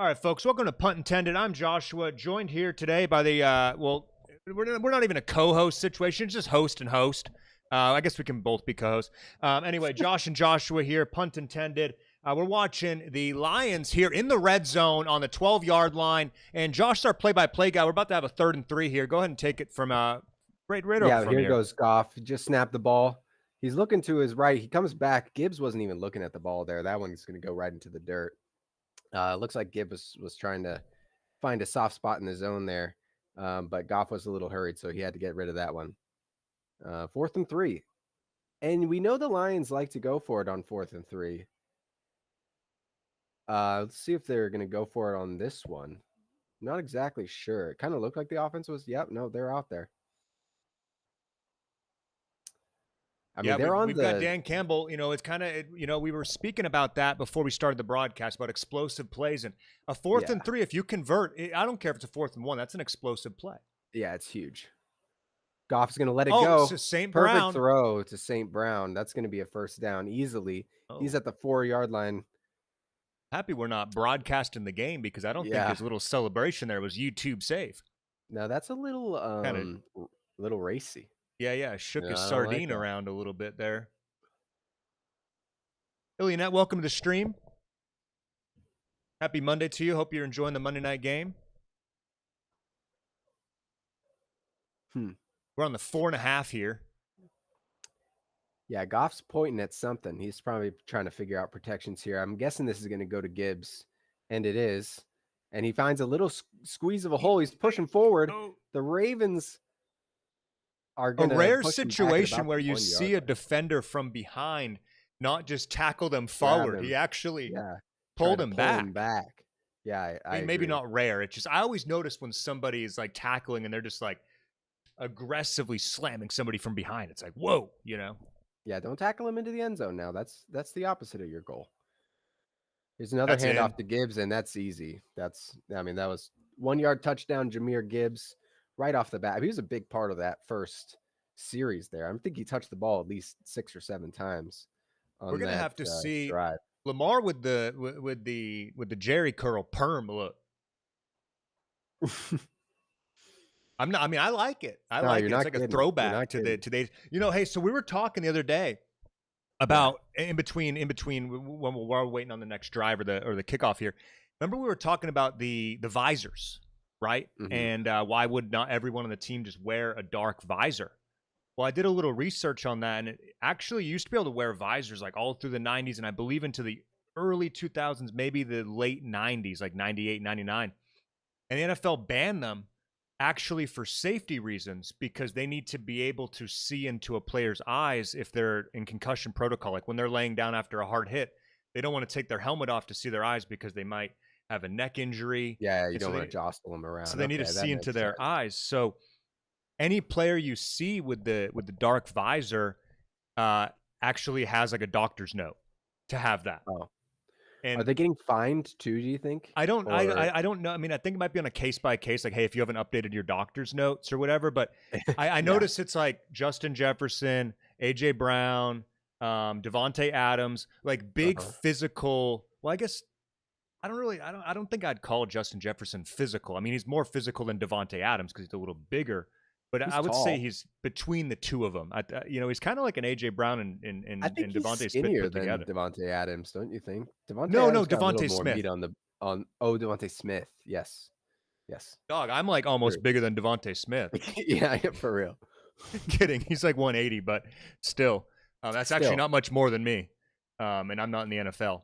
All right, folks, welcome to Punt Intended. I'm Joshua, joined here today by the, we're not even a co-host situation, it's just host and host. I guess we can both be co-hosts. Anyway, Josh and Joshua here, Punt Intended. We're watching the Lions here in the red zone on the 12-yard line. And Josh, our play-by-play guy, we're about to have a 3rd and 3 here. Go ahead and take it from right over from here here. Goes Goff. He just snapped the ball. He's looking to his right. He comes back. Gibbs wasn't even looking at the ball there. That one's going to go right into the dirt. Looks like Gibbs was trying to find a soft spot in the zone there, but Goff was a little hurried, so he had to get rid of that one. 4th and 3. And we know the Lions like to go for it on 4th and 3. Let's see if they're going to go for it on this one. Not exactly sure. It kind of looked like the offense was, no, they're out there. I mean, we've got Dan Campbell. It's kind of, we were speaking about that before we started the broadcast about explosive plays and a 4th and 3. If you convert, I don't care if it's a 4th and 1. That's an explosive play. Yeah, it's huge. Goff's going to let it go. It's St. Perfect Brown. throw to St. Brown. That's going to be a first down easily. He's at the 4-yard line. Happy we're not broadcasting the game because I don't think his little celebration there was YouTube safe. No, that's a little little racy. Yeah, shook his sardine around a little bit there. Illionette, welcome to the stream. Happy Monday to you. Hope you're enjoying the Monday night game. We're on the 4.5 here. Yeah, Goff's pointing at something. He's probably trying to figure out protections here. I'm guessing this is going to go to Gibbs, and it is. And he finds a little squeeze of a hole. He's pushing forward. The Ravens are going to a rare situation where you see a defender from behind not just tackle them forward. He actually pulled him back. Yeah, I mean, maybe not rare. It's just I always notice when somebody is like tackling and they're just like aggressively slamming somebody from behind. It's like, whoa, Yeah, don't tackle him into the end zone now. That's the opposite of your goal. Here's another handoff to Gibbs, and that's easy. That was 1-yard touchdown, Jahmyr Gibbs, right off the bat. He was a big part of that first series there. I think he touched the ball at least 6 or 7 times. We're gonna have to see drive. Lamar with the Jerry curl perm look. I like it. I like it. It's like a throwback to today's. Hey, so we were talking the other day about in between when we're waiting on the next drive or the kickoff here. Remember we were talking about the visors, right? Mm-hmm. And why would not everyone on the team just wear a dark visor? Well, I did a little research on that, and it actually used to be able to wear visors like all through the 90s, and I believe into the early 2000s, maybe the late 90s, like 98, 99. And the NFL banned them actually for safety reasons because they need to be able to see into a player's eyes if they're in concussion protocol. Like when they're laying down after a hard hit, they don't want to take their helmet off to see their eyes because they might have a neck injury. Yeah, you don't want to jostle them around. So they need to see into their eyes. So any player you see with the dark visor actually has like a doctor's note to have that. Oh. And are they getting fined too, do you think? I don't know. I mean, I think it might be on a case by case, like, hey, if you haven't updated your doctor's notes or whatever. But I notice it's like Justin Jefferson, AJ Brown, Devontae Adams, like big physical. Well, I guess I don't think I'd call Justin Jefferson physical. I mean, he's more physical than Devontae Adams because he's a little bigger. But I would say he's between the two of them. He's kind of like an AJ Brown and Devontae Smith put together. Devontae Adams, don't you think? Devontae Smith. Devontae Smith. Yes. Dog, I'm like almost bigger than Devontae Smith. yeah, for real. Kidding. He's like 180, but still, that's actually not much more than me. And I'm not in the NFL.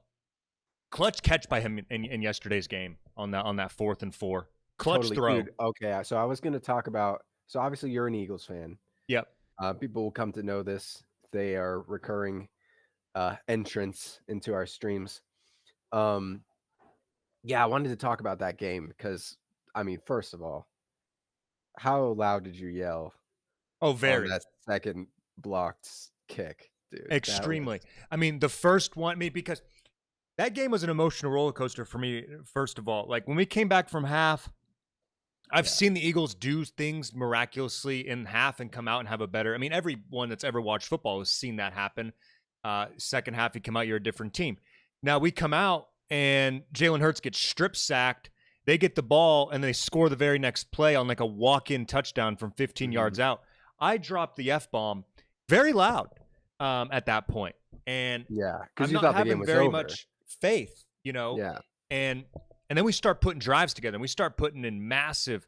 Clutch catch by him in yesterday's game on that 4th and 4. Clutch throw. Dude, okay, so I was going to talk about. So obviously you're an Eagles fan. Yep. People will come to know this. They are recurring entrants into our streams. I wanted to talk about that game because, I mean, first of all, how loud did you yell? Oh, very. On that second blocked kick, dude. Extremely. I mean, the first one, because that game was an emotional roller coaster for me, first of all. Like, when we came back from half, I've seen the Eagles do things miraculously in half and come out and have a better. I mean, everyone that's ever watched football has seen that happen. Second half, you come out, you're a different team. Now we come out and Jalen Hurts gets strip sacked. They get the ball and they score the very next play on like a walk-in touchdown from 15 yards out. I dropped the F-bomb very loud at that point. And Yeah, because I'm you not thought the game having was very over. much faith, Yeah. and then we start putting drives together and we start putting in massive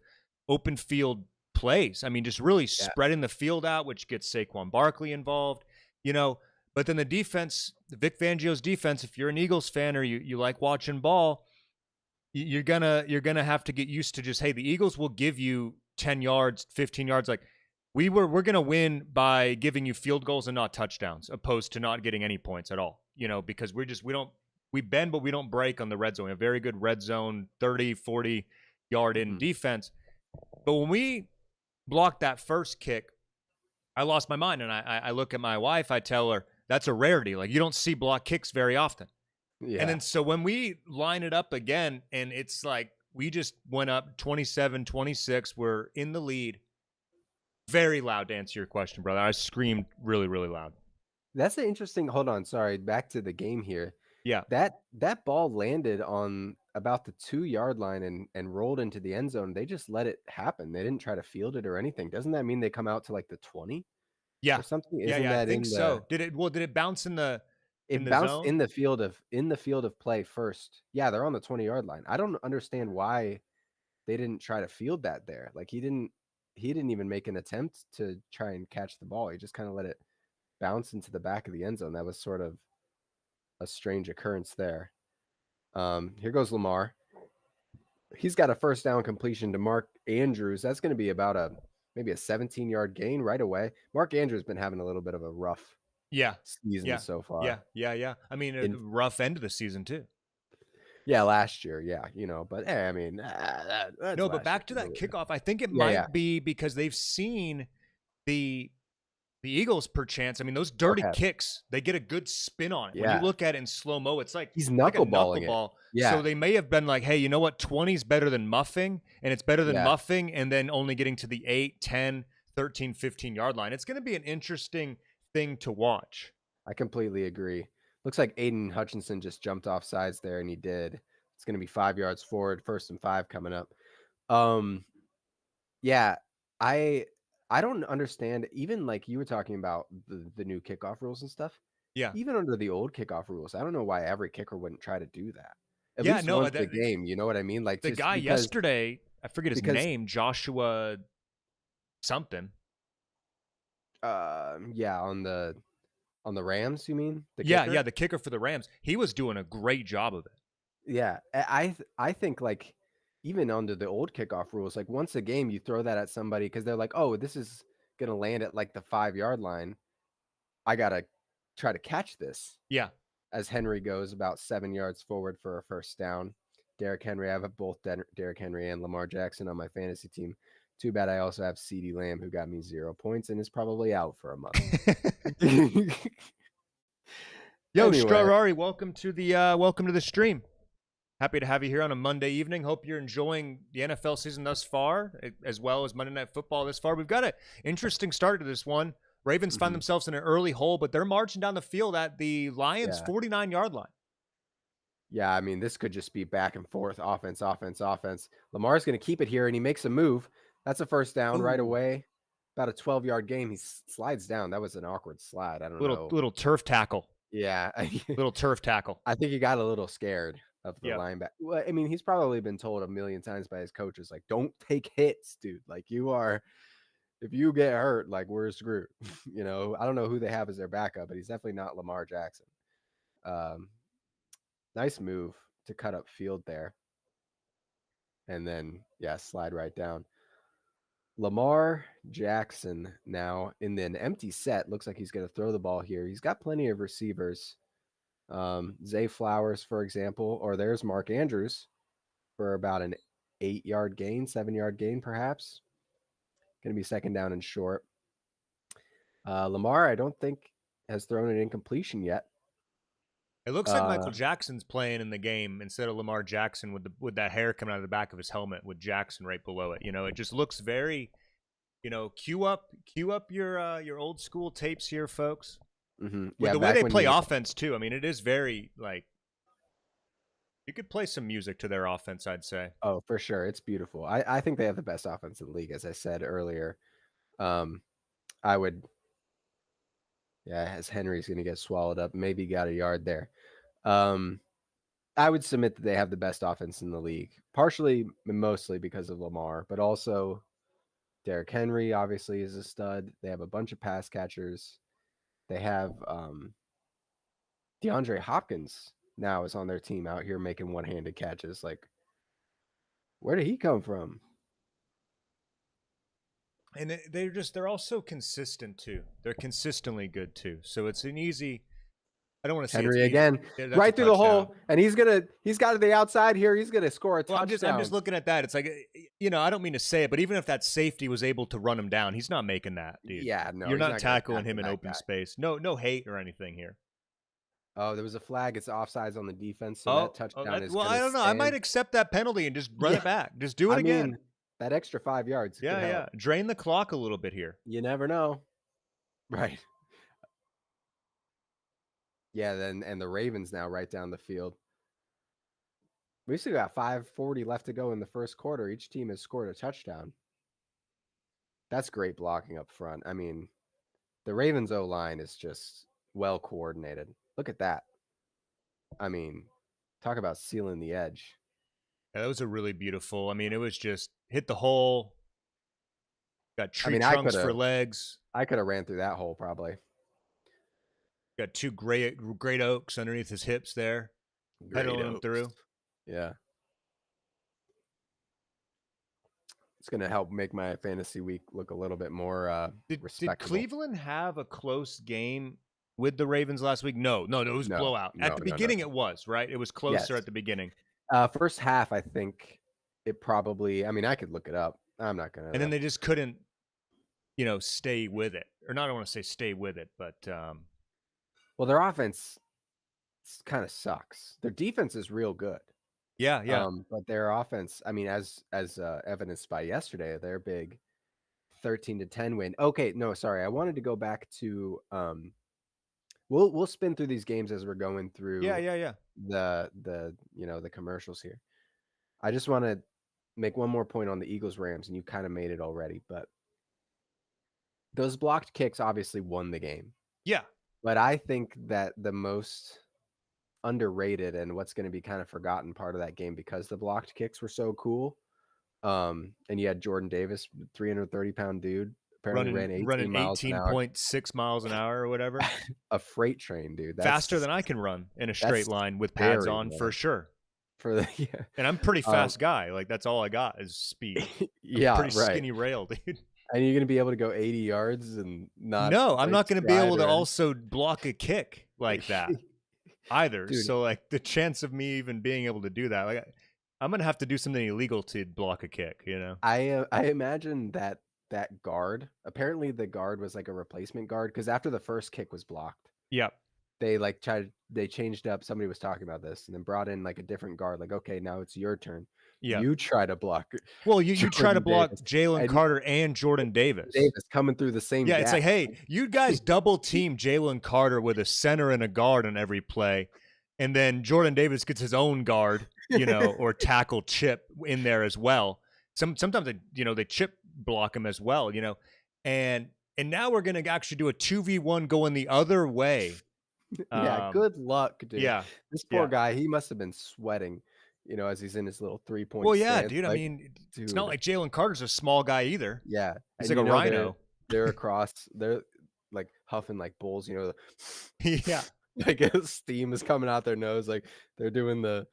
open field plays. I mean, just really Yeah. spreading the field out, which gets Saquon Barkley involved, but then the defense, Vic Fangio's defense, if you're an Eagles fan or you like watching ball, you're gonna have to get used to just, hey, the Eagles will give you 10 yards, 15 yards. Like we're gonna win by giving you field goals and not touchdowns, opposed to not getting any points at all. Because we bend but we don't break on the red zone. We have very good red zone 30, 40 yard in defense. But when we blocked that first kick, I lost my mind and I look at my wife, I tell her that's a rarity. Like you don't see block kicks very often. Yeah. And then so when we line it up again, and it's like we just went up 27-26, we're in the lead. Very loud, to answer your question, brother. I screamed really, really loud. That's an interesting. Hold on, sorry. Back to the game here. Yeah. That ball landed on about the 2-yard line and rolled into the end zone. They just let it happen. They didn't try to field it or anything. Doesn't that mean they come out to like the 20 Yeah. or something? Yeah, Isn't yeah, I that think in so. the? Did it bounce in the It bounced zone? in the field of play first. Yeah, they're on the 20-yard line. I don't understand why they didn't try to field that there. Like he didn't even make an attempt to try and catch the ball. He just kind of let it bounce into the back of the end zone. That was sort of a strange occurrence there. Here goes Lamar. He's got a first down completion to Mark Andrews. That's going to be about maybe a 17-yard gain right away. Mark Andrews has been having a little bit of a rough season so far. Yeah. I mean, a rough end of the season too. Yeah, last year, yeah, but hey, I mean, no, but back to that kickoff, I think it might be because they've seen the Eagles perchance. I mean, those dirty kicks, they get a good spin on it. Yeah. When you look at it in slow-mo, it's like he's like a knuckleball. Yeah. So they may have been like, hey, you know what? 20 is better than muffing, and it's better than muffing and then only getting to the 8, 10, 13, 15-yard line. It's going to be an interesting thing to watch. I completely agree. Looks like Aiden Hutchinson just jumped off sides there, and he did. It's going to be 5 yards forward, 1st and 5 coming up. Yeah, I don't understand. Even like you were talking about the new kickoff rules and stuff. Yeah. Even under the old kickoff rules, I don't know why every kicker wouldn't try to do that. At least once the game, you know what I mean? Like the guy yesterday, I forget his name, Joshua something. Yeah, on the Rams, you mean? Yeah, the kicker for the Rams. He was doing a great job of it. Yeah, I think like even under the old kickoff rules, like once a game you throw that at somebody because they're like, oh, this is gonna land at like the 5-yard line. I gotta try to catch this. Yeah. As Henry goes about 7 yards forward for a first down. Derrick Henry, I have both Derrick Henry and Lamar Jackson on my fantasy team. Too bad I also have CeeDee Lamb, who got me 0 points and is probably out for a month. Yo, anyway. Strarari, welcome to the stream. Happy to have you here on a Monday evening. Hope you're enjoying the NFL season thus far, as well as Monday Night Football this far. We've got an interesting start to this one. Ravens find themselves in an early hole, but they're marching down the field at the Lions' 49-yard line. Yeah, I mean, this could just be back and forth, offense. Lamar's going to keep it here, and he makes a move. That's a first down right away. About a 12-yard gain. He slides down. That was an awkward slide. I don't know. Little turf tackle. Yeah. Little turf tackle. I think he got a little scared of the linebacker. Well, I mean, he's probably been told a million times by his coaches, like, don't take hits, dude. Like, if you get hurt, like, we're screwed. I don't know who they have as their backup, but he's definitely not Lamar Jackson. Nice move to cut up field there. And then, slide right down. Lamar Jackson now in an empty set. Looks like he's going to throw the ball here. He's got plenty of receivers. Zay Flowers, for example, or there's Mark Andrews for about an 8-yard gain, 7-yard gain, perhaps. Going to be second down and short. Lamar, I don't think, has thrown an incompletion yet. It looks like Michael Jackson's playing in the game instead of Lamar Jackson with that hair coming out of the back of his helmet with Jackson right below it. It just looks very, cue up your old school tapes here, folks. Mm-hmm. Yeah, the way they play offense too. I mean, it is very like You could play some music to their offense, I'd say. Oh, for sure. It's beautiful. I think they have the best offense in the league, as I said earlier. I would, yeah, as Henry's going to get swallowed up, maybe got a yard there. I would submit that they have the best offense in the league, partially, mostly because of Lamar, but also Derrick Henry obviously is a stud. They have a bunch of pass catchers. They have DeAndre Hopkins now is on their team out here making one-handed catches. Like, where did he come from? And they're also consistent too. They're consistently good too. So it's an easy. I don't want to say Henry it's again, easy. right through the hole, and he's got to the outside here. He's gonna score a touchdown. I'm just looking at that. It's like, I don't mean to say it, but even if that safety was able to run him down, he's not making that, dude. Yeah, no, you're not tackling him in open space. No hate or anything here. Oh, there was a flag. It's offsides on the defense, so that touchdown is. Well, I don't know. I might accept that penalty and just run it back. Just do it again. That extra 5 yards. Yeah. Drain the clock a little bit here. You never know. Right. Yeah, and the Ravens now right down the field. We still got 5:40 left to go in the first quarter. Each team has scored a touchdown. That's great blocking up front. I mean, the Ravens O-line is just well coordinated. Look at that. I mean, talk about sealing the edge. Yeah, that was a really beautiful. I mean, it was just hit the hole. Got tree trunks for legs. I could have ran through that hole probably. Got two great oaks underneath his hips there. Pedaling him through. Yeah. It's going to help make my fantasy week look a little bit more respectable. Did Cleveland have a close game with the Ravens last week? No, it was blowout. At the beginning it was, right? It was closer at the beginning. First half, I think it probably, I mean, I could look it up. I'm not going to. And then they just couldn't, stay with it. Or not, I don't want to say stay with it, but. Well, their offense kind of sucks. Their defense is real good. Yeah. But their offense, I mean, as evidenced by yesterday, their big 13-10 win. Okay, no, sorry. I wanted to go back to we'll spin through these games as we're going through the commercials here. I just want to make one more point on the Eagles Rams, and you kind of made it already, but those blocked kicks obviously won the game. Yeah. But I think that the most underrated and what's going to be kind of forgotten part of that game, because the blocked kicks were so cool. And you had Jordan Davis, 330-pound dude, apparently running 18.6 miles an hour or whatever. A freight train, dude. That's faster than I can run in a straight line with pads on, for sure. And I'm a pretty fast guy. Like, that's all I got is speed. Pretty skinny rail, dude. And you're going to be able to go 80 yards and not. No, I'm not going to be able to also block a kick like that either. Dude. So, like, the chance of me even being able to do that, like, I'm going to have to do something illegal to block a kick, I imagine that guard, apparently the guard was like a replacement guard, because after the first kick was blocked. Yep. They changed up. Somebody was talking about this and then brought in like a different guard. Like, okay, now it's your turn. Yeah. You try to block. Well, you try to block Jalen Carter and Jordan Davis. Coming through the same gap. It's like, hey, you guys double team Jalen Carter with a center and a guard on every play. And then Jordan Davis gets his own guard, or tackle chip in there as well. Sometimes they chip block him as well, And now we're going to actually do a 2v1 going the other way. Yeah, good luck, dude. Yeah. This poor guy, he must have been sweating, as he's in his little 3-point Well, yeah, stance. dude. Like, I mean, it's not like Jalen Carter's a small guy either. Yeah. He's like a rhino. They're across. They're like huffing like bulls, Yeah. Like steam is coming out their nose. Like they're doing the,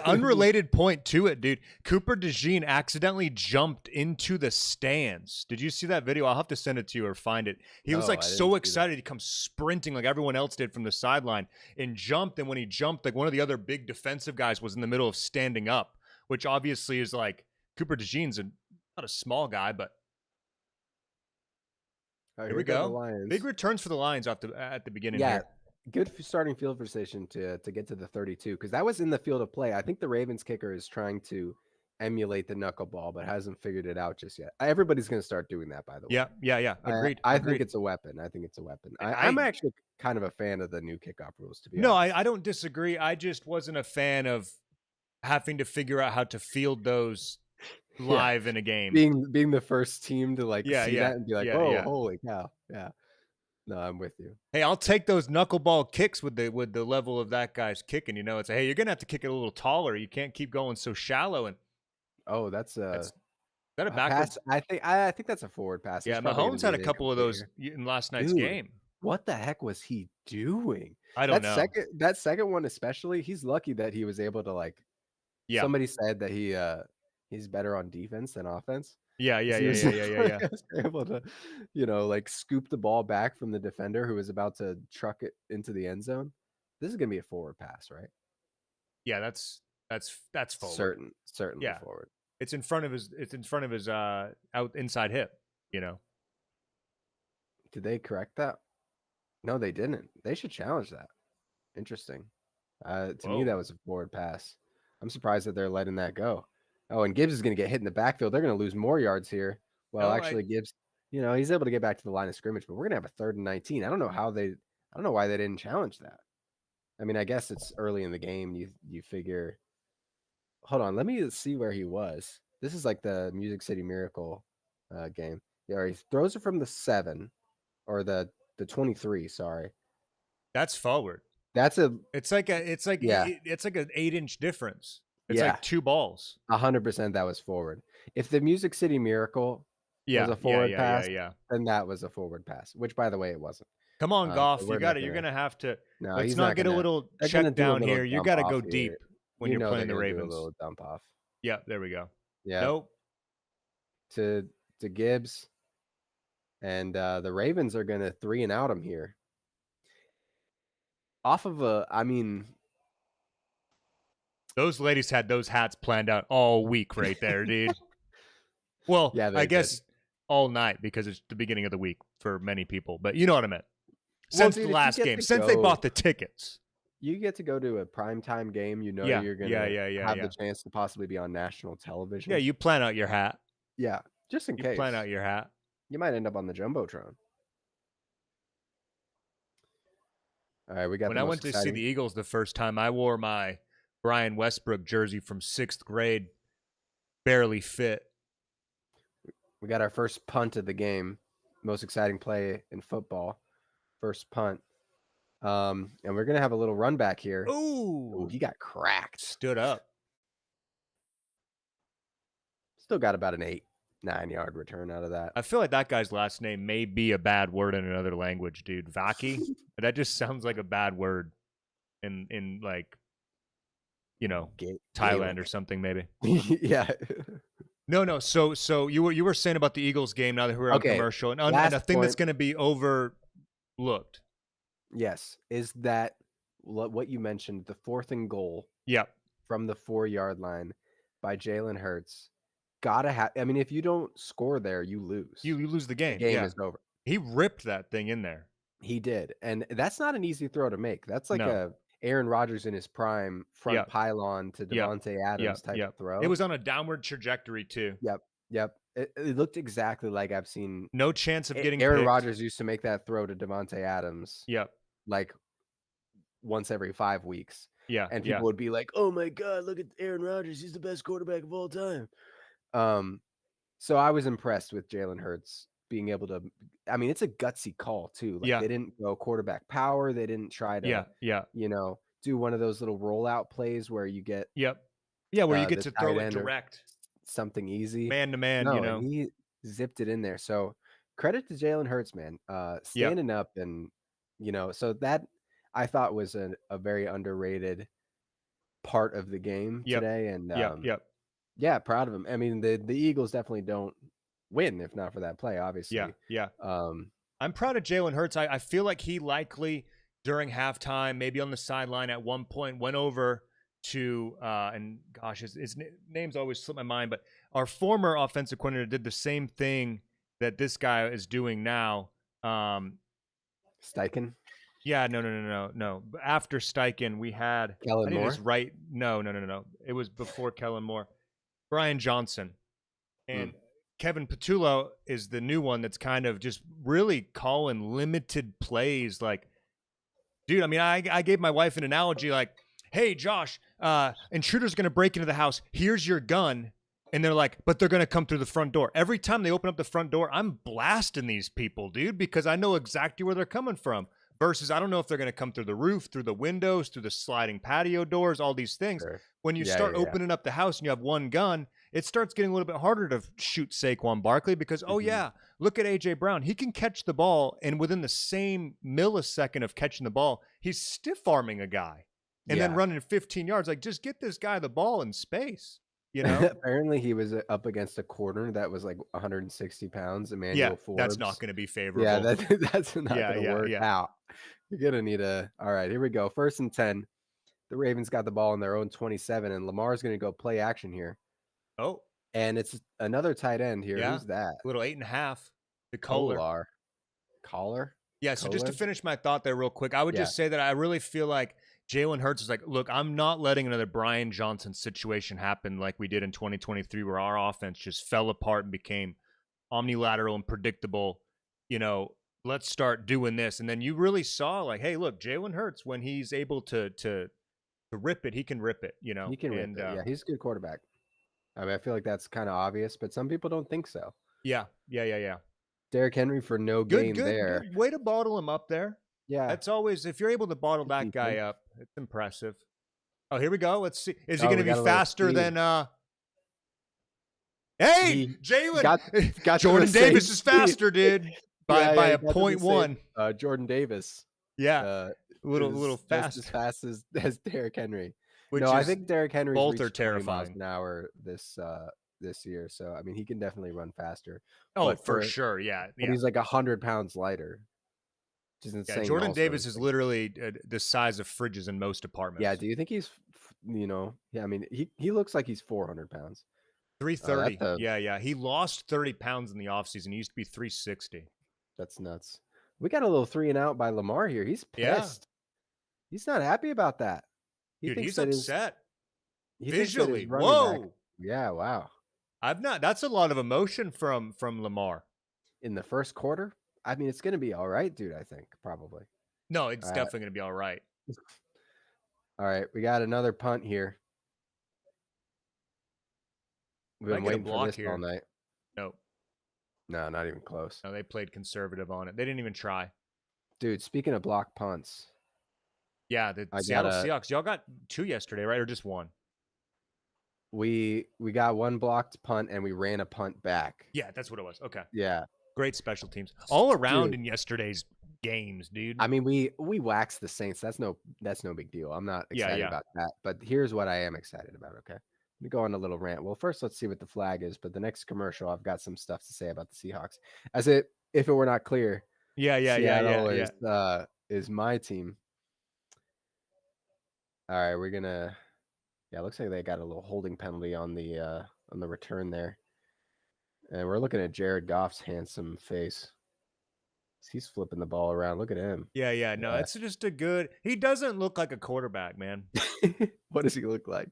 Unrelated point to it, dude. Cooper DeJean accidentally jumped into the stands. Did you see that video? I'll have to send it to you or find it. He was like so excited. He comes sprinting like everyone else did from the sideline and jumped. And when he jumped, like one of the other big defensive guys was in the middle of standing up, which obviously is like Cooper DeJean's not a small guy, but here we go. Big returns for the Lions at the beginning. Yeah. Here. Good starting field position to get to the 32, because that was in the field of play. I think the Ravens kicker is trying to emulate the knuckleball, but hasn't figured it out just yet. Everybody's going to start doing that, by the way. Yeah. Agreed. I think it's a weapon. I'm actually kind of a fan of the new kickoff rules, to be honest. No, I don't disagree. I just wasn't a fan of having to figure out how to field those Yeah. live in a game. Being the first team to like see that and be like, oh, yeah. holy cow. Yeah. No, I'm with you. Hey, I'll take those knuckleball kicks with the level of that guy's kicking. You know, it's hey, you're gonna have to kick it a little taller. You can't keep going so shallow. And Oh, that's is that a a backward? pass. I think that's a forward pass. He's Yeah, probably gonna Mahomes had be a the couple of incomplete those here. in last night's Dude, game. what the heck was he doing? I don't know. That second one especially, he's lucky that he was able to like Yeah, somebody said that he's better on defense than offense. yeah, yeah, 'Cause he yeah, was yeah, yeah, yeah, yeah. able to, like scoop the ball back from the defender who was about to truck it into the end zone. This is gonna be a forward pass, right? Yeah, that's forward. Certainly Yeah, forward. it's in front of his out inside hip. You know. Did they correct that? No, they didn't. They should challenge that. Interesting. To me, that Whoa. was a forward pass. I'm surprised that they're letting that go. Oh, and Gibbs is going to get hit in the backfield. They're going to lose more yards here. Well, No, actually, Gibbs, he's able to get back to the line of scrimmage, but we're going to have a 3rd and 19. I don't know why they didn't challenge that. I mean, I guess it's early in the game. You figure, hold on, let me see where he was. This is like the Music City Miracle game. Yeah, he throws it from the 7 or the 23. Sorry, that's forward. that's a It's like an 8-inch difference. It's yeah. like 2 balls. 100% that was forward. If the Music City Miracle was a forward pass, Yeah. then that was a forward pass, which by the way it wasn't. Come on, So Goff. we're You got not it. You're gonna. gonna have to. No, Let's he's not not get a gonna. little They're gonna check do a down little here. You dump got to off go here. deep when you're They're playing the gonna do a Ravens. little dump off. Yeah, there we go. Yeah. Nope. To Gibbs, and the Ravens are gonna 3 and out him here. Off of Those ladies had those hats planned out all week right there, dude. Well, yeah, I they guess did. all night because it's the beginning of the week for many people. But you know what I meant. Well, Since dude, the if you last get game, to since they go, bought the tickets. you get to go to a primetime game, Yeah, you're gonna have yeah. the chance to possibly be on national television. Yeah, you plan out your hat. Yeah, just in You case. plan out your hat. You might end up on the Jumbotron. All right, we got When the I most went to see exciting. the Eagles the first time, I wore my Brian Westbrook jersey from 6th grade. Barely fit. We got our first punt of the game. Most exciting play in football. First punt. And we're gonna have a little run back here. Ooh, He got cracked. stood up. Still got about an 8-9 yard return out of that. I feel like that guy's last name may be a bad word in another language, dude. Vaki. That just sounds like a bad word in like, Thailand or something maybe. Yeah. No. So you were saying about the Eagles game now that we're on commercial and a thing that's going to be overlooked. Yes, is that what you mentioned, the 4th and goal. Yep. From the 4-yard line by Jalen Hurts. Gotta have. I mean, if you don't score there, you lose. You lose the game. The game is over. He ripped that thing in there. He did, and that's not an easy throw to make. That's like a Aaron Rodgers in his prime front pylon to Devontae Adams type of throw. It was on a downward trajectory too. Yep. It looked exactly like I've seen. No chance of getting Aaron picked. Rodgers used to make that throw to Devontae Adams. Yep. Like once every 5 weeks. Yeah. And people would be like, "Oh my God, look at Aaron Rodgers. He's the best quarterback of all time." So I was impressed with Jalen Hurts being able to. I mean, it's a gutsy call too. Like they didn't go quarterback power. They didn't try to, do one of those little rollout plays where you get, where you get to throw it direct, something easy, man to man. No, he zipped it in there. So credit to Jalen Hurts, man, standing up and so that I thought was a very underrated part of the game today, and yeah, proud of him. I mean, the Eagles definitely don't win if not for that play, obviously. I'm proud of Jalen Hurts. I feel like he likely during halftime, maybe on the sideline at one point, went over to and gosh, his name's always slipped my mind, but our former offensive coordinator did the same thing that this guy is doing now. Steichen? Yeah, no. After Steichen, we had Kellen Moore. No. It was before Kellen Moore. Brian Johnson. And Kevin Patullo is the new one that's kind of just really calling limited plays. Like, dude, I mean, I gave my wife an analogy like, hey, Josh, intruder's going to break into the house. Here's your gun. And they're like, but they're going to come through the front door. Every time they open up the front door, I'm blasting these people, dude, because I know exactly where they're coming from. Versus, I don't know if they're going to come through the roof, through the windows, through the sliding patio doors, all these things. Sure. When you start opening up the house and you have one gun, it starts getting a little bit harder to shoot Saquon Barkley because, oh, yeah, look at A.J. Brown. He can catch the ball, and within the same millisecond of catching the ball, he's stiff-arming a guy and then running 15 yards. Like, just get this guy the ball in space. You know, apparently he was up against a corner that was like 160 pounds. Emmanuel Forbes. That's not going to be favorable. Yeah, that's not going to work out. You're going to need a. All right, here we go. 1st and 10. The Ravens got the ball in their own 27, and Lamar's going to go play action here. Oh, and it's another tight end here. Yeah. Who's that? Little 8.5. The Kohler. Collar. Yeah. So just to finish my thought there real quick, I would just say that I really feel like Jalen Hurts is like, look, I'm not letting another Brian Johnson situation happen like we did in 2023 where our offense just fell apart and became omnilateral and predictable. You know, let's start doing this. And then you really saw like, hey, look, Jalen Hurts, when he's able to rip it, he can rip it, you know. He can rip it. Yeah, he's a good quarterback. I mean, I feel like that's kind of obvious, but some people don't think so. Yeah. Derrick Henry for no gain there. Good way to bottle him up there. Yeah. That's always, if you're able to bottle that guy up, it's impressive. Oh, here we go. Let's see. Is he going to be faster than hey, Jalen got Jordan Davis is faster, dude. By a 0.1. Jordan Davis. Yeah. little fast. Just as fast as Derrick Henry. Which I think Derrick Henry Bolter terrifying an hour this year. So I mean he can definitely run faster. Oh, for sure. Yeah. But he's like 100 pounds lighter. Which is insane. Yeah, Jordan Davis is literally the size of fridges in most apartments. Yeah, do you think he's I mean he looks like he's 400 pounds. 330. Yeah. He lost 30 pounds in the offseason. He used to be 360. That's nuts. We got a little 3 and out by Lamar here. He's pissed. He's not happy about that. Dude, he's upset. Visually. Whoa. Yeah, wow. That's a lot of emotion from Lamar. In the first quarter? I mean, it's going to be all right, dude, I think, probably. No, it's definitely going to be all right. All right, we got another punt here. We've been waiting for this all night. Nope. No, not even close. No, they played conservative on it. They didn't even try. Dude, speaking of block punts. Yeah, the Seattle Seahawks. Y'all got 2 yesterday, right? Or just 1? We got 1 blocked punt, and we ran a punt back. Yeah, that's what it was. Okay. Yeah. Great special teams. All around in yesterday's games, dude. I mean, we waxed the Saints. That's no big deal. I'm not excited about that. But here's what I am excited about, okay? Let me go on a little rant. Well, first, let's see what the flag is. But the next commercial, I've got some stuff to say about the Seahawks. If it were not clear, Seattle is my team. All right, we're gonna. Yeah, it looks like they got a little holding penalty on the return there, and we're looking at Jared Goff's handsome face. He's flipping the ball around. Look at him. Yeah. No, it's just a good. He doesn't look like a quarterback, man. What does he look like?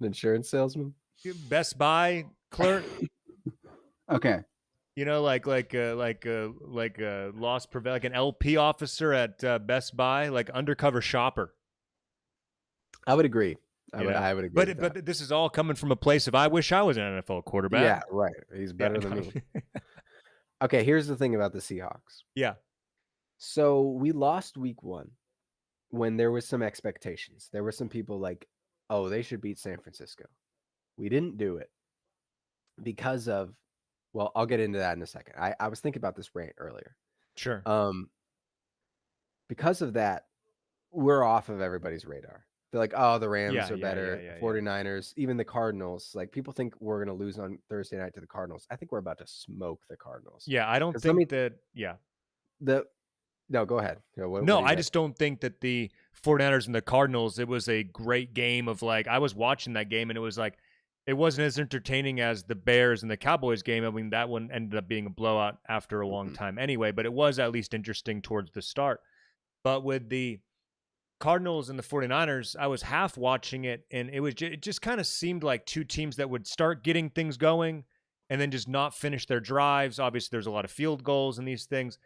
An insurance salesman? Best Buy clerk. Okay. You know, like a loss prevent, like an LP officer at Best Buy, like undercover shopper. I would agree. I would agree. But this is all coming from a place of I wish I was an NFL quarterback. Yeah, right. He's better than me. Okay, here's the thing about the Seahawks. Yeah. So we lost week 1 when there was some expectations. There were some people like, oh, they should beat San Francisco. We didn't do it because of, well, I'll get into that in a second. I was thinking about this rant earlier. Sure. Because of that, we're off of everybody's radar. They're like, oh, the Rams are better. 49ers, even the Cardinals. Like, people think we're going to lose on Thursday night to the Cardinals. I think we're about to smoke the Cardinals. Yeah, I don't think that. Yeah. No, go ahead. I just don't think that the 49ers and the Cardinals, it was a great game of like, I was watching that game and it was like, it wasn't as entertaining as the Bears and the Cowboys game. I mean, that one ended up being a blowout after a long time anyway, but it was at least interesting towards the start. But with the Cardinals and the 49ers, I was half watching it, and it just kind of seemed like 2 teams that would start getting things going and then just not finish their drives. Obviously, there's a lot of field goals and these things,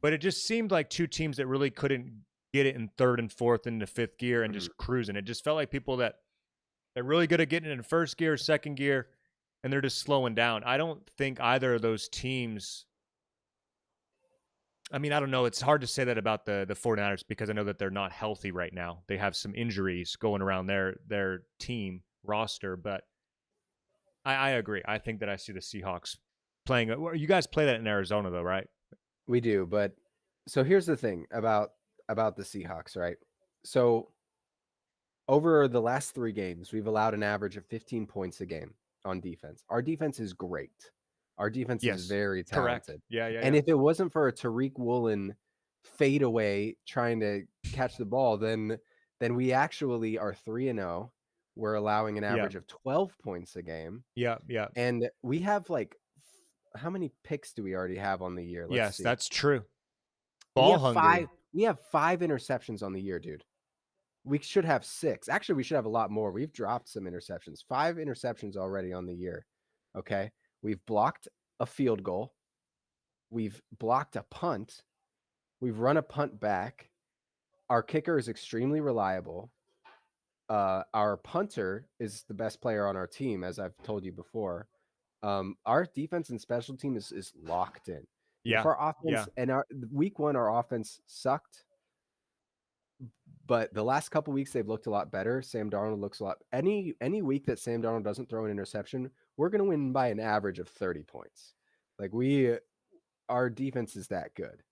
but it just seemed like 2 teams that really couldn't get it in third and fourth into fifth gear and Mhm. just cruising. It just felt like people that they're really good at getting it in first gear, second gear, and they're just slowing down. I don't think either of those teams. I mean, I don't know. It's hard to say that about the 49ers because I know that they're not healthy right now. They have some injuries going around their team roster, but I agree. I think that I see the Seahawks playing. You guys play that in Arizona, though, right? We do, but so here's the thing about the Seahawks, right? So over the last 3 games, we've allowed an average of 15 points a game on defense. Our defense is great. Our defense is Yes. very Correct. talented. Yeah, yeah, And yeah. if it wasn't for a Tariq Woolen fadeaway trying to catch the ball, then we actually are 3-0. We're allowing an Yeah. average of 12 points a game. Yeah, yeah. And we have like how many picks do we already have on the year? Let's Yes, see. that's true. We Ball have hungry. 5 interceptions on the year, dude. We should have 6. Actually, we should have a lot more. We've dropped some interceptions. 5 interceptions already on the year. Okay? We've blocked a field goal. We've blocked a punt. We've run a punt back. Our kicker is extremely reliable. Our punter is the best player on our team, as I've told you before. Our defense and special team is locked in. And if Yeah. our Yeah. offense and our week 1, our offense sucked, but the last couple weeks they've looked a lot better. Sam Darnold looks a lot. Any week that Sam Darnold doesn't throw an interception, we're going to win by an average of 30 points. Like our defense is that good.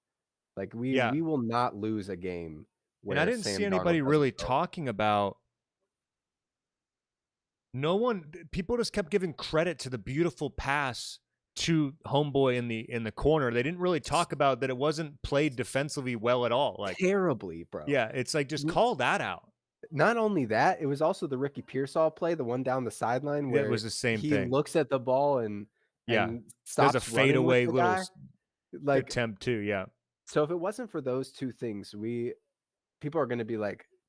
Like Yeah. we will not lose a game And I where didn't see Sam Darnold anybody doesn't really throw. talking about no one people just kept giving credit to the beautiful pass to homeboy in the corner. They didn't really talk about that it wasn't played defensively well at all. Like, Terribly, bro. yeah, it's like just call that out. Not only that, it was also the Ricky Pearsall play, the one down the sideline It where was the same he thing. looks at the ball and Yeah. There's a stops running with fadeaway the little guy. Like, attempt too. Yeah. so if it wasn't for those 2 things,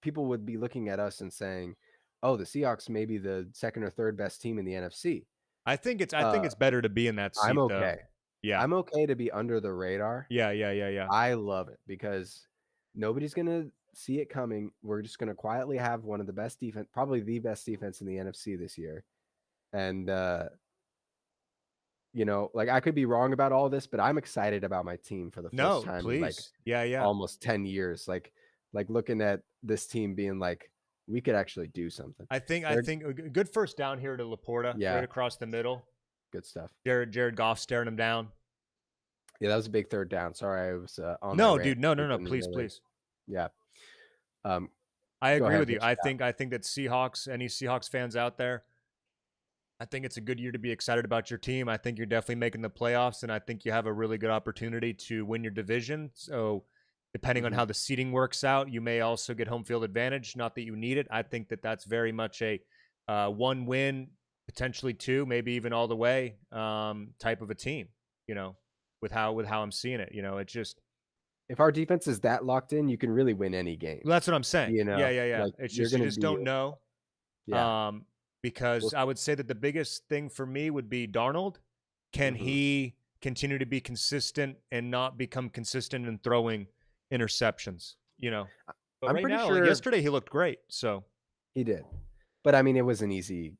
people would be looking at us and saying, "Oh, the Seahawks may be the second or third best team in the NFC." I think Uh, it's better to be in that I'm seat though. okay. Yeah. I'm okay to be under the radar. Yeah, yeah, yeah, yeah. I love it because nobody's gonna see it coming. We're just gonna quietly have one of the best defense, probably the best defense in the NFC this year. And like I could be wrong about all this, but I'm excited about my team for the first No, time in like please. Yeah, yeah. almost 10 years. Like looking at this team being like, we could actually do something. I think a good first down here to Laporta, Yeah, right across the middle. good stuff. Jared Goff staring him down. Yeah, that was a big third down. Sorry, I was on my No, rant. dude, no, We no, no. didn't Please, really- please. Yeah. Um, I Go agree ahead. with you. What you I think that Seahawks, any Seahawks fans out there, I think it's a good year to be excited about your team. I think you're definitely making the playoffs, and I think you have a really good opportunity to win your division. So, depending on Mhm. how the seeding works out, you may also get home field advantage. Not that you need it. I think that that's very much a one win, potentially two, maybe even all the way type of a team. You know, with how I'm seeing it. You know, it just If our defense is that locked in, you can really win any game. that's what I'm saying. Yeah, yeah, yeah. Like It's you're just you gonna just be don't know. yeah. Because Well, I would say that the biggest thing for me would be Darnold. Can mhm. he continue to be consistent and not become consistent in throwing interceptions? You know, but I'm right pretty now, like sure yesterday, he looked great. So he did. But I mean, it was an easy.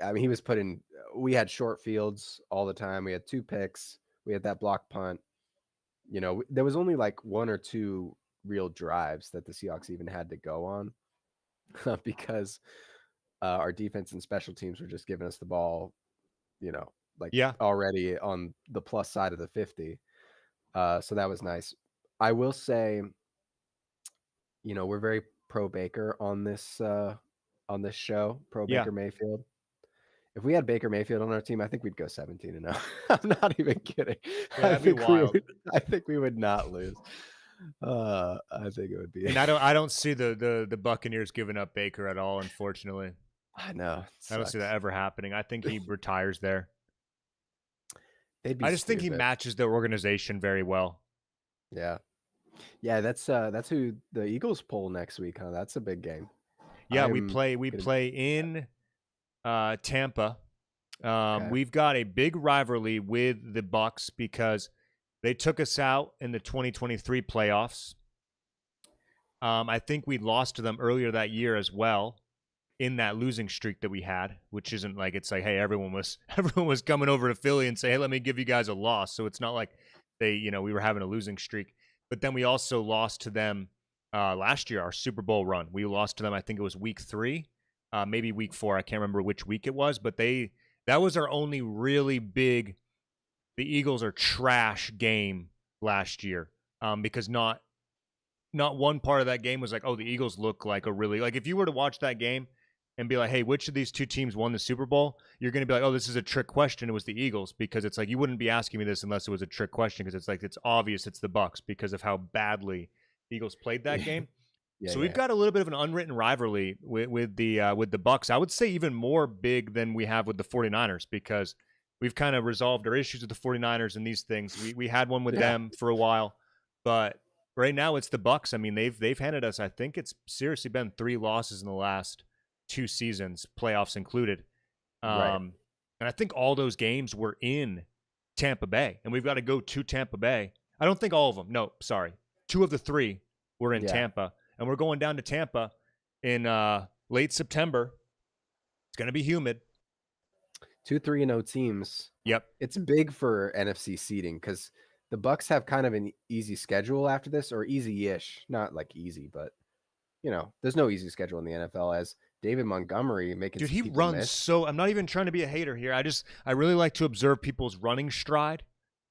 I mean, he was put in. We had short fields all the time. We had 2 picks. We had that block punt. There was only like 1 or 2 real drives that the Seahawks even had to go on because our defense and special teams were just giving us the ball, like yeah, already on the plus side of the 50. So that was nice. I will say, we're very pro Baker on this show, pro yeah, Baker Mayfield. If we had Baker Mayfield on our team, I think we'd go 17-0. I'm not even kidding. yeah, that'd be wild. I think we would not lose. I think it would be. And I don't see the Buccaneers giving up Baker at all. Unfortunately, I know. I don't see that ever happening. I think he retires there. They'd be I just think he stupid. matches their organization very well. Yeah. Yeah, that's who the Eagles pull next week, huh? That's a big game. Yeah, we play in Tampa. Okay. We've got a big rivalry with the Bucks because they took us out in the 2023 playoffs. I think we lost to them earlier that year as well in that losing streak that we had, which isn't like it's like, hey, everyone was coming over to Philly and say, hey, let me give you guys a loss. So it's not like we were having a losing streak. But then we also lost to them last year, our Super Bowl run. We lost to them, I think it was week 3, maybe week 4. I can't remember which week it was, but that was our only really big. The Eagles are trash game last year because not one part of that game was like, oh, the Eagles look like a really like if you were to watch that game and be like, hey, which of these two teams won the Super Bowl? You're going to be like, oh, this is a trick question. It was the Eagles because it's like you wouldn't be asking me this unless it was a trick question because it's like it's obvious it's the Bucks because of how badly Eagles played that game. Yeah, So we've got a little bit of an unwritten rivalry with the Bucks. I would say even more big than we have with the 49ers because we've kind of resolved our issues with the 49ers and these things. We had one with them for a while, but right now it's the Bucks. I mean, they've handed us, I think it's seriously been 3 losses in the last 2 seasons, playoffs included. Right. And I think all those games were in Tampa Bay, and we've got to go to Tampa Bay. I don't think all of them. No, sorry. 2 of the 3 were in Tampa, and we're going down to Tampa in late September. It's going to be humid. 2 3-0 teams. Yep. It's big for NFC seeding because the Bucks have kind of an easy schedule after this, or easy-ish. Not like easy, but there's no easy schedule in the NFL. As David Montgomery making Dude, some he people runs miss. so. I'm not even trying to be a hater here. I really like to observe people's running stride.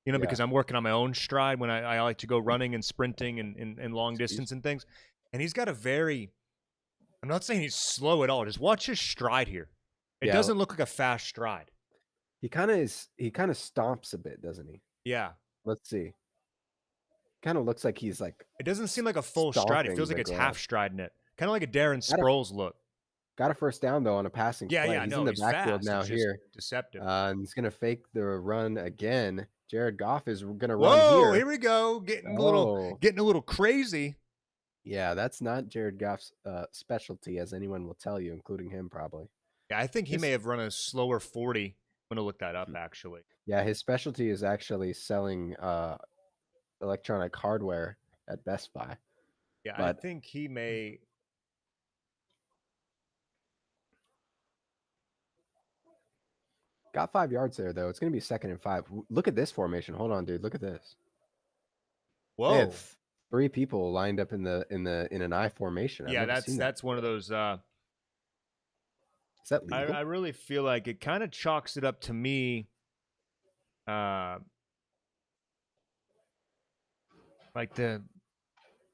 Because I'm working on my own stride when I like to go running and sprinting and long distance and things. And he's got a very. I'm not saying he's slow at all. Just watch his stride here. It doesn't look like a fast stride. He kind of is. He kind of stomps a bit, doesn't he? Yeah. Let's see. Kind of looks like he's like. It doesn't seem like a full stride. It feels like it's half striding it. Kind of like a Darren Sproles look. Got a first down though on a passing play. Yeah, he's in the backfield fast. now it's here. Deceptive. And he's gonna fake the run again. Jared Goff is gonna Whoa, run here. Here we go. Getting a little crazy. Yeah, that's not Jared Goff's specialty, as anyone will tell you, including him probably. Yeah, I think he may have run a slower 40. I'm gonna look that up actually. Yeah, his specialty is actually selling electronic hardware at Best Buy. Yeah, but I think he may. Got 5 yards there though. It's gonna be 2nd and 5. Look at this formation. Hold on, dude. Look at this. Whoa. They have 3 people lined up in an I formation. Yeah, that's one of those. Is that legal? I really feel like it kind of chalks it up to me. Like the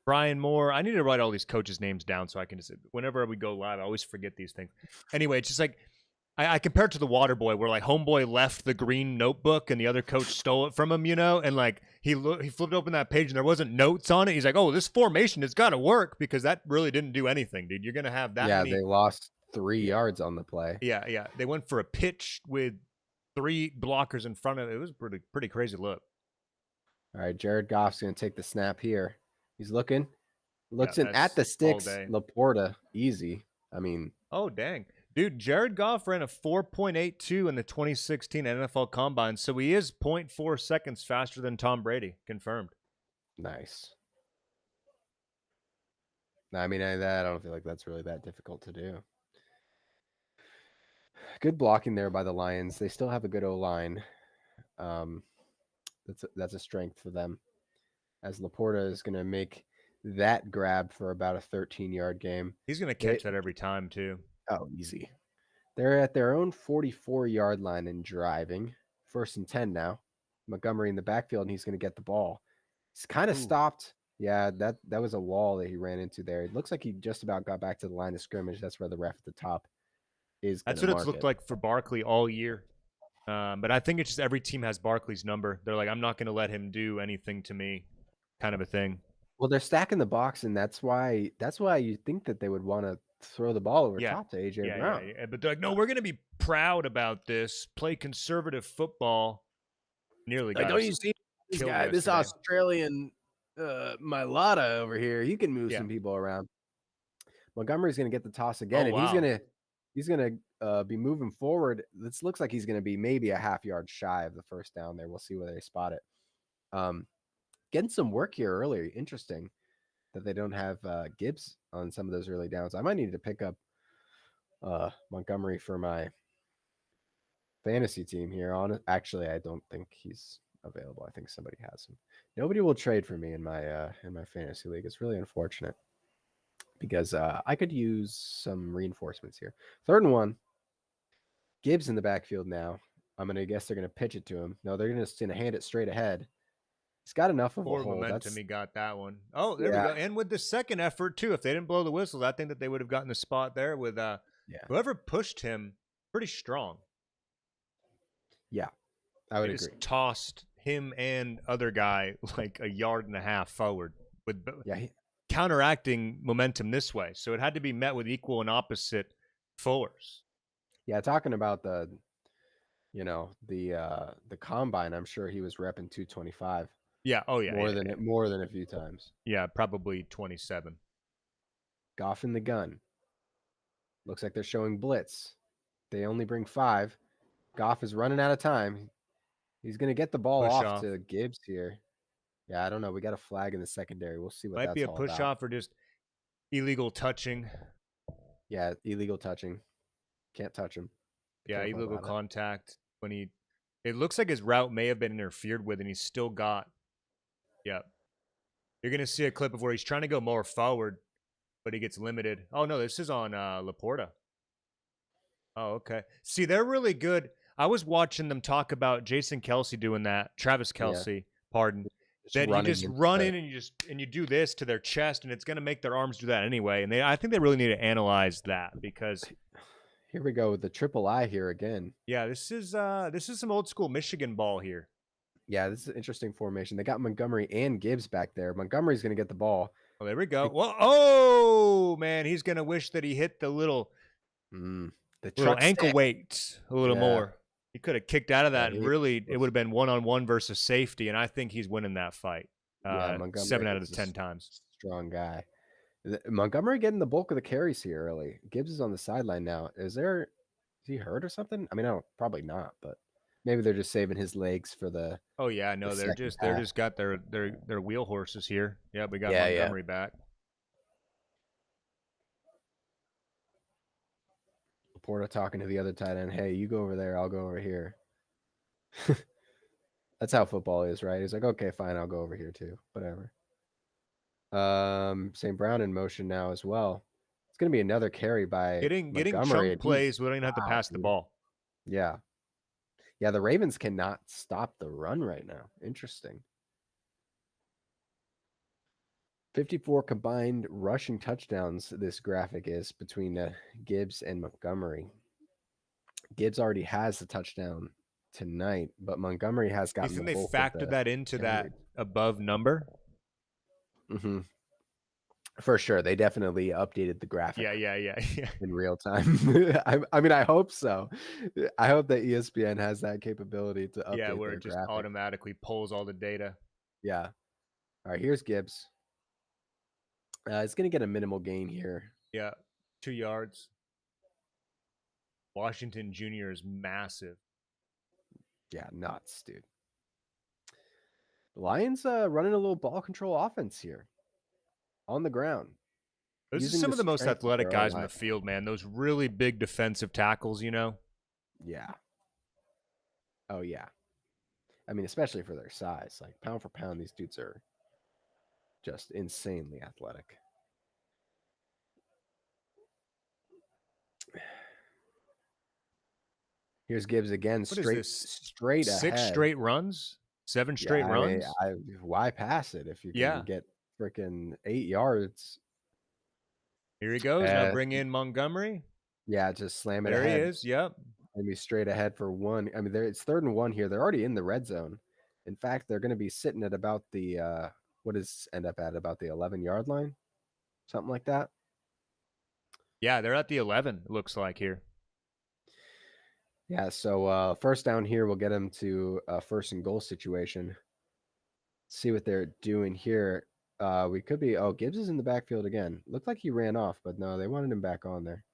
Brian Moore. I need to write all these coaches' names down so I can just. Whenever we go live, I always forget these things. Anyway, it's just like. I compare it to the water boy where like homeboy left the green notebook and the other coach stole it from him, and like he flipped open that page and there wasn't notes on it. He's like, oh, this formation has got to work because that really didn't do anything, dude. You're going to have that. Yeah, they lost 3 yards on the play. Yeah. They went for a pitch with 3 blockers in front of it. It was pretty crazy look. All right, Jared Goff's going to take the snap here. He's looks in at the sticks. Laporta, easy. I mean. Oh, dang. Dude, Jared Goff ran a 4.82 in the 2016 NFL Combine, so he is 0.4 seconds faster than Tom Brady. Confirmed. Nice. I mean, I don't feel like that's really that difficult to do. Good blocking there by the Lions. They still have a good O-line. That's a strength for them. As Laporta is going to make that grab for about a 13-yard game. He's going to catch that every time, too. Oh, easy. They're at their own 44-yard line and driving. 1st and 10 now. Montgomery in the backfield, and he's going to get the ball. He's kind of stopped. Yeah, that was a wall that he ran into there. It looks like he just about got back to the line of scrimmage. That's where the ref at the top is. That's what it's looked like for Barkley all year. But I think it's just every team has Barkley's number. They're like, I'm not going to let him do anything to me, kind of a thing. Well, they're stacking the box, and that's why you think that they would want to throw the ball over top to AJ Brown. Yeah. But they're like, no, we're going to be proud about this. Play conservative football. Nearly got don't you see this guy, yesterday. This Australian Mailata over here? He can move some people around. Montgomery's going to get the toss again, and he's going to be moving forward. This looks like he's going to be maybe a half yard shy of the first down there. We'll see where they spot it. Getting some work here early. Interesting. that they don't have Gibbs on some of those early downs. I might need to pick up Montgomery for my fantasy team here. Actually, I don't think he's available. I think somebody has him. Nobody will trade for me in my fantasy league. It's really unfortunate because I could use some reinforcements here. 3rd and 1. Gibbs in the backfield now. I'm gonna guess they're gonna pitch it to him. No, they're just gonna hand it straight ahead. He's got enough of a Forward hole. momentum, he got that one. Oh, there we go. And with the second effort too, if they didn't blow the whistles, I think that they would have gotten the spot there with whoever pushed him pretty strong. Yeah, I would agree. Just tossed him and other guy like a yard and a half forward with counteracting momentum this way. So it had to be met with equal and opposite force. Yeah, talking about the combine, I'm sure he was repping 225. Yeah. Oh yeah. More than a few times. Yeah, probably 27. Goff in the gun. Looks like they're showing blitz. They only bring 5. Goff is running out of time. He's going to get the ball off to Gibbs here. Yeah, I don't know. We got a flag in the secondary. We'll see what that's all about. Might be a push off or just illegal touching. Yeah, illegal touching. Can't touch him. Yeah, illegal contact when it looks like his route may have been interfered with and he's still got. Yeah. You're going to see a clip of where he's trying to go more forward, but he gets limited. Oh, no, this is on Laporta. Oh, okay. See, they're really good. I was watching them talk about Jason Kelce doing that. Travis Kelce, pardon. That you just run in and you do this to their chest, and it's going to make their arms do that anyway. And I think they really need to analyze that because here we go with the triple I here again. Yeah, this is some old school Michigan ball here. Yeah, this is an interesting formation. They got Montgomery and Gibbs back there. Montgomery's going to get the ball. Oh, there we go. Well, oh man, he's going to wish that he hit the little ankle weight a little more. He could have kicked out of that, and really, it would have been 1-on-1 versus safety, and I think he's winning that fight. 7 out of 10 times. Strong guy. Montgomery getting the bulk of the carries here early. Gibbs is on the sideline now. Is he hurt or something? I mean, probably not, but maybe they're just saving his legs for the. Oh yeah, no, they're just got their wheel horses here. Yeah, we got Montgomery back. Laporta talking to the other tight end. Hey, you go over there. I'll go over here. That's how football is, right? He's like, okay, fine. I'll go over here too. Whatever. St. Brown in motion now as well. It's going to be another carry by getting chunk plays. We don't even have to pass the ball. Yeah. Yeah, the Ravens cannot stop the run right now. Interesting. 54 combined rushing touchdowns this graphic is between Gibbs and Montgomery. Gibbs already has the touchdown tonight, but Montgomery has gotten the bulk. You think they factored that into that above number? Mm-hmm. For sure. They definitely updated the graphic. Yeah. In real time. I mean, I hope so. I hope that ESPN has that capability to update. Yeah, where it just automatically pulls all the data. Yeah. All right, here's Gibbs. It's going to get a minimal gain here. Yeah, 2 yards. Washington Jr. is massive. Yeah, nuts, dude. The Lions running a little ball control offense here on the ground. Those are some of the most athletic guys in the field, man. Those really big defensive tackles, you know? Yeah. Oh, yeah. I mean, especially for their size. Like, pound for pound, these dudes are just insanely athletic. Here's Gibbs again, straight ahead. 6 straight runs? 7 straight runs? I mean, why pass it if you can get freaking 8 yards? Here he goes. Now bring in Montgomery. Yeah, just slam it there ahead. There he is. Yep. Maybe straight ahead for 1. I mean, it's 3rd and 1 here. They're already in the red zone. In fact, they're going to be sitting at about the what does end up at about the 11-yard line, something like that. Yeah, they're at the 11. It looks like here. Yeah, so first down here, we'll get them to a 1st and goal situation. See what they're doing here. We could be. Oh, Gibbs is in the backfield again. Looked like he ran off, but no, they wanted him back on there.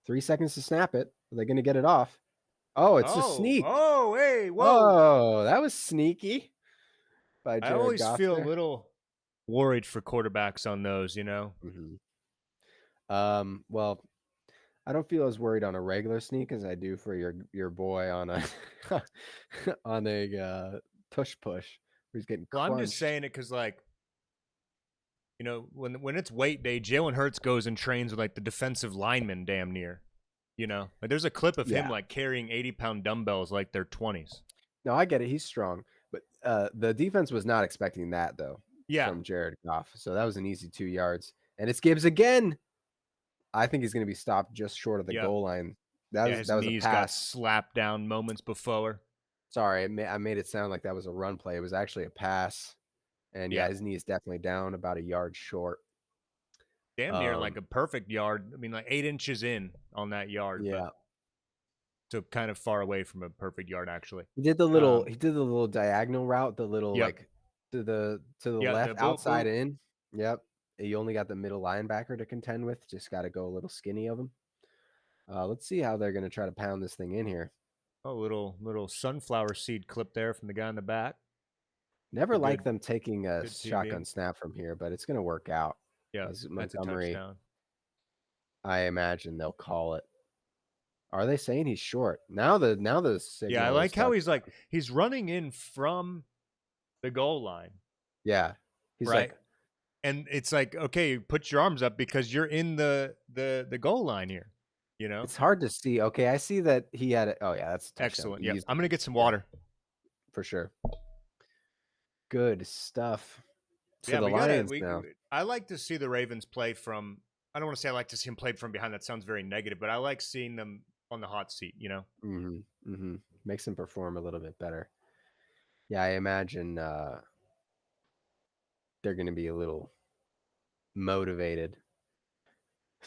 3 seconds to snap it. Are they going to get it off? Oh, it's a sneak. Oh, hey, whoa. Oh, that was sneaky. I always feel a little worried for quarterbacks on those, you know? Well, I don't feel as worried on a regular sneak as I do for your boy on a on a tush push where he's getting Well, I'm just crunched. saying it because, like, you know, when it's weight day, Jalen Hurts goes and trains with like the defensive lineman damn near. You know, like there's a clip of him Yeah. like carrying 80-pound dumbbells like they're 20s. No, I get it. He's strong, but the defense was not expecting that though Yeah, from Jared Goff. So that was an easy 2 yards, and it's Gibbs again. I think he's going to be stopped just short of the yep, goal line. That yeah. was His that was a knees got pass. slapped down moments before. Sorry, I made it sound like that was a run play. It was actually a pass, and yeah, Yeah, his knee is definitely down about a yard short. damn near like Um, a perfect yard. I mean, like 8 inches in on that yard, but yeah, so kind of far away from a perfect yard actually. he did the little Um, diagonal route, the little yep, like to the yeah. The left boop outside boop. in. Yep. You only got the middle linebacker to contend with. Just got to go a little skinny of him. Let's see how they're going to try to pound this thing in here. Oh, little sunflower seed clip there from the guy in the back. Never A like good them taking a good TV. shotgun snap from here, but it's going to work out. Yeah, As that's a Montgomery, touchdown. I imagine they'll call it. Are they saying he's short? Now the Yeah, I signal is like how touch. he's running in from the goal line, Yeah. He's right? like, And it's like, okay, put your arms up because you're in the goal line here. You know, it's hard to see. Okay, I see that he had it. Oh yeah, that's a touchdown. excellent. He Yep. used I'm it. gonna get some Yeah, water. for sure. Good stuff. So Yeah, the we gotta. Lions We now. I like to see the Ravens play from. I don't want to say I like to see them play from behind. That sounds very negative, but I like seeing them on the hot seat. You know. Makes him perform a little bit better. Yeah, I imagine they're going to be a little motivated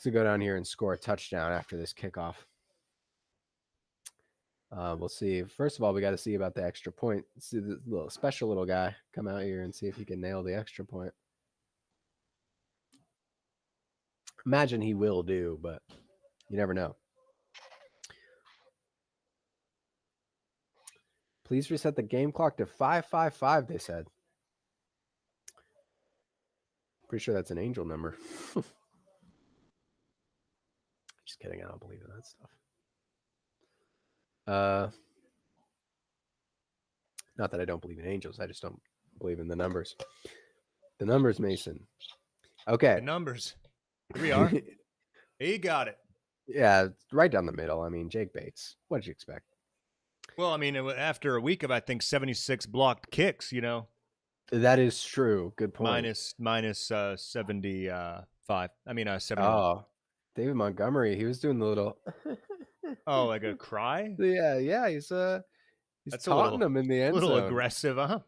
to go down here and score a touchdown after this kickoff. We'll see. First of all, we got to see about the extra point. See the little special little guy come out here and see if he can nail the extra point. Imagine he will do, but you never know. Please reset the game clock to 555, they said. Pretty sure that's an angel number. Just kidding. I don't believe in that stuff. Not that I don't believe in angels. I just don't believe in the numbers. The numbers, Mason. Okay. The numbers. Here we are. He got it. Yeah, right down the middle. I mean, Jake Bates. What did you expect? Well, I mean, after a week of I think 76 blocked kicks, you know, That is true. Good point. minus 75. I mean 71. Oh, David Montgomery. He was doing the little. Oh, like a cry? Yeah. He's That's taunting him in the a end little zone. aggressive, huh?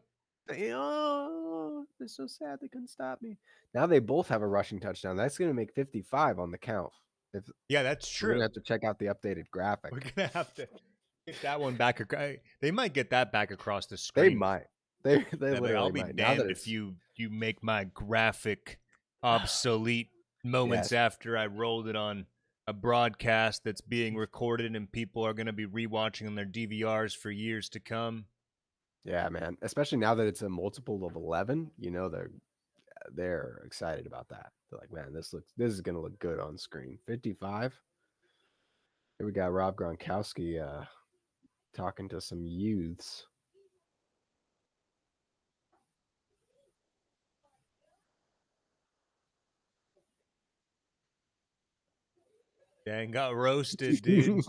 Oh, they're so sad they couldn't stop me. Now they both have a rushing touchdown. That's going to make 55 on the count. If Yeah, that's we're going true. to have to check out the updated graphic. We're gonna have to get that one back. They might get that back across the They screen. might. They Yeah, but literally I'll be might. Now that damned it's if you make my graphic obsolete moments yes. after I rolled it on a broadcast that's being recorded and people are going to be rewatching on their DVRs for years to come. Yeah, man. Especially now that it's a multiple of 11, you know they're excited about that. They're like, man, this is gonna look good on screen. 55. Here we got Rob Gronkowski talking to some youths. Dang, got roasted, dude.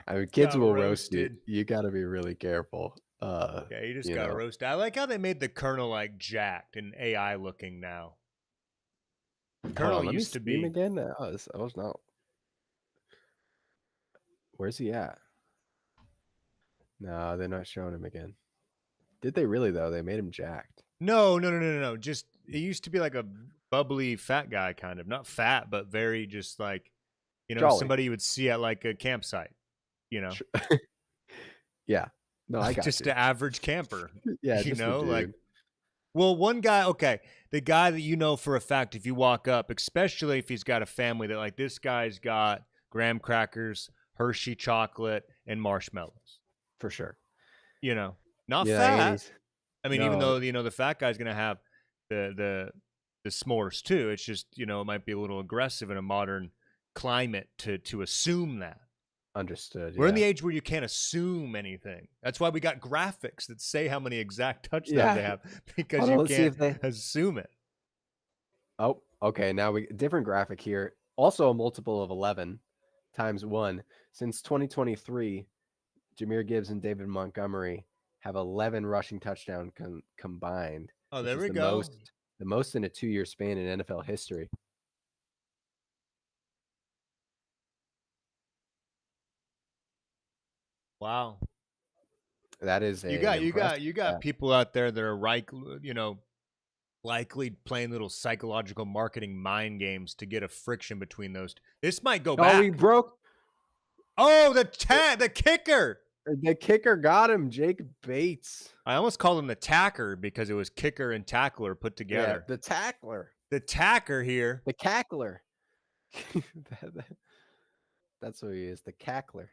I mean, kids Got will roast you. roasted. You got to be really careful. Yeah, you just You got know, roasted. I like how they made the Colonel like jacked and AI looking now. hold Colonel on, let me used to see him be. again. I was not. Where's he at? No, they're not showing him again. Did they really though? They made him jacked. No. Just it used to be like a bubbly fat guy, kind of not fat, but very just like Jolly. somebody you would see at like a campsite. You know, Yeah. No, I got just you. an average camper. Yeah, You just a know, like dude. well, one guy, okay, the guy that you know for a fact, if you walk up, especially if he's got a family, that like this guy's got graham crackers, Hershey chocolate, and marshmallows. For sure. You know, not Yeah, and fat. he's I mean, even no, though the fat guy's gonna have the s'mores too. It's just, it might be a little aggressive in a modern climate to assume that. Understood. We're in Yeah. the age where you can't assume anything. That's why we got graphics that say how many exact touchdowns they Yeah. have, because Hold on, you let's see can't if they. assume it. Oh, okay. Now we different graphic here. Also a multiple of 11 times 1. Since 2023, Jahmyr Gibbs and David Montgomery have 11 rushing touchdown combined, Oh, which there is we the go. most in a 2-year span in NFL history. Wow. That is You an got impressive stat. people out there that are likely playing little psychological marketing mind games to get a friction between those two. This might go Oh, we back. broke. Oh, the kicker. The kicker got him, Jake Bates. I almost called him the tacker because it was kicker and tackler put together. Yeah, the tackler. The tacker here. The cackler. That's what he is, the cackler.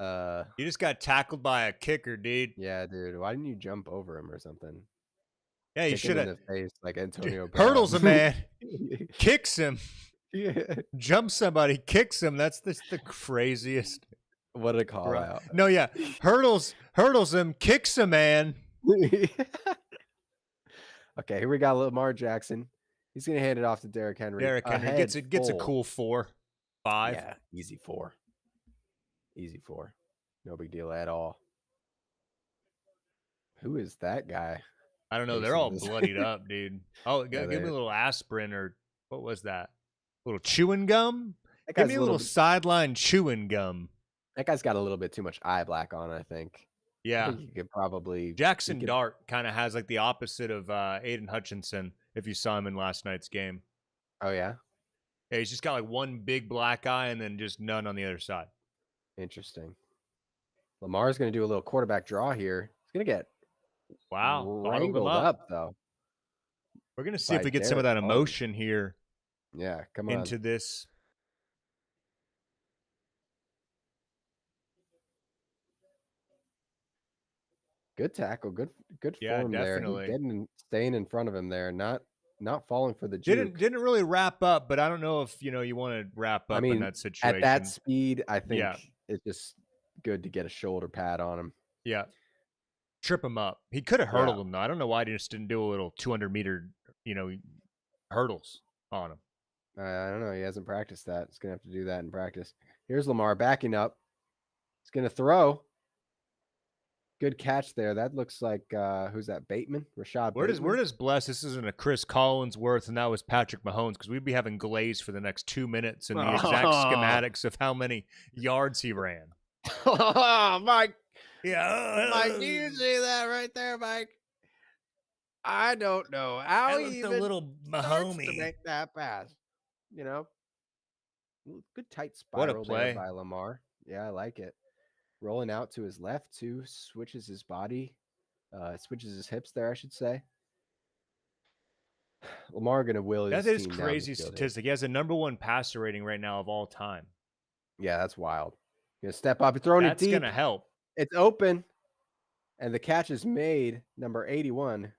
You just got tackled by a kicker, dude. Yeah, dude. Why didn't you jump over him or something? Yeah, you Kick should him in have. the face like Antonio Brown. Hurdles a man, kicks him, Yeah. jumps somebody, kicks him. That's the craziest. What a call out. No, yeah. Hurdles him, kicks a man. Okay, here we got Lamar Jackson. He's gonna hand it off to Derrick Henry. Derrick Henry gets a cool 4, 5. Yeah, easy 4. Easy 4. No big deal at all. Who is that guy? I don't know. They're all bloodied up, dude. Oh, give me a little aspirin, or what was that? A little chewing gum? Give me a little sideline chewing gum. That guy's got a little bit too much eye black on, I think. Yeah. I think you could probably. Jackson Dart kind of has like the opposite of Aiden Hutchinson, if you saw him in last night's game. Oh, yeah? Yeah, he's just got like one big black eye and then just none on the other side. Interesting. Lamar's going to do a little quarterback draw here. He's going to get wrangled up, though. We're going to see if we get some of that emotion here. Yeah, come on. Into this. Good tackle, good Yeah, form definitely. there. Staying in front of him there, not falling for the juke. Didn't really wrap up, but I don't know if you want to wrap up in that situation. At that speed, I think it's just good to get a shoulder pad on him. Yeah, trip him up. He could have hurdled him though. I don't know why he just didn't do a little 200-meter, hurdles on him. I don't know. He hasn't practiced that. He's gonna have to do that in practice. Here's Lamar backing up. He's gonna throw. Good catch there. That looks like who's that? Bateman, Rashad. Where does bless? This isn't a Chris Collinsworth, and that was Patrick Mahomes, because we'd be having glaze for the next 2 minutes and the exact schematics of how many yards he ran. Oh, Mike. Yeah, Mike, do you see that right there, Mike? I don't know how he even a little starts to make that pass. Good tight spiral there by Lamar. Yeah, I like it. Rolling out to his left too, switches his body, switches his hips there, I should say. Lamar gonna will his team. That is crazy statistic. He has a #1 passer rating right now of all time. Yeah, that's wild. Gonna step up, throwing it deep. That's gonna help. It's open, and the catch is made. Number 81,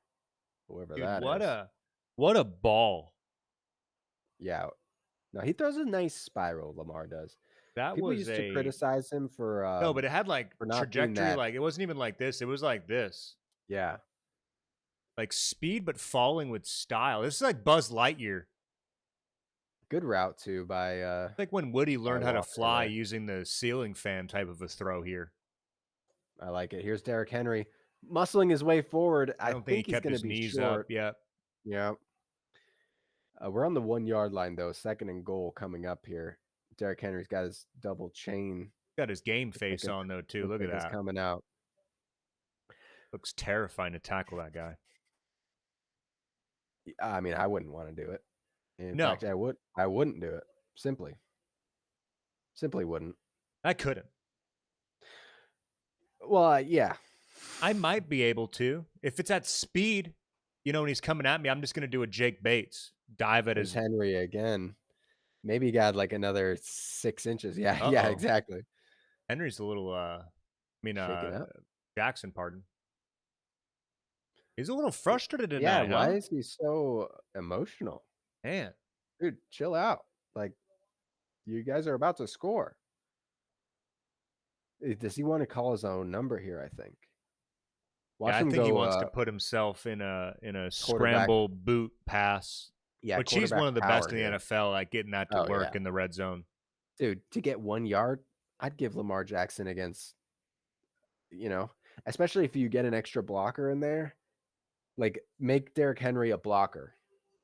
whoever that is. What a ball! Yeah, no, he throws a nice spiral. Lamar does. People used to criticize him for no, but it had like trajectory. Like it wasn't even like this. It was like this. Yeah, like speed, but falling with style. This is like Buzz Lightyear. Good route too by. It's like when Woody learned how to fly using the ceiling fan type of a throw here. I like it. Here's Derrick Henry muscling his way forward. I don't think he's going to be knees short. Up. Yep. Yeah. We're on the 1-yard line though. 2nd and goal coming up here. Derrick Henry's got his double chain. Got his game face on though too. Look at that. Coming out. Looks terrifying to tackle that guy. I mean, I wouldn't want to do it. In fact, I wouldn't do it. Simply wouldn't. I couldn't. Well, yeah. I might be able to. If it's at speed, when he's coming at me, I'm just going to do a Jake Bates. Dive at his Henry again. Maybe he got like another 6 inches. Yeah, yeah, exactly. Henry's a little, Jackson, pardon. He's a little frustrated Yeah, tonight, why huh? is he so emotional? Man. Dude, chill out. Like, you guys are about to score. Does he want to call his own number here, I think? Yeah, Watch I him think he wants go to put himself in a quarterback. scramble boot pass, Yeah, which he's one quarterback of the power best in the here. NFL at getting that to Oh, yeah. work in the red zone. Dude, to get 1 yard, I'd give Lamar Jackson against, especially if you get an extra blocker in there. Like, make Derrick Henry a blocker.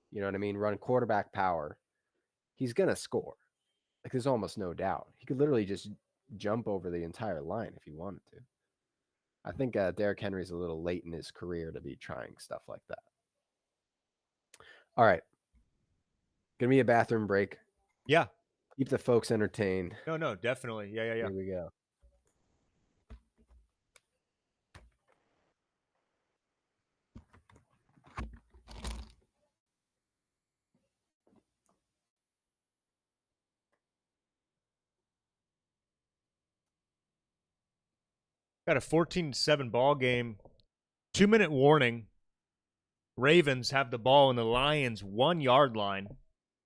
You know what I mean? Run quarterback power. He's going to score. Like, there's almost no doubt. He could literally just jump over the entire line if he wanted to. I think Derrick Henry's a little late in his career to be trying stuff like that. All right. Gonna be a bathroom break. Yeah. Keep the folks entertained. No, definitely. Yeah. Here we go. Got a 14-7 ball game. 2-minute warning. Ravens have the ball in the Lions' 1 yard line,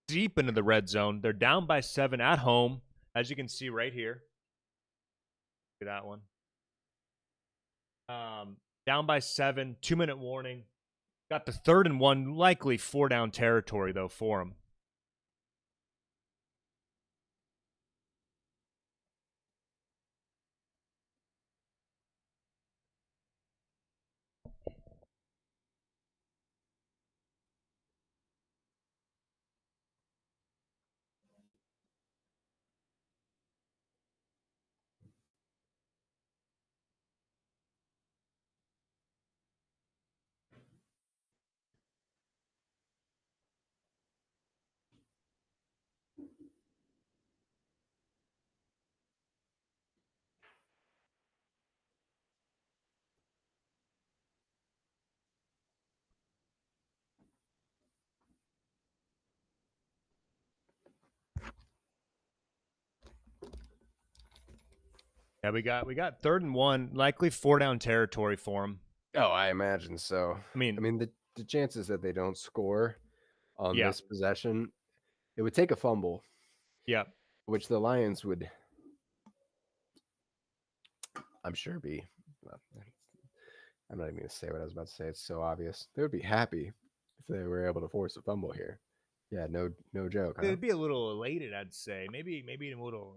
deep into the red zone. They're down by 7 at home, as you can see right here. Look at that one. Down by 7, 2-minute warning. Got the 3rd and 1, likely 4-down territory though for them. Yeah, we got 3rd and 1, likely 4-down territory for them. Oh, I imagine so. I mean, the chances that they don't score on yeah, this possession, it would take a fumble, yeah. which the Lions would, I'm sure, be. Well, I'm not even going to say what I was about to say. It's so obvious. They would be happy if they were able to force a fumble here. Yeah, no joke. Huh? They'd be a little elated, I'd say. Maybe a little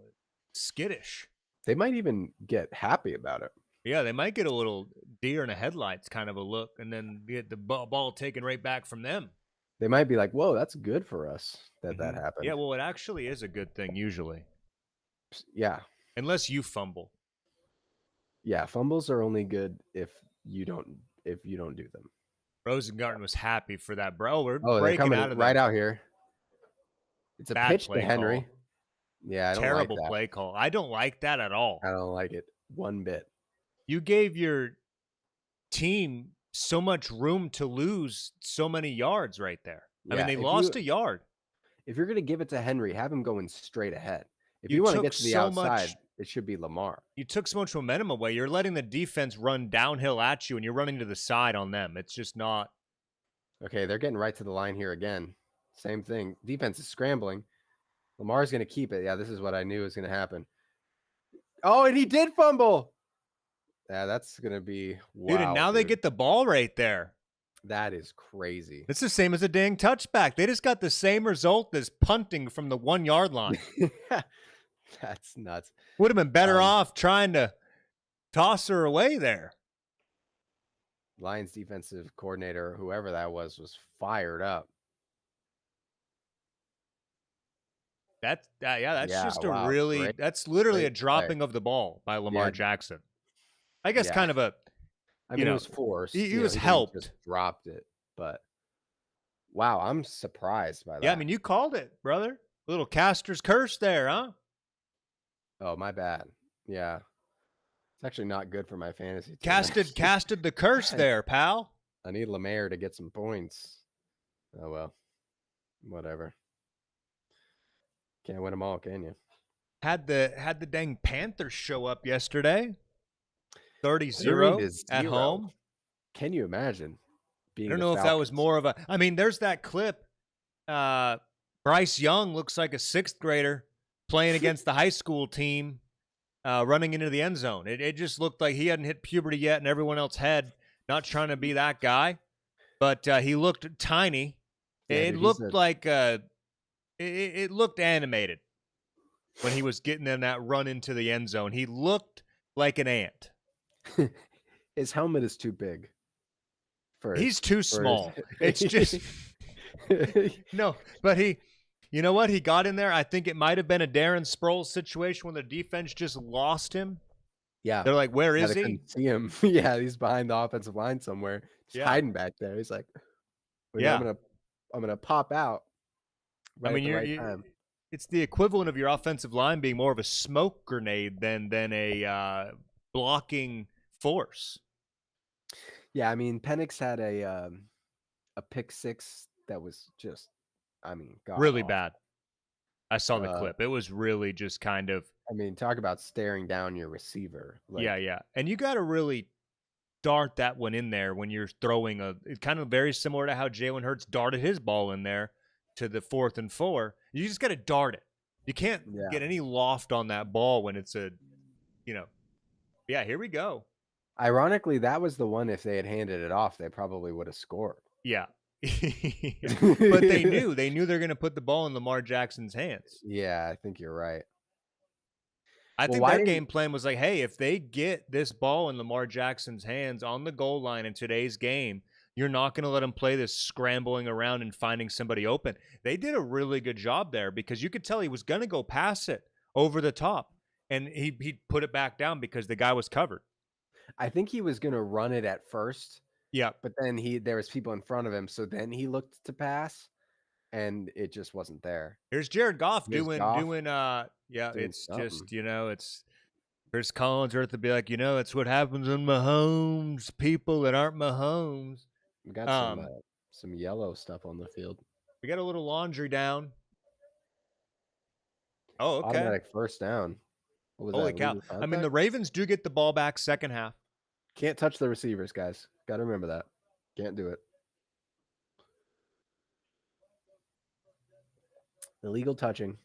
skittish. They might even get happy about it. Yeah, they might get a little deer in the headlights kind of a look, and then get the ball taken right back from them. They might be like, "Whoa, that's good for us that happened." Yeah, well, it actually is a good thing usually. Yeah. Unless you fumble. Yeah, fumbles are only good if you don't do them. Rosengarten was happy for that, bro. We're they're breaking coming out of right them. out here. It's a Bad pitch to play Henry. call. Yeah, I don't Terrible like that. play call. I don't like that at all. I don't like it one bit. You gave your team so much room to lose so many yards right there. I mean, they lost a yard. If you're going to give it to Henry, have him going straight ahead. If you want to get to the outside, it should be Lamar. You took so much momentum away. You're letting the defense run downhill at you, and you're running to the side on them. It's just not. Okay, they're getting right to the line here again. Same thing. Defense is scrambling. Lamar's going to keep it. Yeah, this is what I knew was going to happen. Oh, and he did fumble. Yeah, that's going to be wow. Dude, and now they get the ball right there. That is crazy. It's the same as a dang touchback. They just got the same result as punting from the 1 yard line. That's nuts. Would have been better off trying to toss her away there. Lions defensive coordinator, whoever that was fired up. That's just a really great, that's literally a dropping of the ball by Lamar Jackson. I guess kind of a, I mean, it was forced. He was helped. Just dropped it, but wow, I'm surprised by that. Yeah, I mean, you called it, brother. A little caster's curse there, huh? Oh, my bad. Yeah. It's actually not good for my fantasy team. Casted the curse there, pal. I need Lemare to get some points. Oh, well. Whatever. Can't win them all, can you? Had the dang Panthers show up yesterday. 30-0 at home. Can you imagine? I don't know if that was more of a. I mean, there's that clip. Bryce Young looks like a 6th grader playing against the high school team, running into the end zone. It just looked like he hadn't hit puberty yet, and everyone else had. Not trying to be that guy, but he looked tiny. Yeah, It dude, looked like it looked animated when he was getting in that run into the end zone. He looked like an ant. his helmet is too big. He's too small. It's just no, but you know what? He got in there. I think it might have been a Darren Sproles situation when the defense just lost him. Yeah. They're like, where is they he? couldn't see him. Yeah, he's behind the offensive line somewhere. Just hiding back there. He's like, I'm gonna pop out right at the right time. It's the equivalent of your offensive line being more of a smoke grenade than a blocking force. Yeah, I mean, Penix had a pick 6 that was just, I mean, really bad. I saw the clip. It was really just kind of. I mean, talk about staring down your receiver. Like, yeah. And you got to really dart that one in there when you're throwing it's kind of very similar to how Jalen Hurts darted his ball in there to the 4th and 4. You just got to dart it. You can't get any loft on that ball when it's a, yeah, here we go. Ironically, that was the one, if they had handed it off, they probably would have scored. Yeah. But they knew they're going to put the ball in Lamar Jackson's hands. Yeah, I think you're right. I think their game plan was like, hey, if they get this ball in Lamar Jackson's hands on the goal line in today's game, you're not going to let him play this scrambling around and finding somebody open. They did a really good job there because you could tell he was going to go pass it over the top, and he put it back down because the guy was covered. I think he was going to run it at first. Yeah. But then there was people in front of him, so then he looked to pass, and it just wasn't there. Here's Jared Goff doing it's something. Just, it's Chris Collinsworth to be like, it's what happens when Mahomes, people that aren't Mahomes. We got some yellow stuff on the field. We got a little laundry down. Oh, okay. Automatic first down. Holy cow. I mean, the Ravens do get the ball back second half. Can't touch the receivers, guys. Got to remember that. Can't do it. Illegal touching.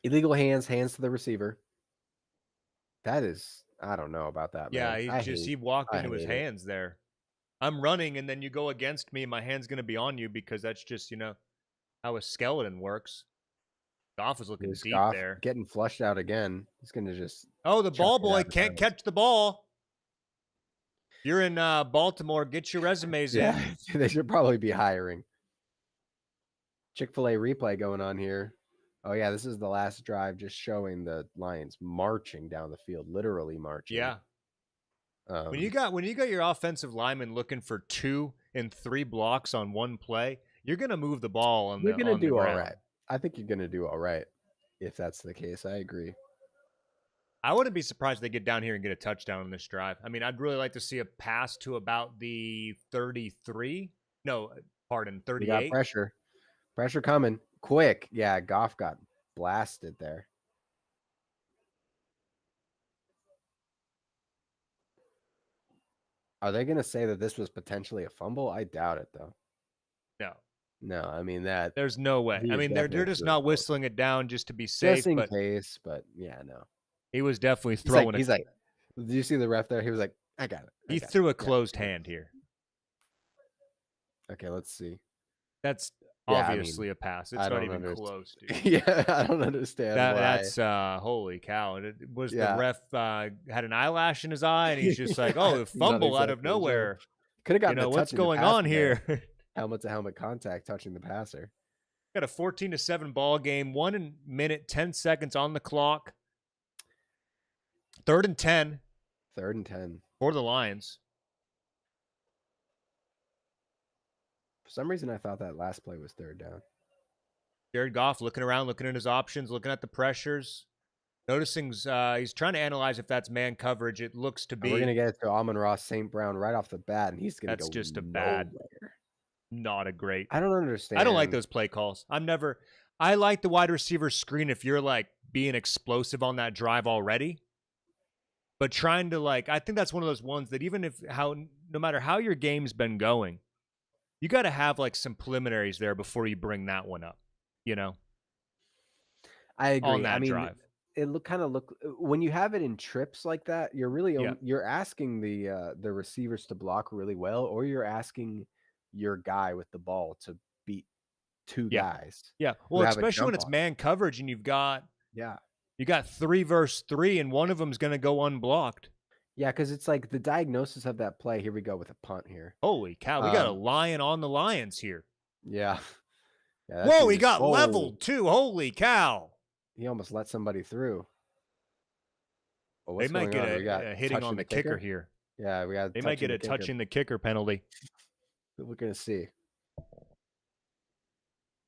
Illegal hands to the receiver. That is, I don't know about that, man. Yeah, he walked into his hands there. I'm running, and then you go against me, and my hand's going to be on you because that's just, how a skeleton works. Goff was looking deep there. Getting flushed out again. He's going to just... Oh, the ball boy can't catch the ball. You're in Baltimore. Get your resumes in. Yeah, they should probably be hiring. Chick-fil-A replay going on here. Oh, yeah, this is the last drive, just showing the Lions marching down the field, literally marching. Yeah. When you got your offensive lineman looking for 2 and 3 blocks on one play, you're going to move the ball on the ground. You're going to do all right. I think you're going to do all right if that's the case. I agree. I wouldn't be surprised if they get down here and get a touchdown on this drive. I mean, I'd really like to see a pass to about the 33. No, pardon, 38. We got pressure. Pressure coming. Quick. Yeah, Goff got blasted there. Are they going to say that this was potentially a fumble? I doubt it, though. No, I mean that. There's no way. I mean, they're just not whistling it down just to be safe. Just in case, but yeah, no. He was definitely throwing it. He's like, did you see the ref there? He was like, I got it. He threw a closed hand here. Okay, let's see. That's obviously a pass. It's not even close, dude. Yeah, I don't understand why. That's holy cow. It was the ref had an eyelash in his eye, and he's just like, oh, fumble out of nowhere. Could have gotten what's going on here? Helmet to helmet contact touching the passer. Got a 14-7 ball game. 1 minute 10 seconds on the clock. 3rd and 10. 3rd and 10 for the Lions. For some reason, I thought that last play was 3rd down. Jared Goff looking around, looking at his options, looking at the pressures, noticing he's trying to analyze if that's man coverage. It looks to be. We're gonna get it to Amon-Ra St. Brown right off the bat, and he's gonna go. That's just a nowhere. bad. Not a great. I don't understand. I don't like those play calls. I like the wide receiver screen if you're like being explosive on that drive already. But trying to I think that's one of those ones that even if no matter how your game's been going, you got to have some preliminaries there before you bring that one up, you know, I on agree. I that mean, drive. it look when you have it in trips like that, you're really Yeah. you're asking the receivers to block really well, or you're asking your guy with the ball to beat two Yeah. guys Yeah. who Well, have a especially when jump it's on him. man coverage and Yeah. you got 3 versus 3 and one of them's going to go unblocked. Yeah, because it's like the diagnosis of that play. Here we go with a punt here. Holy cow, we got a lion on the Lions here. Yeah. Yeah, that Whoa, dude he just got leveled too. Holy cow. he almost let somebody through. Oh, They what's might going get on? We got a hitting on touching the the kicker kicker? here. Yeah, we got They might touching get the a kicker. touching the kicker penalty. We're gonna see.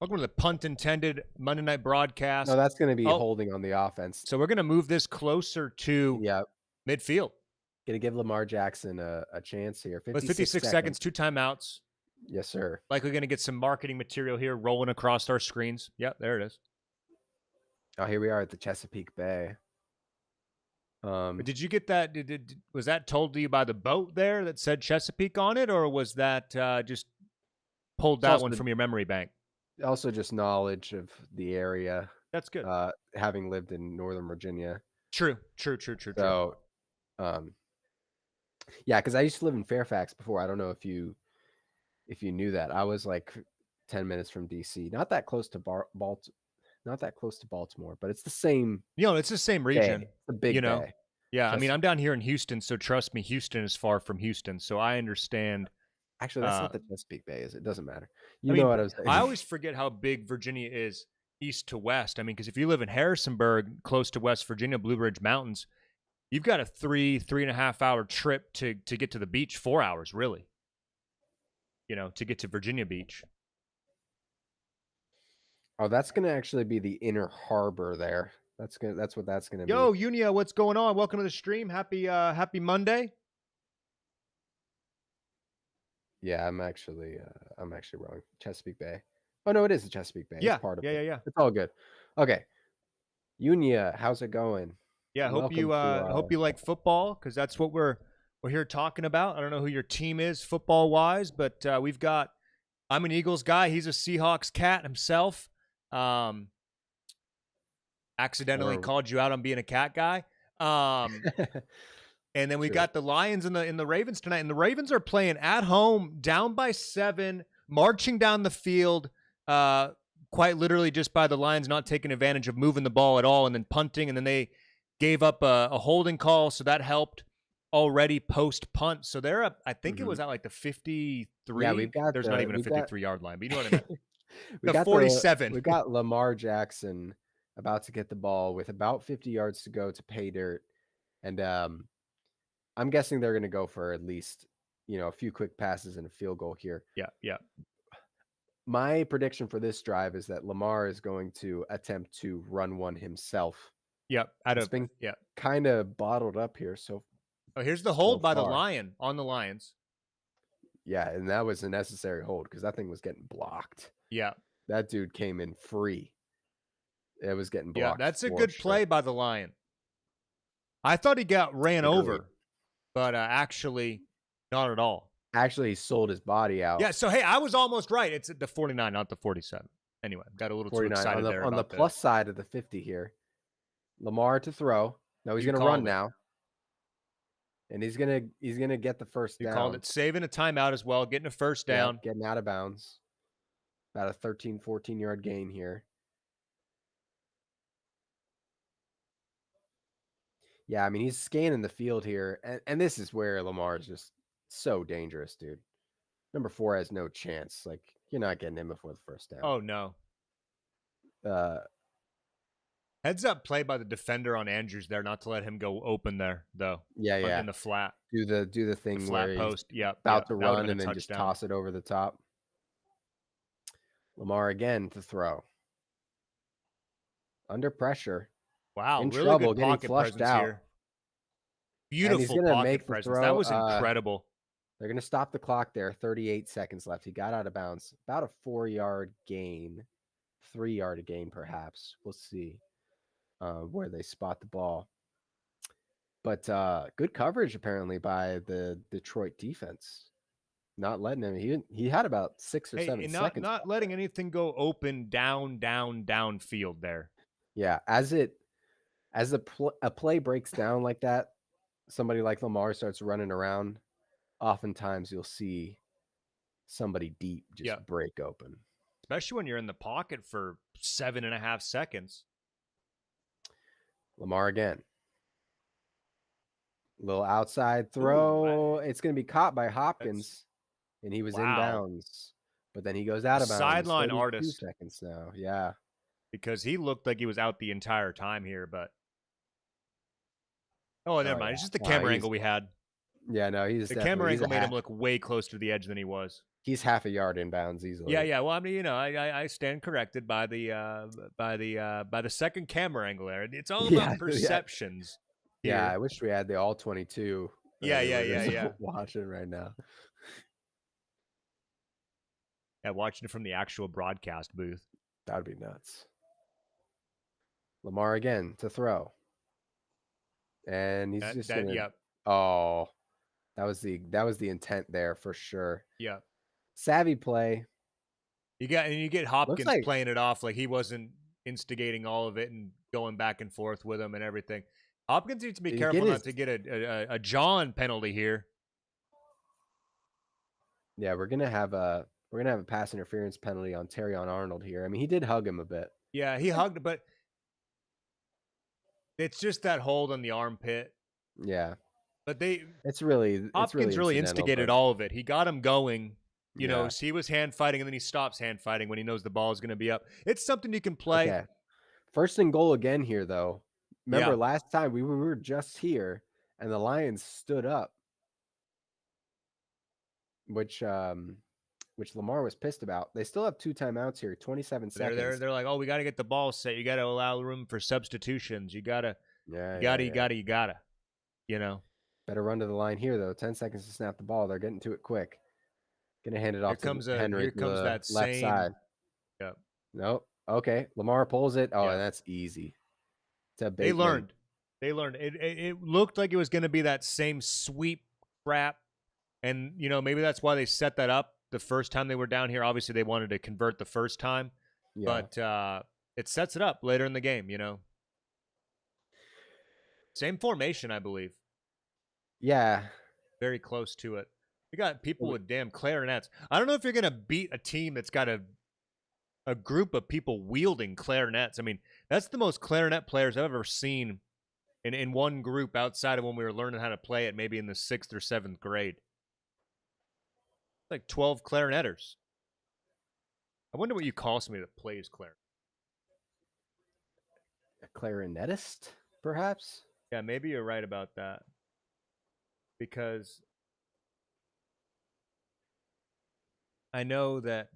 Welcome to the Punt Intended Monday night broadcast. No, that's gonna be Oh, holding on the offense. so we're going to move this closer to Yeah, midfield. gonna give Lamar Jackson a chance here. With 56 56 seconds, 2 timeouts. Yes, sir. Likely going to get some marketing material here rolling across our screens. Yep, there it is. Oh, here we are at the Chesapeake Bay. But did you get that? Was that told to you by the boat there that said Chesapeake on it, or was that just pulled that one from your memory bank? Also just knowledge of the area. That's good. Having lived in Northern Virginia. True. So, yeah, because I used to live in Fairfax before. I don't know if you knew that. I was like 10 minutes from DC. Not that close to not that close to Baltimore, but it's the same It's the same region. bay. It's a big bay. Yeah, I mean, I'm down here in Houston, so trust me, Houston is far from Houston, so I understand. Actually, that's not the Chesapeake Bay, is it? Doesn't matter. I mean, Know what I was saying. I always forget how big Virginia is east to west. I mean, because if you live in Harrisonburg, close to West Virginia, Blue Ridge Mountains, you've got a 3.5 hour trip to get to the beach, 4 hours, really. To get to Virginia Beach. Oh, that's gonna actually be the inner harbor there. That's what that's gonna be. Yo, Unia, what's going on? Welcome to the stream. Happy Monday. Yeah, I'm actually wrong. Chesapeake Bay. Oh no, it is the Chesapeake Bay. Yeah, It's part of yeah. It's all good. Okay. Unia, how's it going? Yeah, hope you like football, because that's what we're here talking about. I don't know who your team is football wise, but I'm an Eagles guy. He's a Seahawks cat himself. Accidentally called you out on being a cat guy. And then we got the Lions and the Ravens tonight, and the Ravens are playing at home, down by 7, marching down the field, quite literally just by the Lions not taking advantage of moving the ball at all, and then punting, and then they gave up a holding call, so that helped already post punt. So they're up. I think it was at like the 53. Yeah, we've got there's not even a 53-yard line, but you know what I mean. The 47. We got Lamar Jackson about to get the ball with about 50 yards to go to pay dirt, and I'm guessing they're going to go for at least a few quick passes and a field goal here. Yeah. My prediction for this drive is that Lamar is going to attempt to run one himself. Yep. It's been kind of bottled up here. So, here's the hold by the Lion on the Lions. Yeah, and that was a necessary hold because that thing was getting blocked. Yeah. That dude came in free. It was getting blocked. Yeah, that's a good play by the Lion. I thought he got ran over, but actually not at all. Actually, he sold his body out. Yeah, so hey, I was almost right. It's at the 49, not the 47. Anyway, got a little too excited there. On the plus side of the 50 here. Lamar to throw. No, he's going to run now. And he's gonna get the first down. You called it, saving a timeout as well, getting a first down. Getting out of bounds. About a 13, 14-yard gain here. Yeah, I mean, he's scanning the field here. And this is where Lamar is just so dangerous, dude. Number 4 has no chance. Like, you're not getting him before the first down. Oh, no. Heads up play by the defender on Andrews there, not to let him go open there, though. Yeah. In the flat. Do the thing flat where post. He's about to run and then just toss it over the top. Lamar again to throw. Under pressure. Wow, in really trouble, good pocket presence out here. Beautiful pocket presence. That was incredible. They're going to stop the clock there. 38 seconds left. He got out of bounds. About a 4-yard gain. 3-yard gain, perhaps. We'll see where they spot the ball. But good coverage apparently by the Detroit defense. Not letting him. He had about 6 or 7 and seconds. not letting anything go open downfield there. Yeah, as a play breaks down like that, somebody like Lamar starts running around. Oftentimes, you'll see somebody deep just break open, especially when you're in the pocket for 7.5 seconds. Lamar again. Little outside throw. It's going to be caught by Hopkins, and he was in bounds. But then he goes out of bounds. Sideline artist. 2 seconds now. Yeah. Because he looked like he was out the entire time here, but never mind. It's just the camera angle we had. Yeah, no, the camera angle made him look way closer to the edge than he was. He's half a yard in bounds easily. Yeah. Well, I mean, I stand corrected by the second camera angle there. It's all about perceptions. Yeah, I wish we had the all 22. Yeah. Watching right now. Yeah, watching it from the actual broadcast booth. That would be nuts. Lamar again to throw. And he's just going to... Oh, that was the intent there for sure. Yeah. Savvy play. You get Hopkins playing it off like he wasn't instigating all of it and going back and forth with him and everything. Hopkins needs to be careful not to get a John penalty here. Yeah, we're gonna have a pass interference penalty on Terrion Arnold here. I mean, he did hug him a bit. Yeah, he hugged, but it's just that hold on the armpit. Yeah, but Hopkins really instigated all of it. He got him going. You know, so he was hand fighting, and then he stops hand fighting when he knows the ball is going to be up. It's something you can play. Okay. First and goal again here, though. Remember last time we were just here, and the Lions stood up, which Lamar was pissed about. They still have 2 timeouts here, 27 seconds. They're like, oh, we got to get the ball set. You got to allow room for substitutions. You gotta. You know. Better run to the line here, though. 10 seconds to snap the ball. They're getting to it quick. Gonna hand it off to Henry. Here comes that left side. Yep. Nope. Okay. Lamar pulls it. Oh, and that's easy. They learned. It looked like it was going to be that same sweep crap. And, maybe that's why they set that up the first time they were down here. Obviously, they wanted to convert the first time. Yeah. But it sets it up later in the game, Same formation, I believe. Yeah. Very close to it. You got people with damn clarinets. I don't know if you're going to beat a team that's got a group of people wielding clarinets. I mean, that's the most clarinet players I've ever seen in one group outside of when we were learning how to play it, maybe in the 6th or 7th grade. Like 12 clarineters. I wonder what you call somebody that plays clarinet. A clarinetist, perhaps? Yeah, maybe you're right about that. Because I know that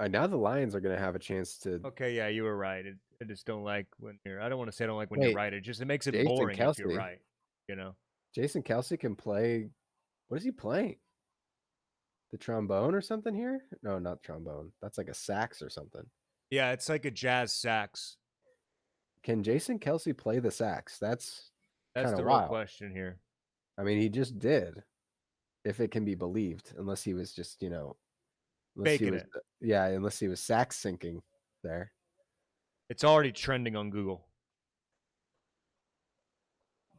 now the Lions are going to have a chance to... Okay, yeah, you were right. I just don't like when you're... I don't want to say I don't like when you're right. It makes it boring if you're right, Jason Kelce can play... What is he playing? The trombone or something here? No, not trombone. That's like a sax or something. Yeah, it's like a jazz sax. Can Jason Kelce play the sax? That's the real question here. I mean, he just did, if it can be believed, unless he was just, faking it. Yeah, unless he was sax syncing there. It's already trending on Google.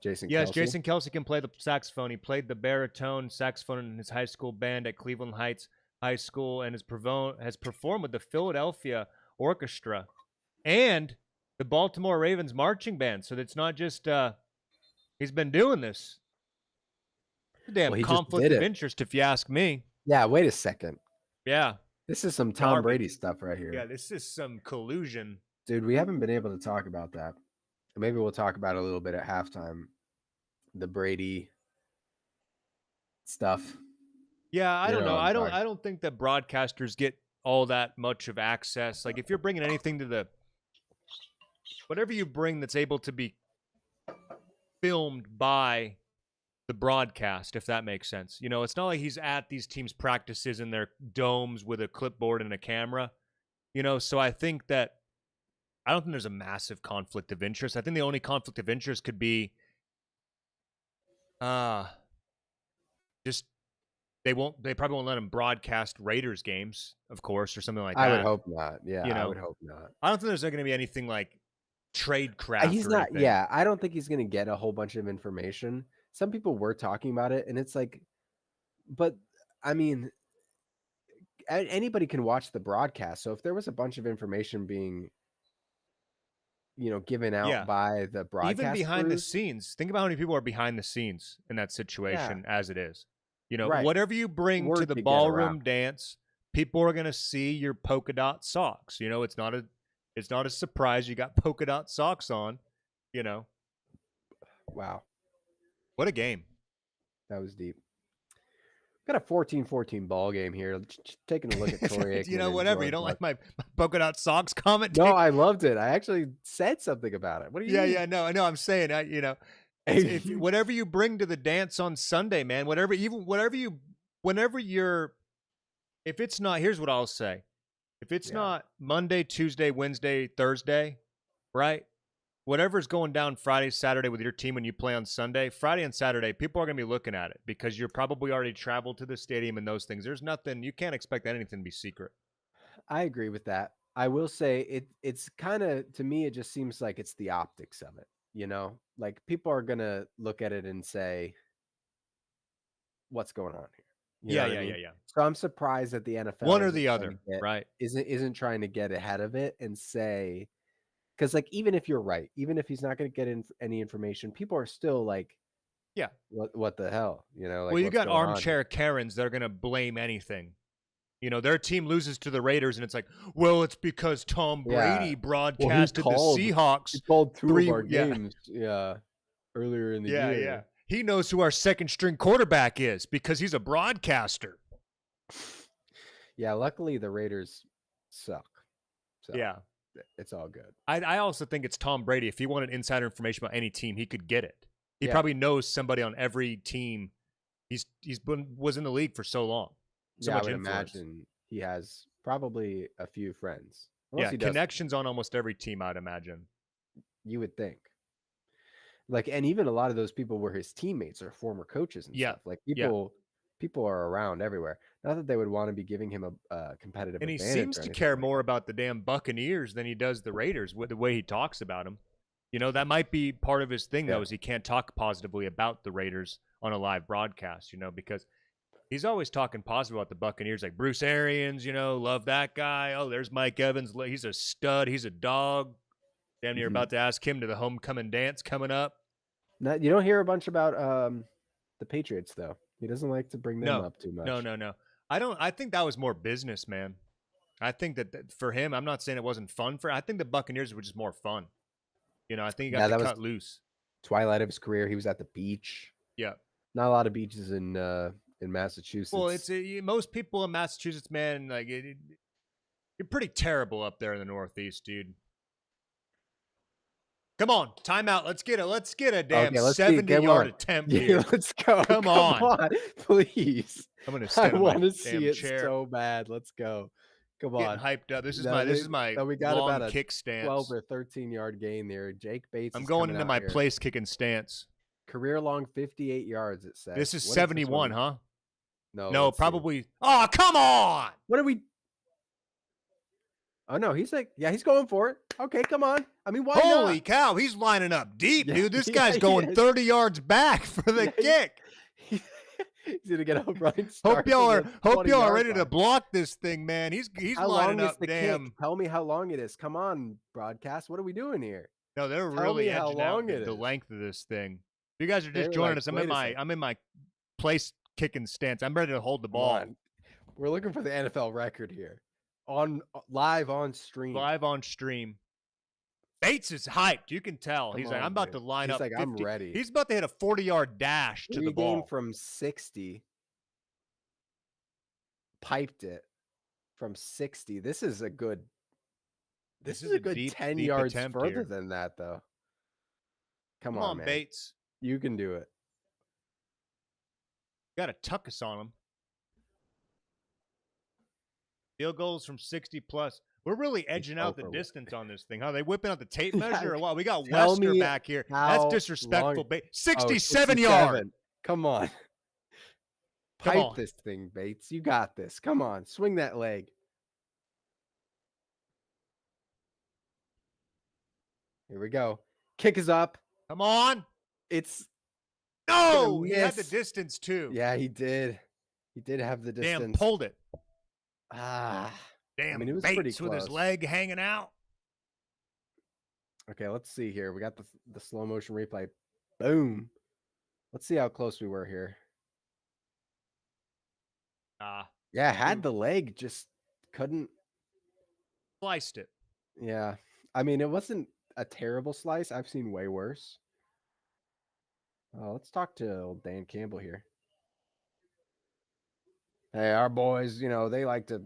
Jason Kelce can play the saxophone. He played the baritone saxophone in his high school band at Cleveland Heights High School and has performed with the Philadelphia Orchestra and the Baltimore Ravens marching band. So it's not just he's been doing this. Damn conflict of interest, if you ask me. Yeah, wait a second. Yeah. This is some Tom Brady stuff right here. Yeah, this is some collusion. Dude, we haven't been able to talk about that. Maybe we'll talk about it a little bit at halftime. The Brady stuff. Yeah, I don't know. I don't think that broadcasters get all that much of access. Like if you're bringing anything to whatever you bring that's able to be filmed by the broadcast, if that makes sense. You know, it's not like he's at these teams' practices in their domes with a clipboard and a camera. You know, so I think that I don't think there's a massive conflict of interest. I think the only conflict of interest could be uh just they probably won't let him broadcast Raiders games, of course, or something like I would that. hope not. Yeah, You I know, would hope not. I don't think there's going to be anything like trade craft He's or not. anything. Yeah, I don't think he's gonna get a whole bunch of information. Some people were talking about it, and it's like, but I mean, anybody can watch the broadcast. So if there was a bunch of information being, given out Yeah. by the Even broadcast behind the crews, scenes, think about how many people are behind the scenes in that yeah, situation as it is. You know, right, whatever you bring to word the could get around. ballroom dance, people are going to see your polka dot socks. You know, it's not a surprise you got polka dot socks on, you know. Wow, What a game. that was deep. Got a 14-14 ball game here. Taking a look at Troy You Aikman know, and whatever. You Jordan don't Love. like my polka dot socks comment? No, I loved it. I actually said something about it. What do you Yeah, mean? yeah, no, I know. I'm saying, you know, it's if whatever you bring to the dance on Sunday, man, whenever you're, if it's not, here's what I'll say: if it's Yeah. not Monday, Tuesday, Wednesday, Thursday, right? Whatever's going down Friday, Saturday with your team when you play on Sunday, Friday and Saturday, people are going to be looking at it because you're probably already traveled to the stadium and those things. There's nothing, you can't expect anything to be secret. I agree with that. I will say it's kind of, to me, it just seems like it's the optics of it, Like people are gonna look at it and say, what's going on here? You know Yeah, what I yeah, yeah, mean? yeah. So I'm surprised that the One NFL or isn't the trying to other, get right? isn't trying to get ahead of it and say, because like even if you're right, even if he's not going to get any information, people are still like, Yeah. what the hell? Well, Like you what's got going on here? armchair Karens that are going to blame anything. You know, their team loses to the Raiders, and it's like, well, it's because Tom Yeah. Brady Well, he broadcasted the called Seahawks two of 3, our yeah, games, yeah, earlier in the yeah, yeah. year. He knows who our second string quarterback is because he's a broadcaster. Yeah, luckily the Raiders suck. So Yeah. it's all good. I also think it's Tom Brady. If he wanted insider information about any team, he could get it. He Yeah. probably knows somebody on every team. Was in the league for so long. So Yeah, I much would influence. imagine he has probably a few friends. Unless Yeah, he doesn't, connections on almost every team, I'd imagine. you would think. Like, and even a lot of those people were his teammates or former coaches and Yeah, stuff. Like yeah. people are around everywhere. Not that they would want to be giving him a competitive And he advantage seems or to anything care like more that. about the damn Buccaneers than he does the Raiders with the way he talks about them. You know, that might be part of his thing, though, Yeah. is he can't talk positively about the Raiders on a live broadcast, because he's always talking positive about the Buccaneers, like Bruce Arians, love that guy. Oh, there's Mike Evans. He's a stud. He's a dog. Damn near about to ask him to the homecoming dance coming up. Now, you don't hear a bunch about the Patriots though. He doesn't like to bring them No, up too much. no. I think that was more business, man. I think that for him, I'm not saying it wasn't fun I think the Buccaneers were just more fun. I think he got to that was cut loose. twilight of his career. He was at the beach. Yeah. Not a lot of beaches in Massachusetts. Well, it's most people in Massachusetts, man. Like you're pretty terrible up there in the Northeast, dude. Come on, timeout. Let's get a damn 70-yard attempt here. Let's go. Come on, please. I'm gonna I stand on want my to see it chair. so bad. Let's go. Come Getting on. hyped up. This is my we got long about a kick stance. 12 or 13-yard gain there. Jake Bates. I'm is going coming into out my here. place kicking stance. Career long 58 yards. It says. This is What 71, this huh? No, probably. See. Oh, come on! What are we? Oh no, he's going for it. Okay, come on. I mean, why not? Holy cow, he's lining up deep, dude. This guy's going 30 yards back for the kick. He's gonna get a running Hope start. y'all are ready to block this thing, man. He's how lining long up. Is the damn. Kick? Tell me how long it is. Come on, broadcast. What are we doing here? No, they're Tell really me how edging long out it the is. length of this thing. If you guys are just joining us, I'm in my place kicking stance. I'm ready to hold the ball. We're looking for the NFL record here. Live on stream. Bates is hyped. You can tell. Come he's on, like, I'm about dude. to line He's up. Like, 50. I'm ready. He's about to hit a 40-yard dash to the ball. From 60. Piped it from 60. This is a good. This is a good deep, 10 yards further here. Than that, though. Come on, man. Bates. You can do it. Got to tuck us on them. Field goals from 60 plus. We're really edging out the distance on this thing, huh? They whipping out the tape measure or what? We got Wester back here. That's disrespectful. 67 yards. Come on. Pipe this thing, Bates. You got this. Come on. Swing that leg. Here we go. Kick is up. Come on. It's no. He had the distance too. Yeah, he did. He did have the distance. Damn, pulled it. Damn. I mean, it was Bates pretty close. With his leg hanging out. Okay, let's see here. We got the slow motion replay. Boom. Let's see how close we were here. Yeah, had the leg, just couldn't. Sliced it. Yeah. I mean, it wasn't a terrible slice. I've seen way worse. Let's talk to old Dan Campbell here. Hey, our boys, they like to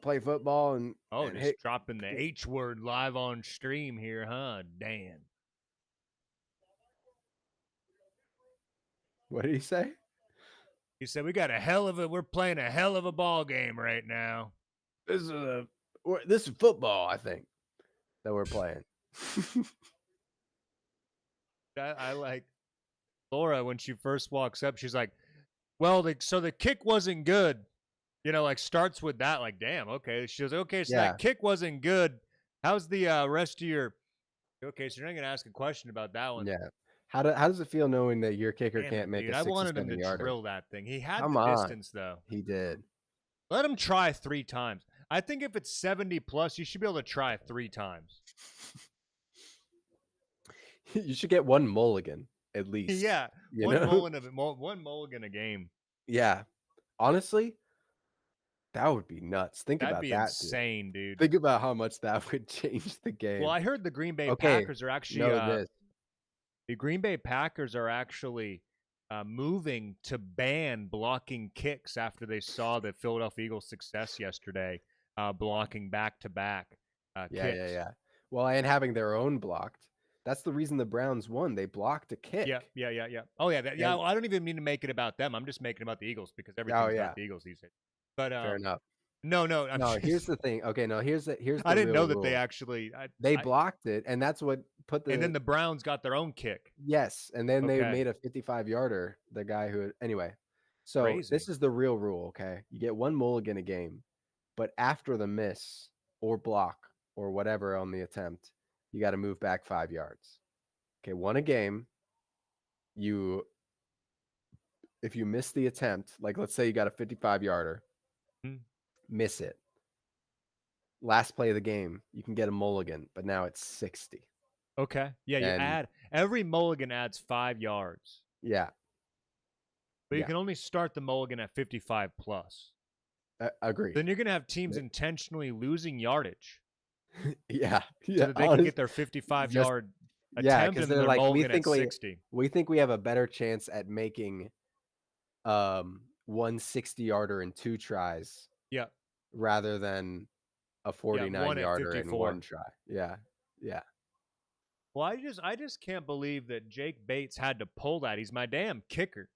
play football and just dropping the H word live on stream here, huh, Dan? What did he say? He said we're playing a hell of a ball game right now. This is football, I think, that we're playing. I like Laura when she first walks up. She's like, well, so the kick wasn't good. Starts with that, like, damn, okay. She goes, okay, so that kick wasn't good. How's the rest of your – okay, so you're not going to ask a question about that one. Yeah. How does it feel knowing that your kicker can't make a 67-yarder? I wanted him to drill that thing. He had the distance, though. He did. Let him try 3 times. I think if it's 70-plus, you should be able to try it 3 times. You should get one mulligan, at least. Yeah, one mulligan a game. Yeah. Honestly, that would be nuts. That'd be insane, dude. Think about how much that would change the game. Well, I heard the Green Bay Packers are actually the Green Bay Packers are actually moving to ban blocking kicks after they saw the Philadelphia Eagles' success yesterday, blocking back-to-back kicks. Yeah. Well, and having their own blocked. That's the reason the Browns won. They blocked a kick. Yeah. Oh, yeah. Well, I don't even mean to make it about them. I'm just making it about the Eagles because everything's about the Eagles these days. But fair enough. No. Here's the thing. Okay, no. Here's the. I didn't know that rule. they actually. They blocked it, and that's what put the. And then the Browns got their own kick. Yes, and then they made a 55-yarder. The guy who anyway. So this is the real rule. Okay, you get one mulligan a game, but after the miss or block or whatever on the attempt, you got to move back 5 yards. Okay, one a game. If you miss the attempt, like let's say you got a 55-yarder, miss it. Last play of the game, you can get a mulligan, but now it's 60. Okay. Yeah, you add every mulligan adds 5 yards. Yeah. But you can only start the mulligan at 55 plus. Agree. Then you're going to have teams intentionally losing yardage. Yeah. So that they can get their 55-yard attempt and their mulligan at 60. We think we have a better chance at making one 60-yarder in 2 tries. Yeah. Rather than a 49-yarder in 1 try. Yeah. Well, I just can't believe that Jake Bates had to pull that. He's my damn kicker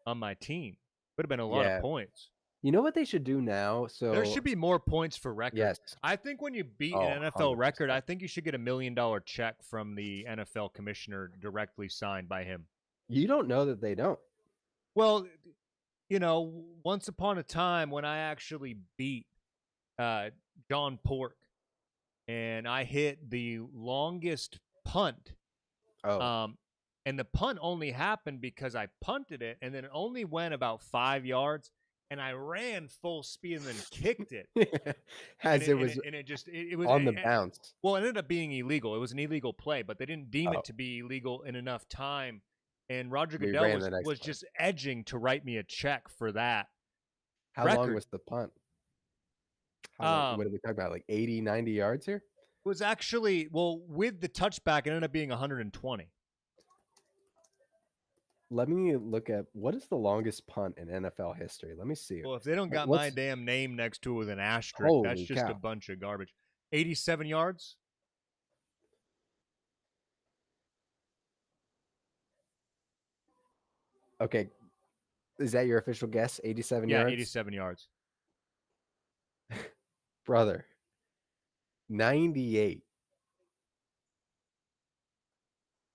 on my team. Would have been a lot of points. You know what they should do now? So there should be more points for records. Yes. I think when you beat an NFL record, I think you should get $1 million check from the NFL commissioner directly signed by him. You don't know that they don't. Well, once upon a time when I actually beat John Pork and I hit the longest punt. And the punt only happened because I punted it and then it only went about 5 yards and I ran full speed and then kicked it. It was on the bounce. Well, it ended up being illegal. It was an illegal play, but they didn't deem it to be illegal in enough time. And Roger Goodell was just edging to write me a check for that. How long was the punt? What are we talking about? Like 80, 90 yards here? It was actually, with the touchback, it ended up being 120. Let me look at what is the longest punt in NFL history. Let me see. Well, if they don't got my damn name next to it with an asterisk, that's just a bunch of garbage. 87 yards? Okay. Is that your official guess? 87 Yeah, yards? 87 yards. Brother. 98.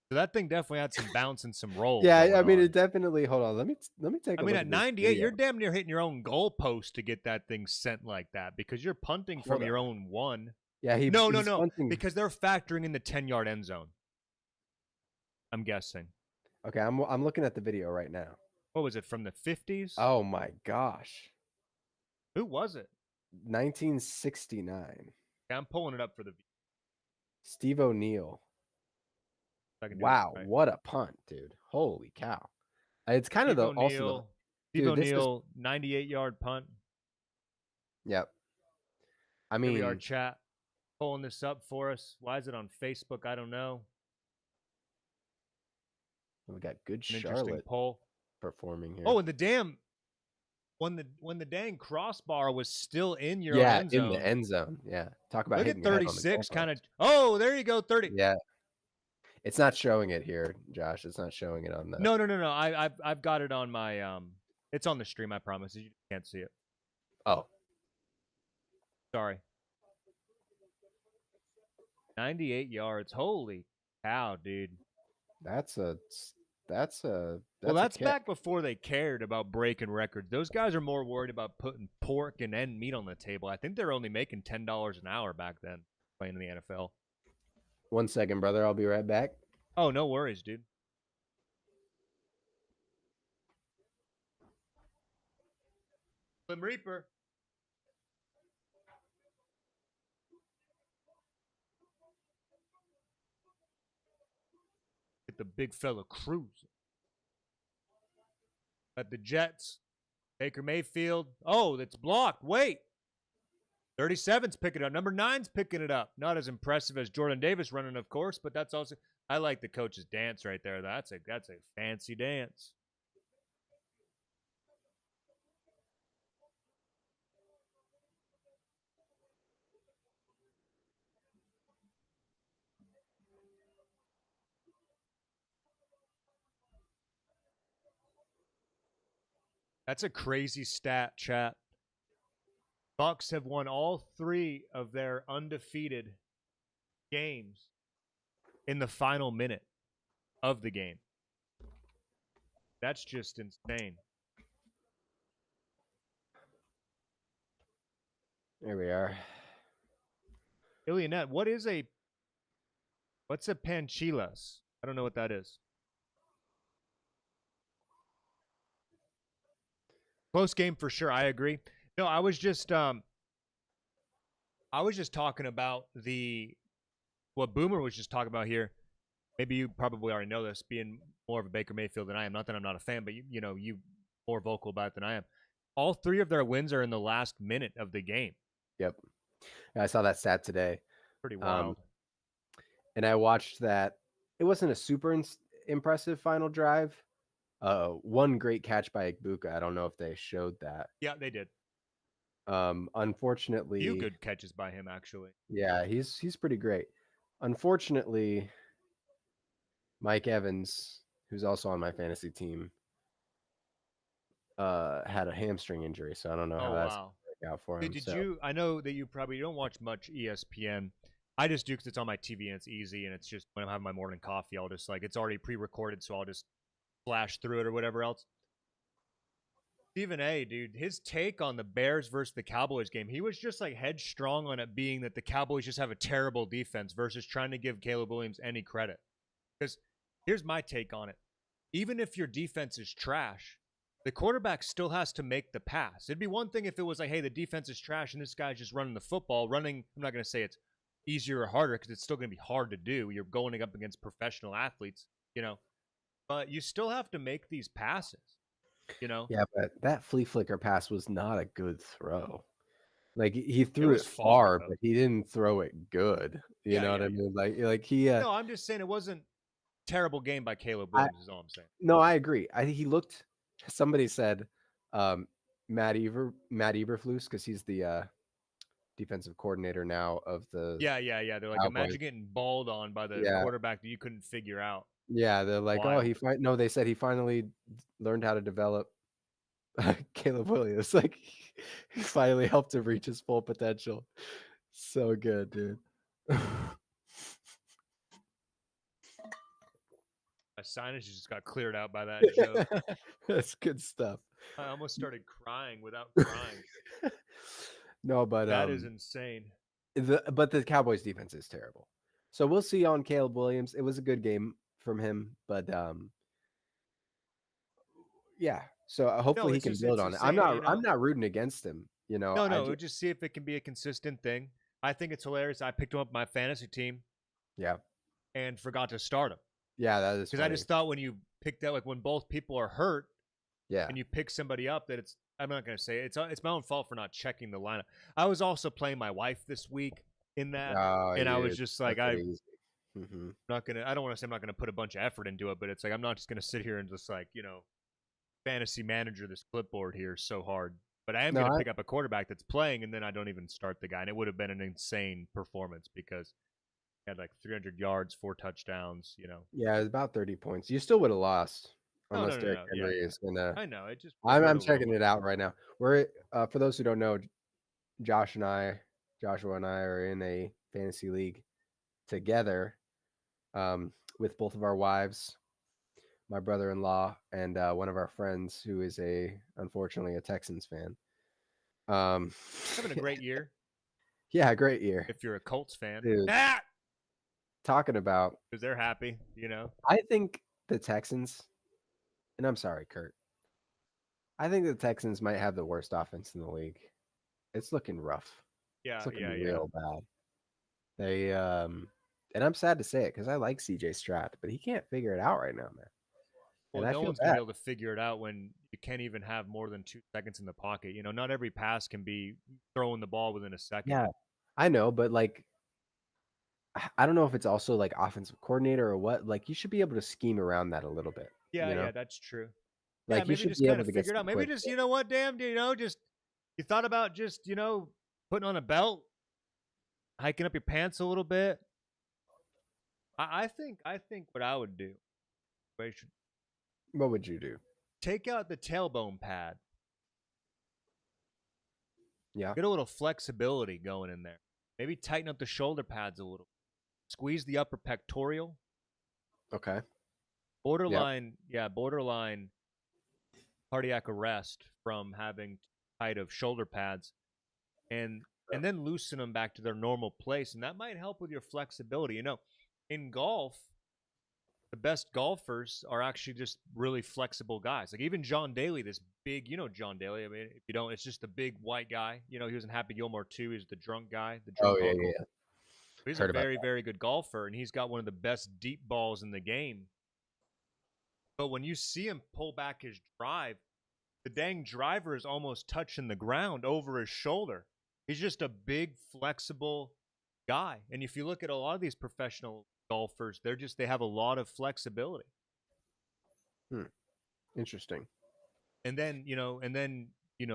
So that thing definitely had some bounce and some roll Yeah, going I mean, on. it definitely. Hold on. Let me take I a mean, look at at this 98, video. you're damn near hitting your own goalpost to get that thing sent like that because you're punting from Hold your on. own one. Yeah, he's No, punting. because they're factoring in the 10-yard end zone. I'm guessing. Okay, I'm looking at the video right now. What was it, from the 50s? Oh my gosh. Who was it? 1969. Yeah, I'm pulling it up for the Steve O'Neill. I can do this Wow, right. what a punt, dude. Holy cow. It's kind of Steve dude, this is, O'Neill, 98-yard punt. yep. I Here we are, mean, chat. Pulling this up for us. Why is it on Facebook? I don't know. we got good An interesting Charlotte poll. performing here. Oh, and the damn when the dang crossbar was still in your own Yeah, end in zone. the end zone. Yeah. Talk about Look hitting at your head on the 36 goalpost. kind of. Oh, there you go, 30. Yeah. It's not showing it here, Josh. It's not showing it on the. No. I've got it on my it's on the stream, I promise. You can't see it. Oh. Sorry. 98 yards. Holy cow, dude. That's a Well, that's kick. back before they cared about breaking records. Those guys are more worried about putting pork and end meat on the table. I think they're only making $10 an hour back then playing in the NFL. 1 second, brother. I'll be right back. Oh, no worries, dude. Slim Reaper. Get the big fella cruising. At the Jets. Baker Mayfield. Oh, that's blocked. Wait. 37's picking it up. Number 9's picking it up. Not as impressive as Jordan Davis running, of course, but that's also. I like the coach's dance right there. That's a fancy dance. That's a crazy stat, chat. Bucks have won all 3 of their undefeated games in the final minute of the game. That's just insane. There we are. Ilianet, what's a panchilas? I don't know what that is. Close game for sure. I agree. No, I was just talking about what Boomer was just talking about here. Maybe you probably already know this, being more of a Baker Mayfield than I am. Not that I'm not a fan, but you more vocal about it than I am. All 3 of their wins are in the last minute of the game. Yep. I saw that stat today. Pretty wild. And I watched that. It wasn't a super impressive final drive. One great catch by Igbuka. I don't know if they showed that. Yeah, they did. Unfortunately, Few good catches by him, actually. Yeah, he's pretty great. Unfortunately, Mike Evans, who's also on my fantasy team, had a hamstring injury, so I don't know how that's going to work out for him. Did you? I know that you probably don't watch much ESPN. I just do because it's on my TV and it's easy, and it's just when I'm having my morning coffee, I'll just it's already pre-recorded, so I'll just flash through it or whatever else. Stephen A, dude, his take on the Bears versus the Cowboys game, he was just headstrong on it being that the Cowboys just have a terrible defense versus trying to give Caleb Williams any credit. Because here's my take on it. Even if your defense is trash, the quarterback still has to make the pass. It'd be one thing if it was hey, the defense is trash and this guy's just running the football. I'm not going to say it's easier or harder because it's still going to be hard to do. You're going up against professional athletes, but you still have to make these passes. Yeah, but that flea flicker pass was not a good throw. He threw it far, but he didn't throw it good. You know what I mean? No, I'm just saying it wasn't a terrible game by Caleb Williams. Is all I'm saying. No, I agree. I think he looked. Somebody said Matt Eberflus because he's the defensive coordinator now of the. Yeah. They're imagine getting balled on by the quarterback that you couldn't figure out. Yeah, they're like, wild. They said he finally learned how to develop. Caleb Williams, like he finally helped him reach his full potential. So good, dude. My sinus just got cleared out by that joke. That's good stuff. I almost started crying without crying. No, but That is insane. but the Cowboys defense is terrible. So we'll see on Caleb Williams. It was a good game from him, but yeah. So hopefully No, he it's can just build it's on it. insane. I'm not rooting against him. You know, No, I no, just just see if it can be a consistent thing. I think it's hilarious. I picked him up my fantasy team yeah. and forgot to start him Yeah, that is because I funny. just thought when you pick that, like when both people are hurt Yeah. and you pick somebody up, that it's. I'm not gonna say it's my own fault for not checking the lineup. I was also playing my wife this week in that, Oh, and I was dude, just like, that's I'm easy. Mm-hmm. not gonna. I don't want to say I'm not gonna put a bunch of effort into it, but it's like I'm not just gonna sit here and just like fantasy manager this clipboard here so hard. But I am going to pick up a quarterback that's playing, and then I don't even start the guy. And it would have been an insane performance because he had like 300 yards, 4 touchdowns. Yeah, it's about 30 points. You still would have lost unless Derrick No. Henry Yeah. is gonna. I know. It just I'm checking it out right now. We're for those who don't know, Joshua and I are in a fantasy league together, with both of our wives, my brother-in-law, and one of our friends who is unfortunately a Texans fan. having a great year. Yeah, great year. If you're a Colts fan, Dude, talking about, because they're happy, I think the Texans, and I'm sorry, Kurt. I think the Texans might have the worst offense in the league. It's looking rough. It's looking real bad. They and I'm sad to say it because I like CJ Stroud, but he can't figure it out right now, man. Well, And I no feel one's going to bad. be able to figure it out when you can't even have more than 2 seconds in the pocket. Not every pass can be throwing the ball within a second. Yeah, I know, but like, I don't know if it's also like offensive coordinator or what. Like, you should be able to scheme around that a little bit. Yeah, that's true. Yeah, Like, you maybe should just be kind able of to get figure it some out. Maybe quick. just, what, damn, just you thought about just, putting on a belt, hiking up your pants a little bit. I think what I would do, I should What would you do? take out the tailbone pad, Yeah. get a little flexibility going in there. Maybe tighten up the shoulder pads a little. Squeeze the upper pectoral. Okay. Borderline cardiac arrest from having tight of shoulder pads, and then loosen them back to their normal place, and that might help with your flexibility. In golf, the best golfers are actually just really flexible guys. Like even John Daly, this big, John Daly. I mean, if you don't, it's just a big white guy. He was in Happy Gilmore too. He's the drunk guy, the drunk Oh, uncle. yeah. He's a Heard about very, that. very good golfer, and he's got one of the best deep balls in the game. But when you see him pull back his drive, the dang driver is almost touching the ground over his shoulder. He's just a big, flexible guy. And if you look at a lot of these professional golfers, they have a lot of flexibility. Interesting. And then,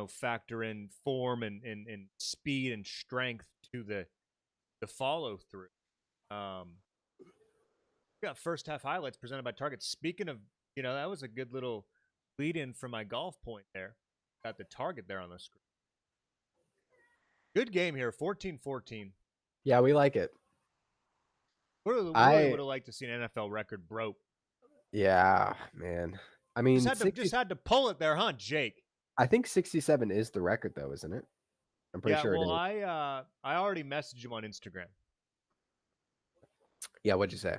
factor in form and speed and strength to the follow through. We got first half highlights presented by Target. Speaking of, that was a good little lead in for my golf point there. Got the target there on the screen. Good game here, 14-14. Yeah, we like it. We really would have liked to see an NFL record broke. Yeah, man. I mean, just had to pull it there, huh, Jake? I think 67 is the record, though, isn't it? I'm pretty sure it is. I already messaged him on Instagram. Yeah, what'd you say?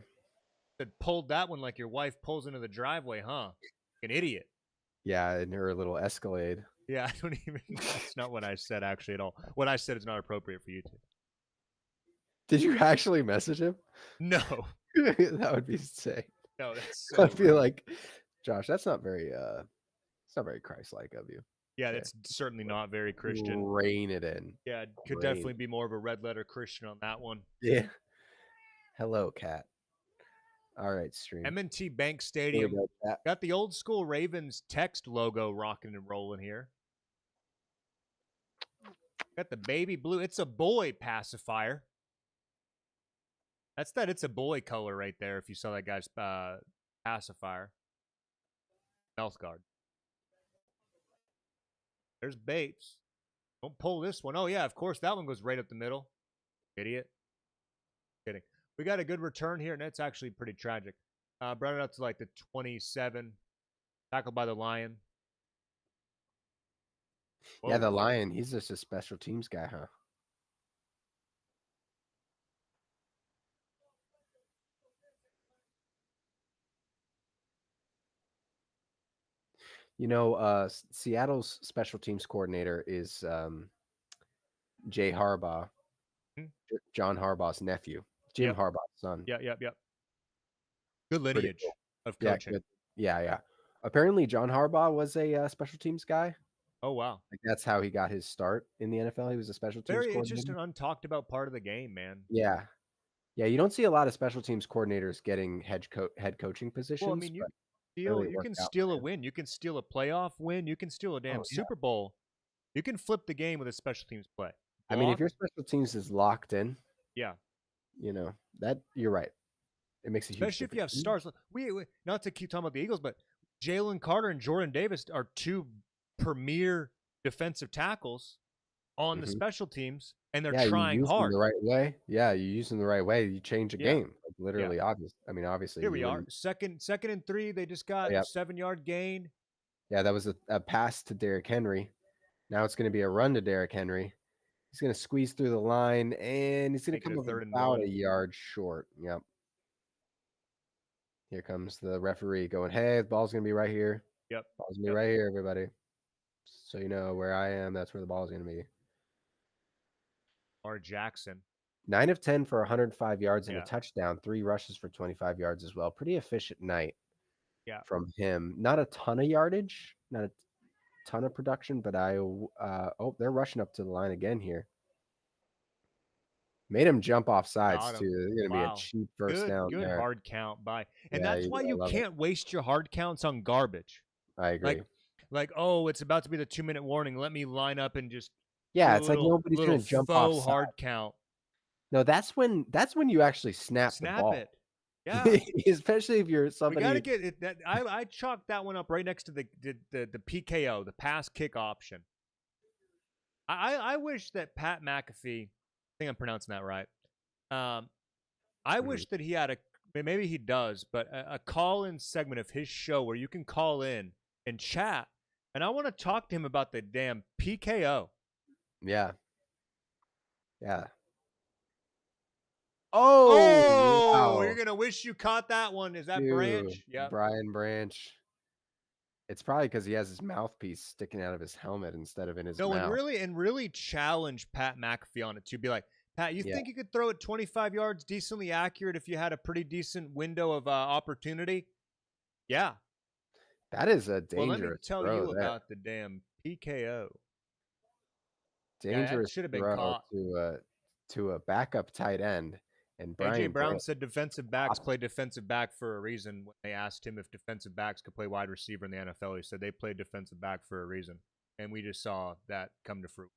Said pulled that one like your wife pulls into the driveway, huh? An idiot. Yeah, in her little Escalade. Yeah, I don't even. That's not what I said actually at all. What I said is not appropriate for YouTube. Did you actually message him? No. That would be insane. No, that's so I feel like, Josh, that's not very Christ-like of you. Yeah, that's certainly not very Christian. Rein it in. Yeah, could definitely be more of a red letter Christian on that one. Yeah. Hello, cat. All right, stream. M&T Bank Stadium. Got the old school Ravens text logo rocking and rolling here. Got the baby blue. It's a boy pacifier. That's that it's a boy color right there if you saw that guy's pacifier. Mouth guard. There's Bates. Don't pull this one. Oh, yeah, of course. That one goes right up the middle. Idiot. Kidding. We got a good return here, and that's actually pretty tragic. Brought it up to like the 27. Tackled by the Lion. Yeah, the Whoa. Lion, he's just a special teams guy, huh? You know, Seattle's special teams coordinator is Jay Harbaugh, Hmm? John Harbaugh's nephew, Jim Yep. Harbaugh's son. Yep. Good Pretty lineage cool. of Yeah, coaching. good. Yeah. Apparently, John Harbaugh was a special teams guy. Oh, wow. Like that's how he got his start in the NFL. He was a special teams It's just coordinator. an untalked about part of the game, man. Yeah. You don't see a lot of special teams coordinators getting head coaching positions. Well, I mean, but you worked can out steal for a him. win. You can steal a playoff win. You can steal a damn Oh, yeah. Super Bowl. You can flip the game with a special teams play. I mean, if your special teams is locked in, yeah, that you're right. It makes a huge especially if you have difference. stars. We not to keep talking about the Eagles, but Jalen Carter and Jordan Davis are two premier defensive tackles on the Mhm. special teams, and they're Yeah, you trying use them hard. the right way. Yeah, you use them the right way, you change a Yeah. game. Like, literally, obvious. I mean, obviously, Here you we are. wouldn't. Second and 3. They just got Yep. 7-yard gain. Yeah, that was a pass to Derrick Henry. Now it's going to be a run to Derrick Henry. He's going to squeeze through the line, and he's going Make to it come a up 3rd and about 1. a yard short. Yep. Here comes the referee going, hey, the ball's going to be right here. Yep. Ball's going to be right here, everybody. So you know where I am, that's where the ball's going to be. Or Jackson. 9 of 10 for 105 yards and Yeah. a touchdown, 3 rushes for 25 yards as well. Pretty efficient night from him. Not a ton of yardage, not a ton of production, but they're rushing up to the line again here. Made him jump off sides too. It's going to be a cheap first down Good there. hard count by. And Yeah, that's why you love can't waste your hard counts on garbage. I agree. Like, oh, it's about to be the 2-minute warning. Let me line up and just Yeah, do it's like nobody's going to jump off faux hard count. No, that's when you actually snap the ball. It. Yeah. Especially if you're somebody. We got to get it. That I chalked that one up right next to the PKO, the pass kick option. I wish that Pat McAfee, I think I'm pronouncing that right. I wish that he had maybe he does, but a call-in segment of his show where you can call in and chat. And I want to talk to him about the damn PKO. Yeah. Oh, wow. You're gonna wish you caught that one. Is that Branch? Yeah, Brian Branch. It's probably because he has his mouthpiece sticking out of his helmet instead of in his mouth. And really challenge Pat McAfee on it to be like, Pat, you think you could throw it 25 yards decently accurate if you had a pretty decent window of opportunity? Yeah. That is a dangerous Well, let me tell throw you there. about the damn PKO. Dangerous should have been throw caught to a backup tight end. And AJ Brown said defensive backs play defensive back for a reason. When they asked him if defensive backs could play wide receiver in the NFL, he said they play defensive back for a reason. And we just saw that come to fruit.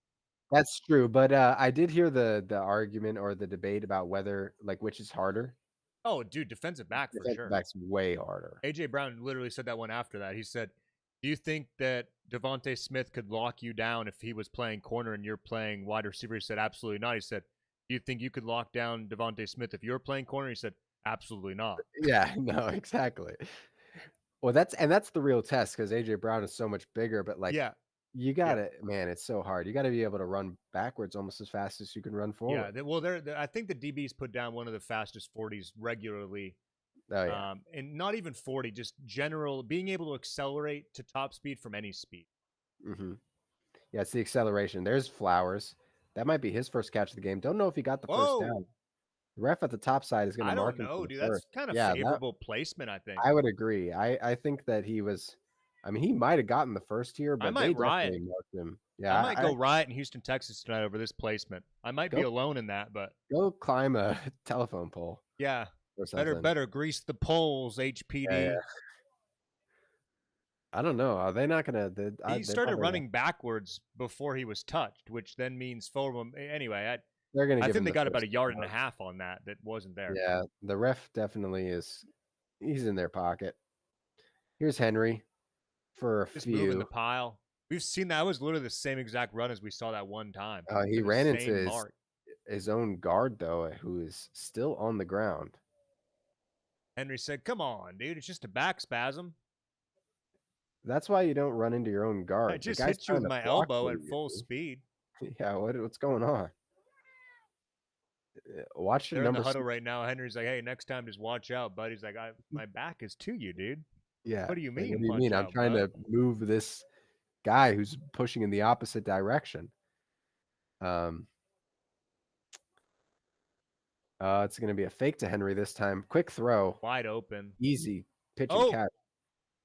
That's true, but I did hear the argument or the debate about whether which is harder. Oh, dude, defensive back for sure. Defensive back's way harder. AJ Brown literally said that one after that. He said, "Do you think that Devontae Smith could lock you down if he was playing corner and you're playing wide receiver?" He said, "Absolutely not." He said, "Do you think you could lock down Devontae Smith if you were playing corner?" He said, "Absolutely not." Yeah, no, exactly. Well, that's the real test because AJ Brown is so much bigger, but you got to, man, it's so hard. You got to be able to run backwards almost as fast as you can run forward. Yeah, I think the DBs put down one of the fastest 40s regularly. Oh, yeah. And not even 40, just general, being able to accelerate to top speed from any speed. Mm-hmm. Yeah, it's the acceleration. There's Flowers. That might be his first catch of the game. Don't know if he got the first down. The ref at the top side is going to mark him. I don't know, dude. That's kind of favorable placement, I think. I would agree. I think that he was... I mean, he might have gotten the first here, but they definitely marked him. Yeah, I might go riot in Houston, Texas tonight over this placement. I might be alone in that, but go climb a telephone pole. Yeah, better grease the poles, HPD. Yeah. I don't know. Are they not gonna? He started running backwards before he was touched, which then means forward. Anyway, they're gonna. I think they got about a yard and a half on that wasn't there. Yeah, the ref definitely is. He's in their pocket. Here's Henry. For a Just few. moving the pile. We've seen that. Was literally the same exact run as we saw that one time. He To the ran into same mark. his own guard, though, who is still on the ground. Henry said, "Come on, dude. It's just a back spasm. That's why you don't run into your own I guard. The just guy's hit you trying with to my block elbow for at you, full dude. speed." Yeah, what's going on? Watch They're in number the huddle 6. right now. Henry's like, "Hey, next time just watch out, bud." He's like, "My back is to you, dude. Yeah. What do you Like, what mean, do you watch mean? I'm out, trying bud?" to move this guy who's pushing in the opposite direction. It's going to be a fake to Henry this time. Quick throw. Wide open. Easy pitch and Oh, catch.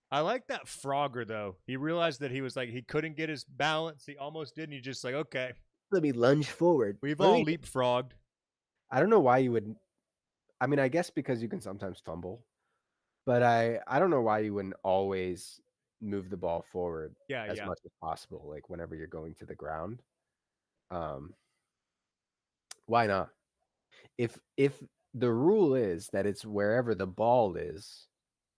I like that Frogger though. He realized that he was like he couldn't get his balance. He almost did, and he just like, okay, Let me lunge forward. we've all leapfrogged. I don't know why you would. I mean, I guess because you can sometimes fumble, but I don't know why you wouldn't always move the ball forward as much as possible, like whenever you're going to the ground. Why not? If the rule is that it's wherever the ball is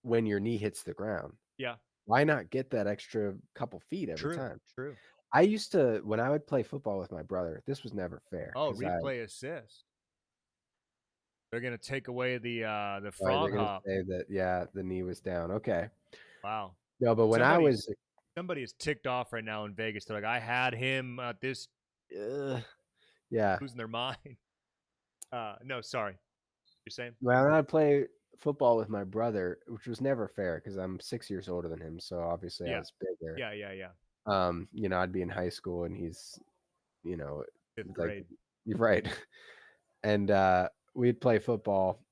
when your knee hits the ground, Yeah, why not get that extra couple feet every time? True. I used to, when I would play football with my brother, this was never fair. Oh, replay assist. They're gonna take away the frog they're gonna hop. say that, yeah, the knee was down. Okay. Wow. No, but when somebody is ticked off right now in Vegas. They're like, I had him at this. Yeah, losing their mind. No, sorry. You're saying? when I play football with my brother, which was never fair because I'm 6 years older than him, so obviously I was bigger. Yeah. I'd be in high school and he's, 5th grade. Right. And we'd play football.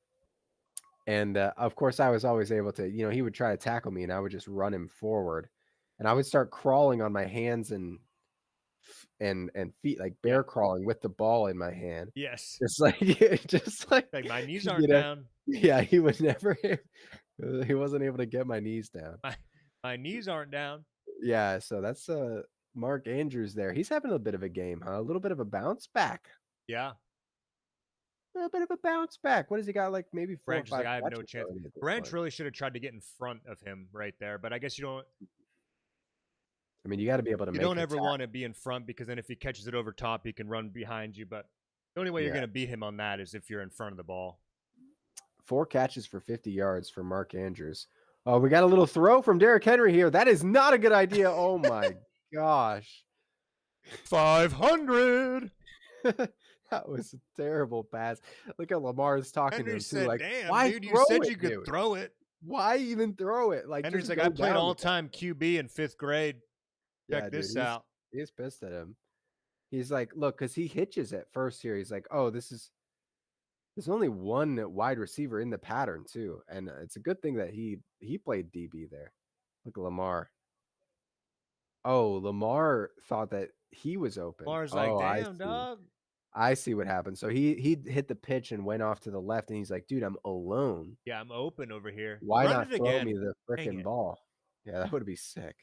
And of course, I was always able to, he would try to tackle me and I would just run him forward. And I would start crawling on my hands and feet, like bear crawling with the ball in my hand. Yes. Just like my knees aren't down. Yeah, he would never. He wasn't able to get my knees down. My knees aren't down. Yeah, so that's Mark Andrews there. He's having a bit of a game, huh? A little bit of a bounce back. Yeah. A little bit of a bounce back. What has he got? Like maybe 4 Branch or 5. like, I have no chance. Branch really should have tried to get in front of him right there, but I guess you don't. I mean, you got to be able to. You don't ever want to be in front because then if he catches it over top, he can run behind you. But the only way you're going to beat him on that is if you're in front of the ball. 4 catches for 50 yards for Mark Andrews. Oh, we got a little throw from Derrick Henry here. That is not a good idea. Oh my gosh. 500. That was a terrible pass. Look at Lamar's talking Henry to him said, too. Like, damn, why dude, you said you could dude? throw it. Why even throw it? Like, Henry's like, I played all-time QB in 5th grade. Check this out. He's pissed at him. He's like, look, because he hitches at first here. He's like, oh, there's only one wide receiver in the pattern too, and it's a good thing that he played DB there. Look at Lamar. Oh, Lamar thought that he was open. Lamar's like, damn, dog. I see what happened. So he hit the pitch and went off to the left, and he's like, dude, I'm alone. Yeah, I'm open over here. Why not throw me the freaking ball? Yeah, that would be sick.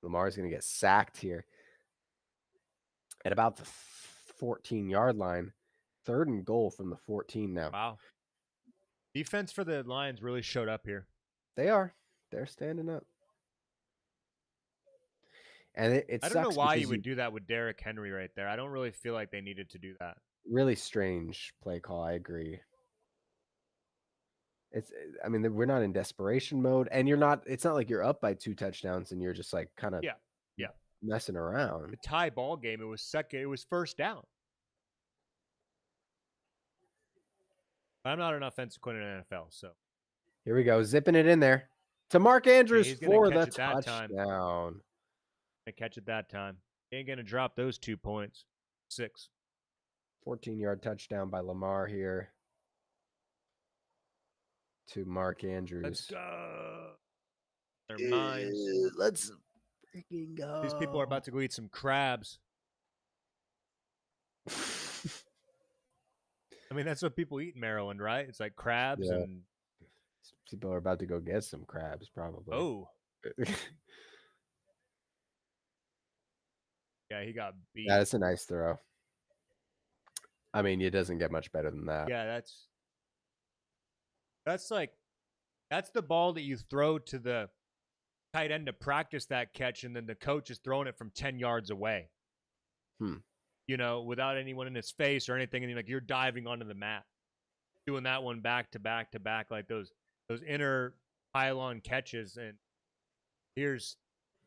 Lamar's going to get sacked here at about the 14-yard line. 3rd and goal from the 14 now. Wow. Defense for the Lions really showed up here. They are. They're standing up. And it I don't know why you would do that with Derrick Henry right there. I don't really feel like they needed to do that. Really strange play call. I agree. I mean, we're not in desperation mode, and it's not like you're up by 2 touchdowns and you're just like kind of messing around. The tie ball game, it was 1st down. I'm not an offensive coordinator in the NFL, so. Here we go, zipping it in there to Mark Andrews for the touchdown. Gonna catch it that time. Ain't gonna drop those 2 points. 6. 14-yard touchdown by Lamar here to Mark Andrews. Let's go. Their minds. Let's freaking go. These people are about to go eat some crabs. I mean, that's what people eat in Maryland, right? It's like crabs and people are about to go get some crabs, probably. Oh. Yeah, he got beat. That's a nice throw. I mean, it doesn't get much better than that. Yeah, that's the ball that you throw to the tight end to practice that catch, and then the coach is throwing it from 10 yards away. Without anyone in his face or anything, and you're diving onto the mat, doing that one back to back to back, like those inner pylon catches, and here's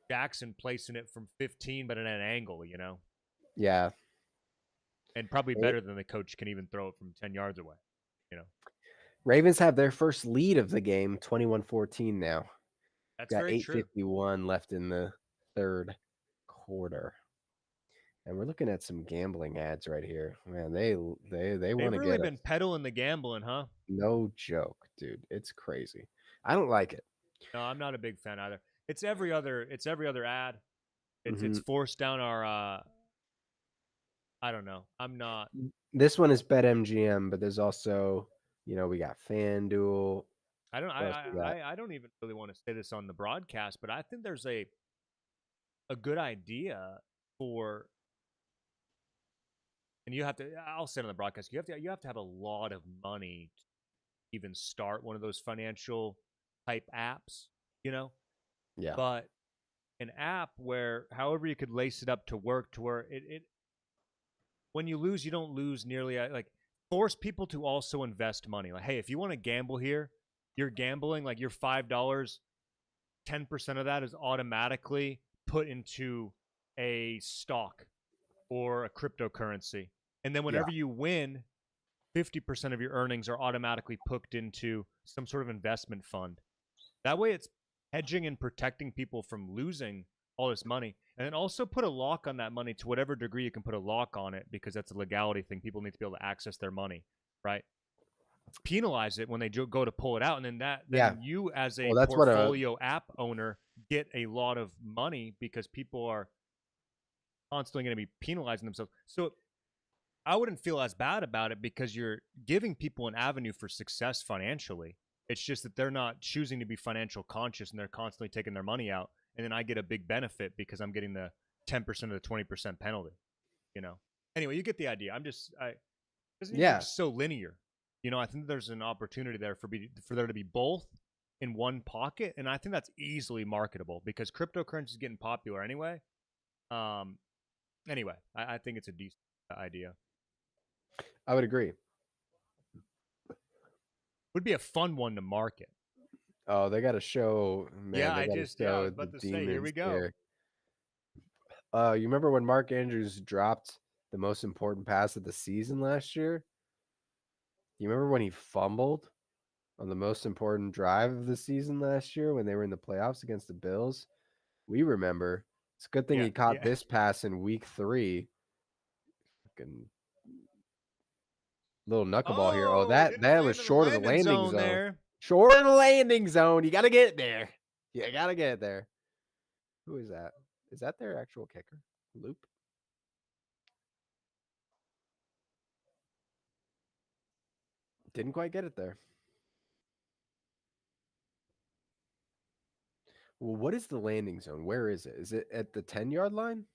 Jackson placing it from 15, but at an angle, Yeah. And probably better than the coach can even throw it from 10 yards away, Ravens have their first lead of the game, 21-14 now. That's got very true. 8:51 left in the third quarter. And we're looking at some gambling ads right here. Man, they want to They've really been peddling the gambling, huh? No joke, dude. It's crazy. I don't like it. No, I'm not a big fan either. It's every other ad. It's forced down our I don't know. I'm not. This one is BetMGM, but there's also, we got FanDuel. I don't even really want to say this on the broadcast, but I think there's a good idea for, and I'll say it on the broadcast, you have to have a lot of money to even start one of those financial type apps, Yeah. But an app where however you could lace it up to work to where it when you lose, you don't lose nearly, like, force people to also invest money. Like, hey, if you want to gamble here, you're gambling, like, your $5, 10% of that is automatically put into a stock or a cryptocurrency. And then whenever you win, 50% of your earnings are automatically put into some sort of investment fund. That way it's hedging and protecting people from losing all this money. And then also put a lock on that money to whatever degree you can put a lock on it, because that's a legality thing. People need to be able to access their money, right? Penalize it when they go to pull it out, and then you as a portfolio app owner get a lot of money because people are constantly going to be penalizing themselves. So I wouldn't feel as bad about it because you're giving people an avenue for success financially. It's just that they're not choosing to be financial conscious and they're constantly taking their money out. And then I get a big benefit because I'm getting the 10% or the 20% penalty, Anyway, you get the idea. It doesn't need to be so linear. I think there's an opportunity there for there to be both in one pocket. And I think that's easily marketable because cryptocurrency is getting popular anyway. Anyway, I think it's a decent idea. I would agree. Would be a fun one to market. Oh, they got to show, man. Yeah, I was about to say, here we go. You remember when Mark Andrews dropped the most important pass of the season last year? You remember when he fumbled on the most important drive of the season last year when they were in the playoffs against the Bills? We remember. It's a good thing he caught this pass in week 3. Fucking little knuckleball here. Oh, that was short of the landing zone. There. Short of the landing zone. You got to get there. You got to get there. Who is that? Is that their actual kicker? Loop? Didn't quite get it there. Well, what is the landing zone? Where is it? Is it at the 10-yard line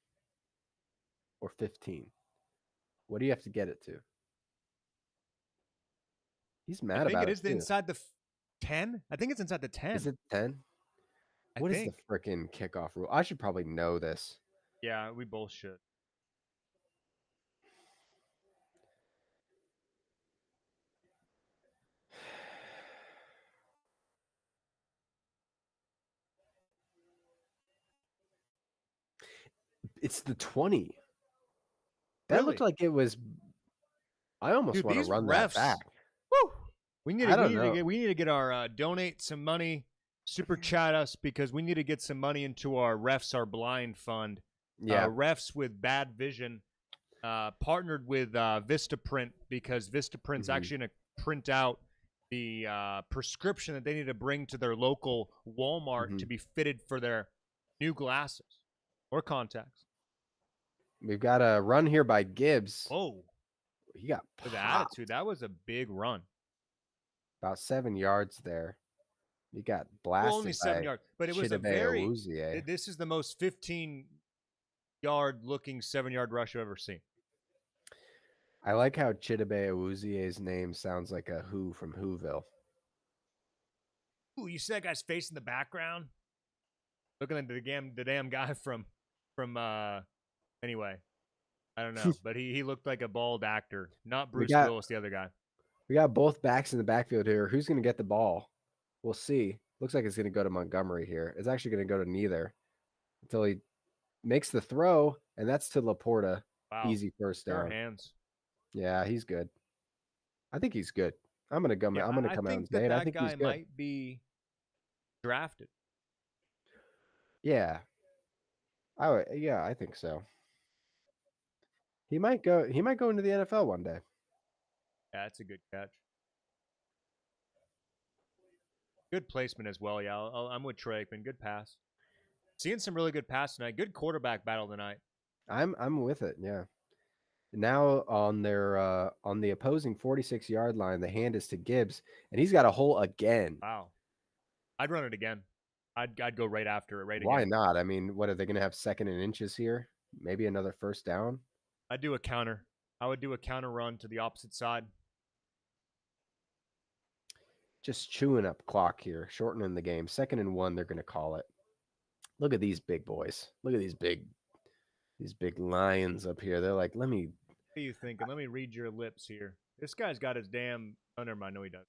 or 15? What do you have to get it to? He's mad about it. I think it is inside the 10. I think it's inside the 10. Is it 10? What is the freaking kickoff rule? I should probably know this. Yeah, we both should. It's the 20. That looked like it was. I almost want to run that back. Woo! We need to get our donate some money, super chat us, because we need to get some money into our Refs Are Blind fund. Yeah, refs with bad vision, partnered with Vistaprint, because Vistaprint's actually going to print out the prescription that they need to bring to their local Walmart to be fitted for their new glasses or contacts. We've got a run here by Gibbs. Oh, he got with attitude. That was a big run. About 7 yards there. He got blasted. Well, only 7 yards, but it was a very. This is the most 15-yard looking 7-yard rush I've ever seen. I like how Chidobe Awuzie's name sounds like a Who from Whoville. Ooh, you see that guy's face in the background? Looking at the damn guy from anyway. I don't know, but he looked like a bald actor, not We Bruce got Willis, the other guy. we got both backs in the backfield here. Who's going to get the ball? We'll see. Looks like it's going to go to Montgomery here. It's actually going to go to neither until he makes the throw, and that's to Laporta. Wow. Easy first Sure down. hands. Yeah, he's good. I think he's good. I'm gonna come. Yeah, I'm gonna I come out and think say it. I that think he's guy good. might be drafted. Yeah. Yeah, I think so. He might go. He might go into the NFL one day. Yeah, that's a good catch. Good placement as well. Yeah, I'm with Trey Aikman. Good pass. Seeing some really good pass tonight. Good quarterback battle tonight. I'm with it. Yeah. Now on the opposing 46-yard line, the hand is to Gibbs, and he's got a hole again. Wow. I'd run it again. I'd go right after it, right Why again. not? I mean, what are they going to have 2nd and inches here? Maybe another first down. I'd do a counter. I would do a counter run to the opposite side. Just chewing up clock here, shortening the game. 2nd and 1, they're going to call it. Look at these big boys. Look at these big lions up here. They're like, let me. What are you thinking? Let me read your lips here. This guy's got his damn. Oh, never mind. No, he doesn't.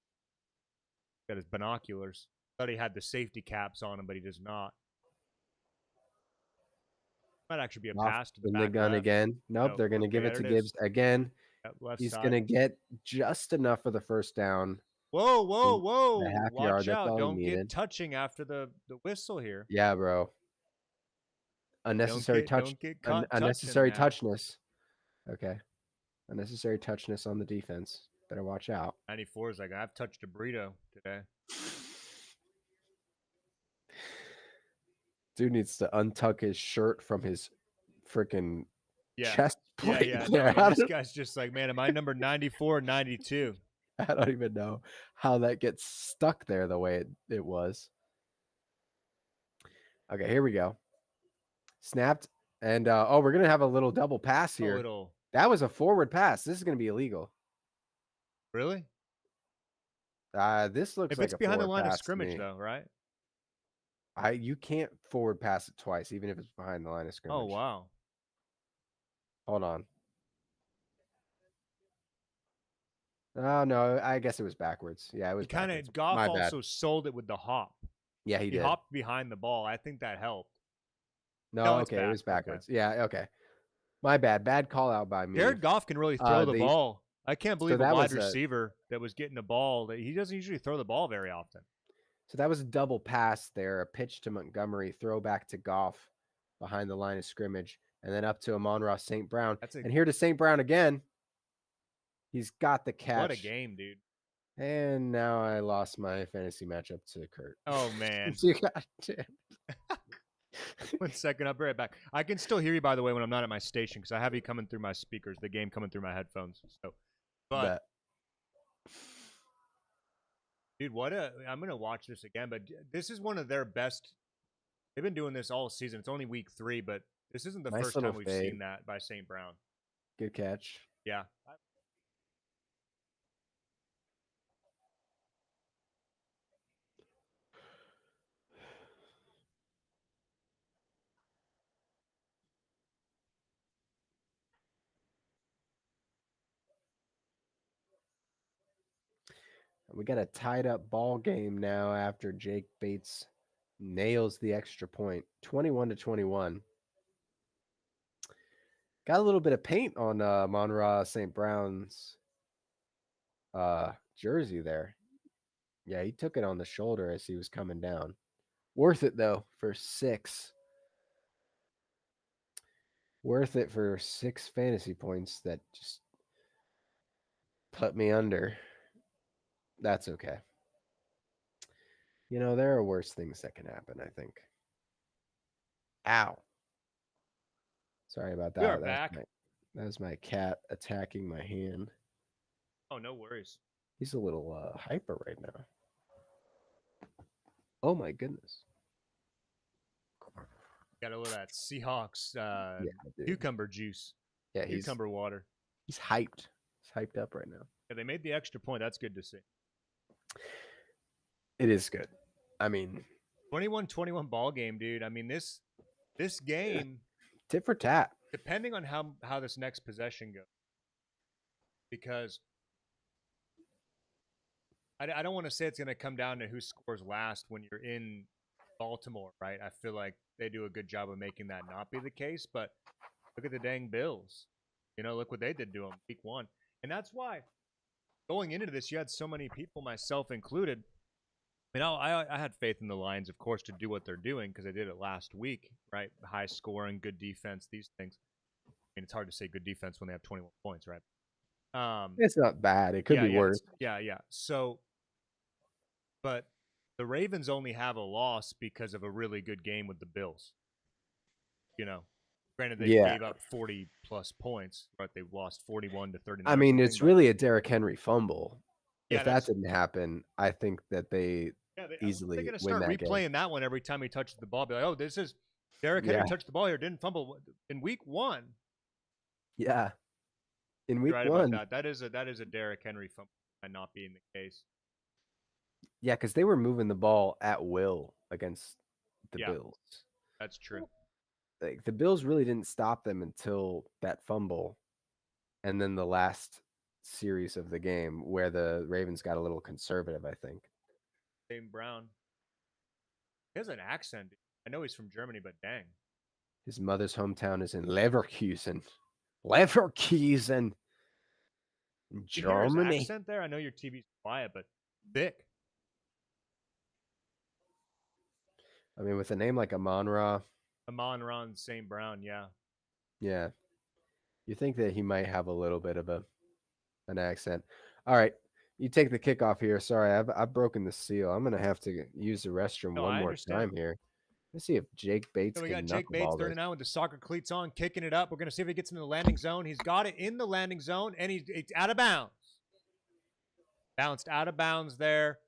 Got his binoculars. Thought he had the safety caps on him, but he does not. Might actually be a pass to the in back the gun left. again. Nope, Oh, they're going to give okay, it to there it is. Gibbs again. Left He's side. going to get just enough of the first down. Whoa, whoa, The whoa. half Watch yard, that's out. all he Don't needed. get touching after the whistle here. Yeah, bro. Unnecessary Don't get caught unnecessary touching touchness. Okay. Unnecessary touchness on the defense. Better watch out. 94 is like, I've touched a burrito today. Dude needs to untuck his shirt from his freaking chest plate. Yeah. There. No, this guy's just like, man, am I number 94 or 92? I don't even know how that gets stuck there the way it was. Okay, here we go. Snapped. And, we're going to have a little double pass here. That was a forward pass. This is going to be illegal. Really? This looks if like it's a behind the forward line of pass to scrimmage, me. though, right? You can't forward pass it twice, even if it's behind the line of scrimmage. Oh, wow. Hold on. Oh, no, I guess it was backwards. Yeah, it was backwards. Goff also sold it with the hop. Yeah, he did. He hopped behind the ball. I think that helped. No, okay, it was backwards. Okay. Yeah, okay. My bad. Bad call out by me. Jared Goff can really throw the ball. I can't believe a wide receiver that was getting the ball. He doesn't usually throw the ball very often. So that was a double pass there, a pitch to Montgomery, throw back to Goff behind the line of scrimmage, and then up to Amon-Ra St. Brown. And here to St. Brown again. He's got the catch. What a game, dude. And now I lost my fantasy matchup to Kurt. Oh, man. 1 second. I'll be right back. I can still hear you, by the way, when I'm not at my station because I have you coming through my speakers, the game coming through my headphones. So, but dude, I'm going to watch this again, but this is one of their best. They've been doing this all season. It's only week 3, but this isn't the first time we've seen that by St. Brown. Good catch. Yeah. We got a tied up ball game now after Jake Bates nails the extra point. 21-21. Got a little bit of paint on Amon-Ra St. Brown's jersey there. Yeah, he took it on the shoulder as he was coming down. Worth it, though, for 6. Worth it for 6 fantasy points that just put me under. That's okay. You know, there are worse things that can happen, I think. Ow. Sorry about that. We are back. That was my cat attacking my hand. Oh, no worries. He's a little hyper right now. Oh, my goodness. Got a little of that Seahawks cucumber juice. Yeah, cucumber water. He's hyped. He's hyped up right now. Yeah, they made the extra point. That's good to see. It is good. I mean, 21-21 ball game, dude. I mean, this game, tit for tat. depending on how this next possession goes, because I don't want to say it's going to come down to who scores last when you're in Baltimore, right? I feel like they do a good job of making that not be the case, but look at the dang Bills. Look what they did to them week 1. And that's why going into this, you had so many people, myself included. I had faith in the Lions, of course, to do what they're doing because they did it last week, right? High scoring, good defense, these things. I mean, it's hard to say good defense when they have 21 points, right? It's not bad. It could be worse. Yeah. So, but the Ravens only have a loss because of a really good game with the Bills. Granted, they gave up 40 plus points, but they lost 41-39. I mean, it's really a Derrick Henry fumble. Yeah, if that didn't happen, I think that they easily they're going to start replaying that one every time he touches the ball. Be like, oh, this is Derrick Henry touched the ball here, didn't fumble in week 1. Yeah, in week 1. Right about that. That is a Derrick Henry fumble, and not being the case. Yeah, because they were moving the ball at will against the Bills. That's true. Like the Bills really didn't stop them until that fumble, and then the last series of the game where the Ravens got a little conservative, I think. St. Brown. He has an accent. I know he's from Germany, but dang. His mother's hometown is in Leverkusen. Leverkusen. Germany. You hear his accent there? I know your TV's quiet, but thick. I mean, with a name like Amon-Ra. Amon-Ra St. Brown, yeah. Yeah. You think that he might have a little bit of an accent. All right. You take the kickoff here. Sorry, I've broken the seal. I'm going to have to use the restroom one more time here. Let's see if Jake Bates we got can Jake Bates turning out with the soccer cleats on, kicking it up. We're going to see if he gets into the landing zone. He's got it in the landing zone, and he's out of bounds. Bounced out of bounds there.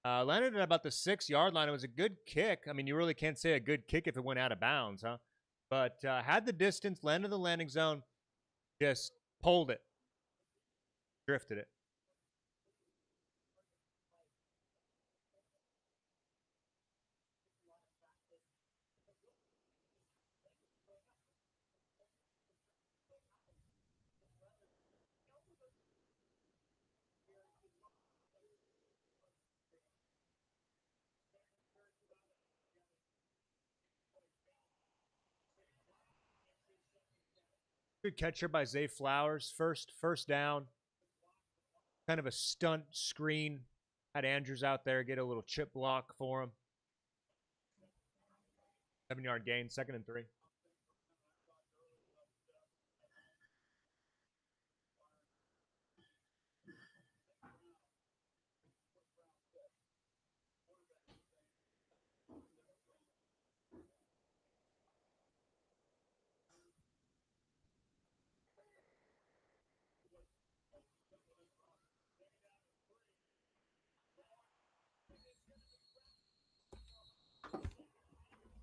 Landed at about the 6-yard line. It was a good kick. I mean, you really can't say a good kick if it went out of bounds, huh? But had the distance, landed the landing zone, just pulled it, drifted it. Good catch here by Zay Flowers. First down. Kind of a stunt screen. Had Andrews out there get a little chip block for him. 7-yard gain, 2nd and 3.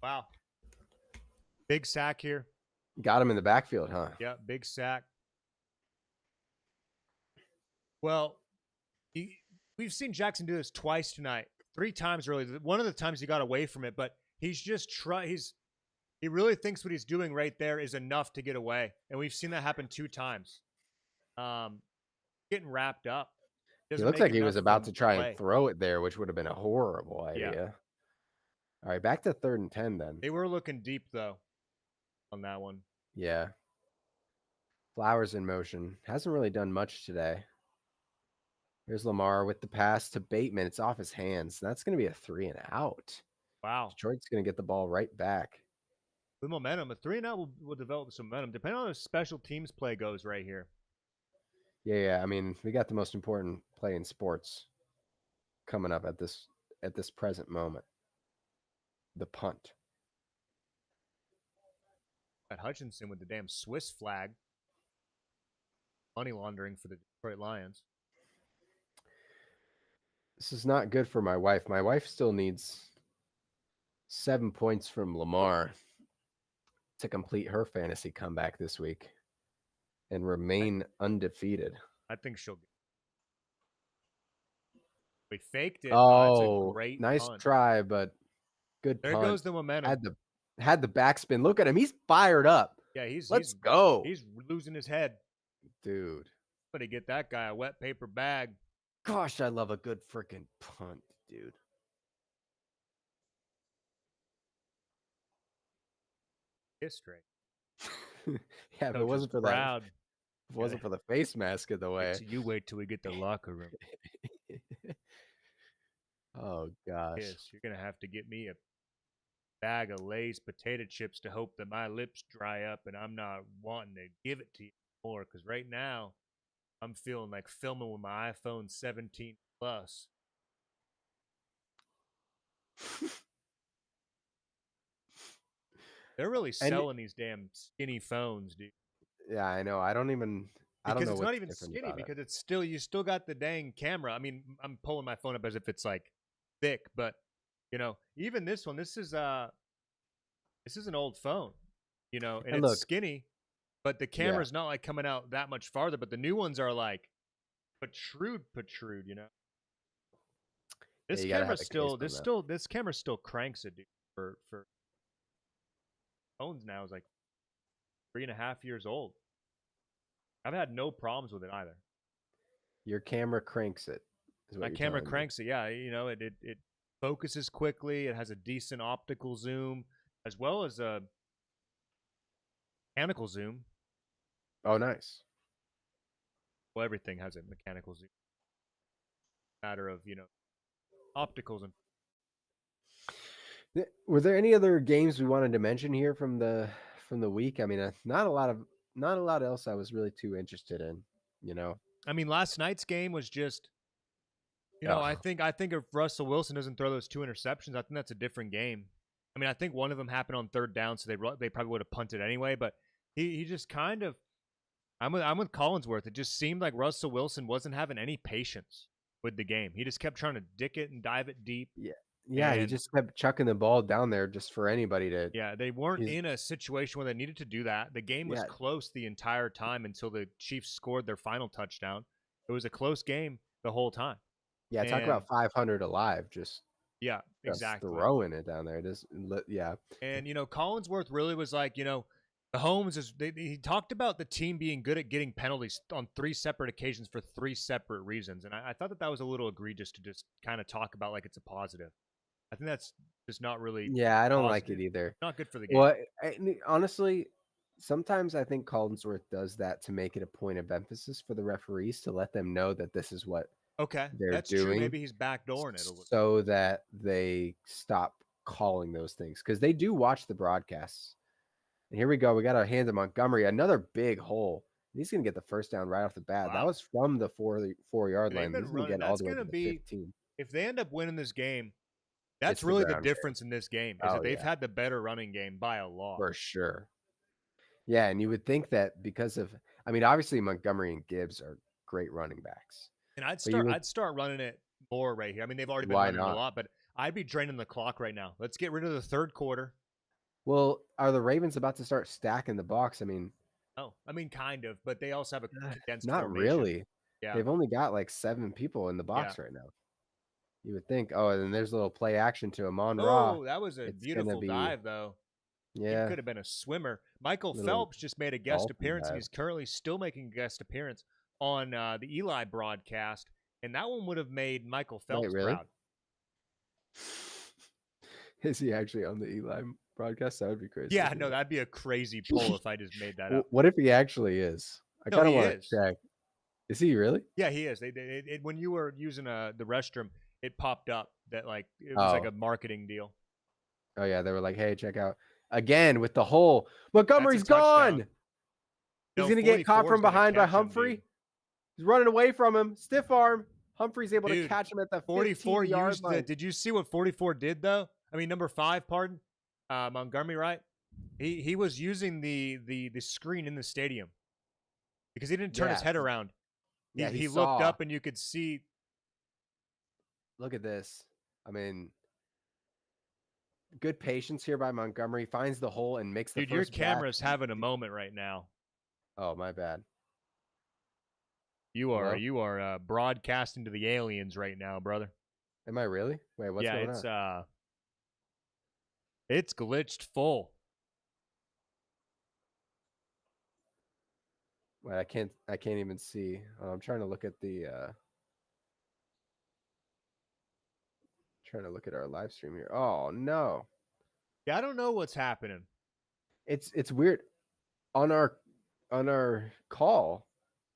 Wow. Big sack here. Got him in the backfield, huh? Yeah, big sack. Well, we've seen Jackson do this twice tonight. 3 times really. One of the times he got away from it, but he's just he really thinks what he's doing right there is enough to get away. And we've seen that happen 2 times. Getting wrapped up. He looks like he was about to try and throw it there, which would have been a horrible idea. Yeah. All right, back to 3rd and 10 then. They were looking deep, though, on that one. Yeah. Flowers in motion. Hasn't really done much today. Here's Lamar with the pass to Bateman. It's off his hands. That's going to be a 3 and out. Wow. Detroit's going to get the ball right back. With momentum. A 3 and out will develop some momentum, depending on how the special teams play goes right here. Yeah. I mean, we got the most important play in sports coming up at this present moment. The punt. At Hutchinson with the damn Swiss flag. Money laundering for the Detroit Lions. This is not good for my wife. My wife still needs 7 points from Lamar to complete her fantasy comeback this week and remain undefeated. I think she'll get. We faked it. Oh, it's a great nice punt. try, but Good There punt. goes the momentum. Had the backspin. Look at him. He's fired up. Yeah, Let's go. He's losing his head. Dude. But to get that guy a wet paper bag. Gosh, I love a good freaking punt, dude. History. Yeah, if it wasn't for that, if it wasn't for the face mask in the way. You wait till we get to the locker room. Oh gosh. Yes, you're gonna have to get me a bag of Lay's potato chips to hope that my lips dry up and I'm not wanting to give it to you more. Because right now, I'm feeling like filming with my iPhone 17 Plus. They're really selling these damn skinny phones, dude. Yeah, I know. I don't know Because it's not what's even different skinny, about it. because it's still, you still got the dang camera. I mean, I'm pulling my phone up as if it's like thick, but you know, even this one, this is an old phone, you know, and And it's look, skinny, but the yeah, camera's not like coming out that much farther. But the new ones are like protrude, you know. yeah, This you gotta camera have a case on that. this camera still cranks it, dude. For phones now is like 3.5 years old. I've had no problems with it either. Your camera cranks it. Is what My you're camera telling me. cranks it. Yeah, you know, it focuses quickly. It has a decent optical zoom as well as a mechanical zoom. Oh, nice. Well, everything has a mechanical zoom. Matter of, you know, opticals and Were there any other games we wanted to mention here from the week? I mean, not a lot else I was really too interested in, you know. I mean, last night's game was just, you know, Ugh. I think if Russell Wilson doesn't throw those 2 interceptions, I think that's a different game. I mean, I think one of them happened on 3rd down, so they probably would have punted anyway. But he just kind of, I'm with Collinsworth. It just seemed like Russell Wilson wasn't having any patience with the game. He just kept trying to dick it and dive it deep. Yeah, he just kept chucking the ball down there just for anybody to. Yeah, they weren't in a situation where they needed to do that. The game was close the entire time until the Chiefs scored their final touchdown. It was a close game the whole time. Yeah, talk about 500 alive. Just exactly throwing it down there. Yeah. And you know, Collinsworth really was like, you know, Mahomes is. He talked about the team being good at getting penalties on 3 separate occasions for 3 separate reasons, and I thought that was a little egregious to just kind of talk about like it's a positive. I think that's just not really. Yeah, I don't like positive. it either. Not good for the game. Well, honestly, sometimes I think Collinsworth does that to make it a point of emphasis for the referees to let them know that this is what they're that's doing. True. Maybe he's backdooring it a little. So that they stop calling those things because they do watch the broadcasts. And here we go. We got a hand to Montgomery, another big hole. He's going to get the first down right off the bat. Wow. That was from the 4-yard line. He's going to get all the way to the 15. If they end up winning this game, that's really the difference in this game is that they've had the better running game by a lot. For sure. Yeah, and you would think that because of, I mean, obviously Montgomery and Gibbs are great running backs. And I'd start running it more right here. I mean, they've already been running a lot, but I'd be draining the clock right now. Let's get rid of the 3rd quarter. Well, are the Ravens about to start stacking the box? I mean, kind of, but they also have a condensed not formation. really. Yeah, they've only got like 7 people in the box right now. You would think, and then there's a little play action to Amon-Ra. Oh, that was a beautiful dive, though. Yeah. He could have been a swimmer. Michael Phelps just made a guest appearance, and he's currently still making a guest appearance on the Eli broadcast, and that one would have made Michael Phelps proud. Is he actually on the Eli broadcast? That would be crazy. Yeah, no, that'd be a crazy poll if I just made that up. What if he actually is? I kind of want to check. Is he really? Yeah, he is. When you were using the restroom, it popped up that like it was like a marketing deal. Oh yeah, they were like, "Hey, check out again with the hole. Montgomery's gone. He's gonna get caught from behind by Humphrey. He's running away from him. Stiff arm. Humphrey's able to catch him at the 44-yard line. Did you see what 44 did though? I mean, number 5, pardon, Montgomery, right? He was using the screen in the stadium because he didn't turn his head around. Yeah, he looked up and you could see. Look at this. I mean, good patience here by Montgomery. Finds the hole and makes the first. Dude, your camera's having a moment right now. Oh, my bad. You are broadcasting to the aliens right now, brother. Am I really? Wait, what's going on? It's glitched full. Wait, I can't even see. I'm trying to look at the trying to look at our live stream here. Oh no. Yeah, I don't know what's happening. It's weird. On our call,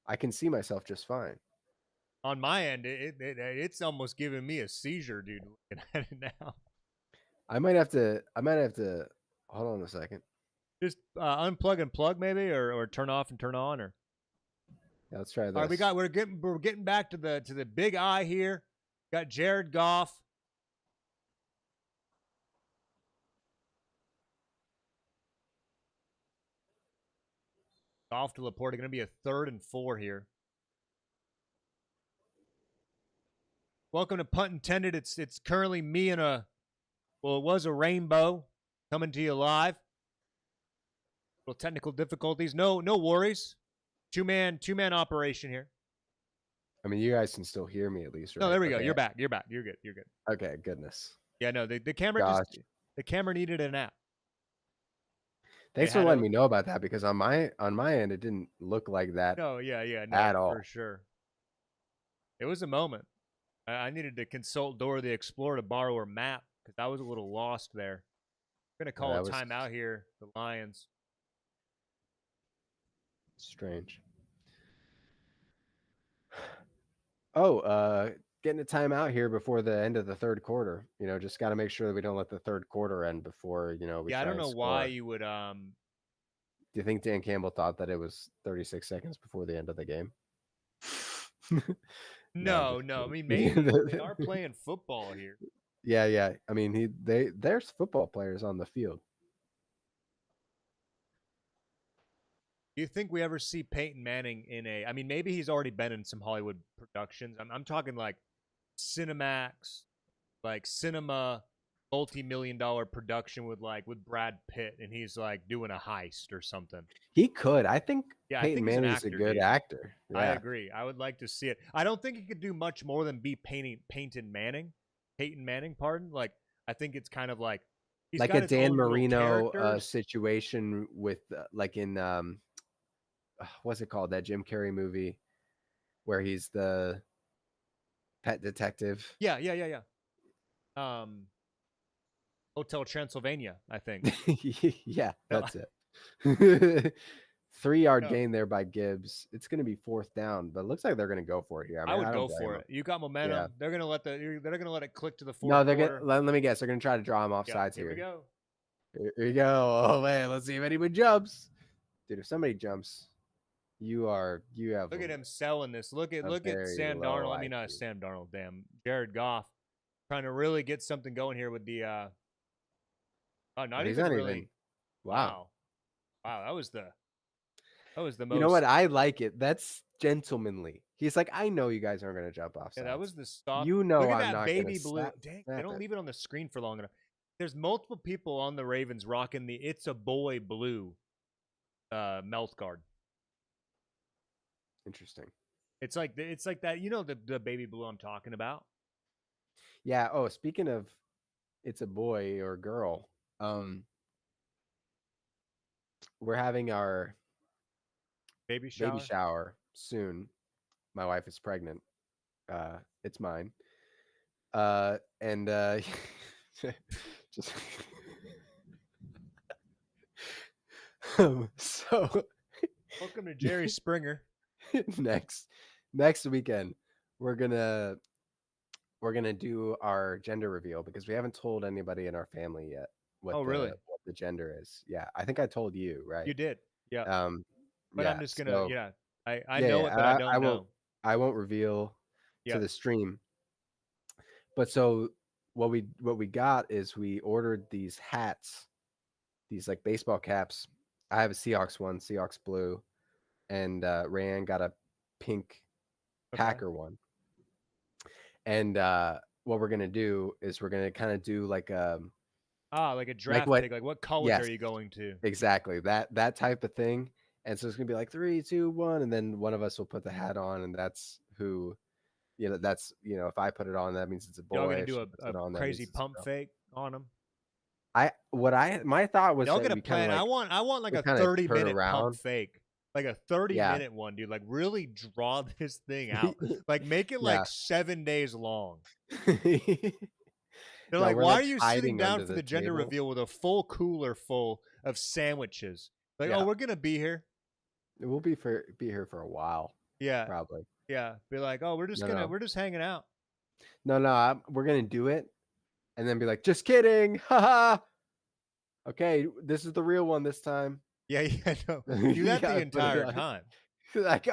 I can see myself just fine. On my end, it's almost giving me a seizure, dude. Looking at it now. I might have to hold on a second. Just unplug and plug maybe, or turn off and turn on, or. Yeah, let's try this. All right, we're getting back to the big eye here. Got Jared Goff. Goff to Laporta, going to be a 3rd and 4 here. Welcome to Punt Intended. It's currently me and it was a rainbow coming to you live. Little technical difficulties. No worries. Two-man operation here. I mean, you guys can still hear me at least, right? No, there we go. You're back. You're good. Okay, goodness. Yeah, no, the camera the camera needed a nap. Thanks for letting me know about that, because on my end it didn't look like that. No, at all. For sure. It was a moment. I needed to consult Dora the Explorer to borrow her map because I was a little lost there. We're gonna call a timeout here. The Lions. Strange. Oh, getting a timeout here before the end of the third quarter. You know, just got to make sure that we don't let the third quarter end before, we I don't know why you would Do you think Dan Campbell thought that it was 36 seconds before the end of the game? No. I mean, maybe they are playing football here. Yeah. I mean, there's football players on the field. Do you think we ever see Peyton Manning I mean, maybe he's already been in some Hollywood productions. I'm talking like Cinemax, like cinema, multi-million-dollar production with Brad Pitt, and he's like doing a heist or something. He could. I think Peyton Manning is a good actor. Yeah. I agree. I would like to see it. I don't think he could do much more than be Peyton Manning, pardon. Like, I think it's kind of like he's like got a Dan Marino characters. situation with like in what's it called, that Jim Carrey movie where he's the pet detective? Yeah. Hotel Transylvania, I think. Yeah, that's it. 3-yard gain there by Gibbs. It's going to be 4th down, but it looks like they're going to go for it here. I mean, I would go for it. You got momentum. Yeah. They're going to let it click to the 4th. No, they're going. Let me guess. They're going to try to draw him off sides here. Here we go. Here we go. Oh man, let's see if anyone jumps. Dude, if somebody jumps, you have. Look at him selling this. Look at Sam Darnold. I mean, Sam Darnold. Damn, Jared Goff, trying to really get something going here with the. Not even. Wow. That was the most. You know what? I like it. That's gentlemanly. He's like, I know you guys aren't going to jump off. Yeah, that was the stop. You know, look at I'm that not baby blue. Dang, they don't leave it on the screen for long enough. There's multiple people on the Ravens rocking the "It's a Boy" blue mouth guard. Interesting. It's like that. You know the baby blue I'm talking about. Yeah. Oh, speaking of, it's a boy or girl. We're having our baby shower soon. My wife is pregnant. It's mine. And just so welcome to Jerry Springer. next weekend we're gonna do our gender reveal, because we haven't told anybody in our family yet what the gender is. Yeah, I think I told you, right? You did. Yeah. But yeah, I'm just gonna I know it, but I don't know. I won't reveal to the stream. But so what we got is we ordered these hats, these like baseball caps. I have a Seahawks one, Seahawks blue, and Rayanne got a pink Packer one. And what we're gonna do is we're gonna kind of do like a draft pick. Like what college are you going to? Exactly, that type of thing. And so it's gonna be like 3, 2, 1, and then one of us will put the hat on, and that's who. That's if I put it on, that means it's a boy. Y'all gonna do a crazy pump fake on him? My thought was Y'all that get a we kind of plan. I like want like we a kind of turn 30-minute pump around. fake. Like a Yeah. 30-minute one, dude. Like really draw this thing out. Like make it Yeah. like 7 days long. They're No, like, we're "Why like are you sitting hiding down under for the the gender table. reveal with a full cooler full of sandwiches?" Like, "Oh, Yeah. we're going to be here." We'll be here for a while, Yeah. probably. Yeah. Be like, "Oh, No. we're just hanging out." No, we're gonna do it, and then be like, just kidding, haha. Okay, this is the real one this time. Yeah, yeah, no. Do You that the gotta put it entire on. time. Like,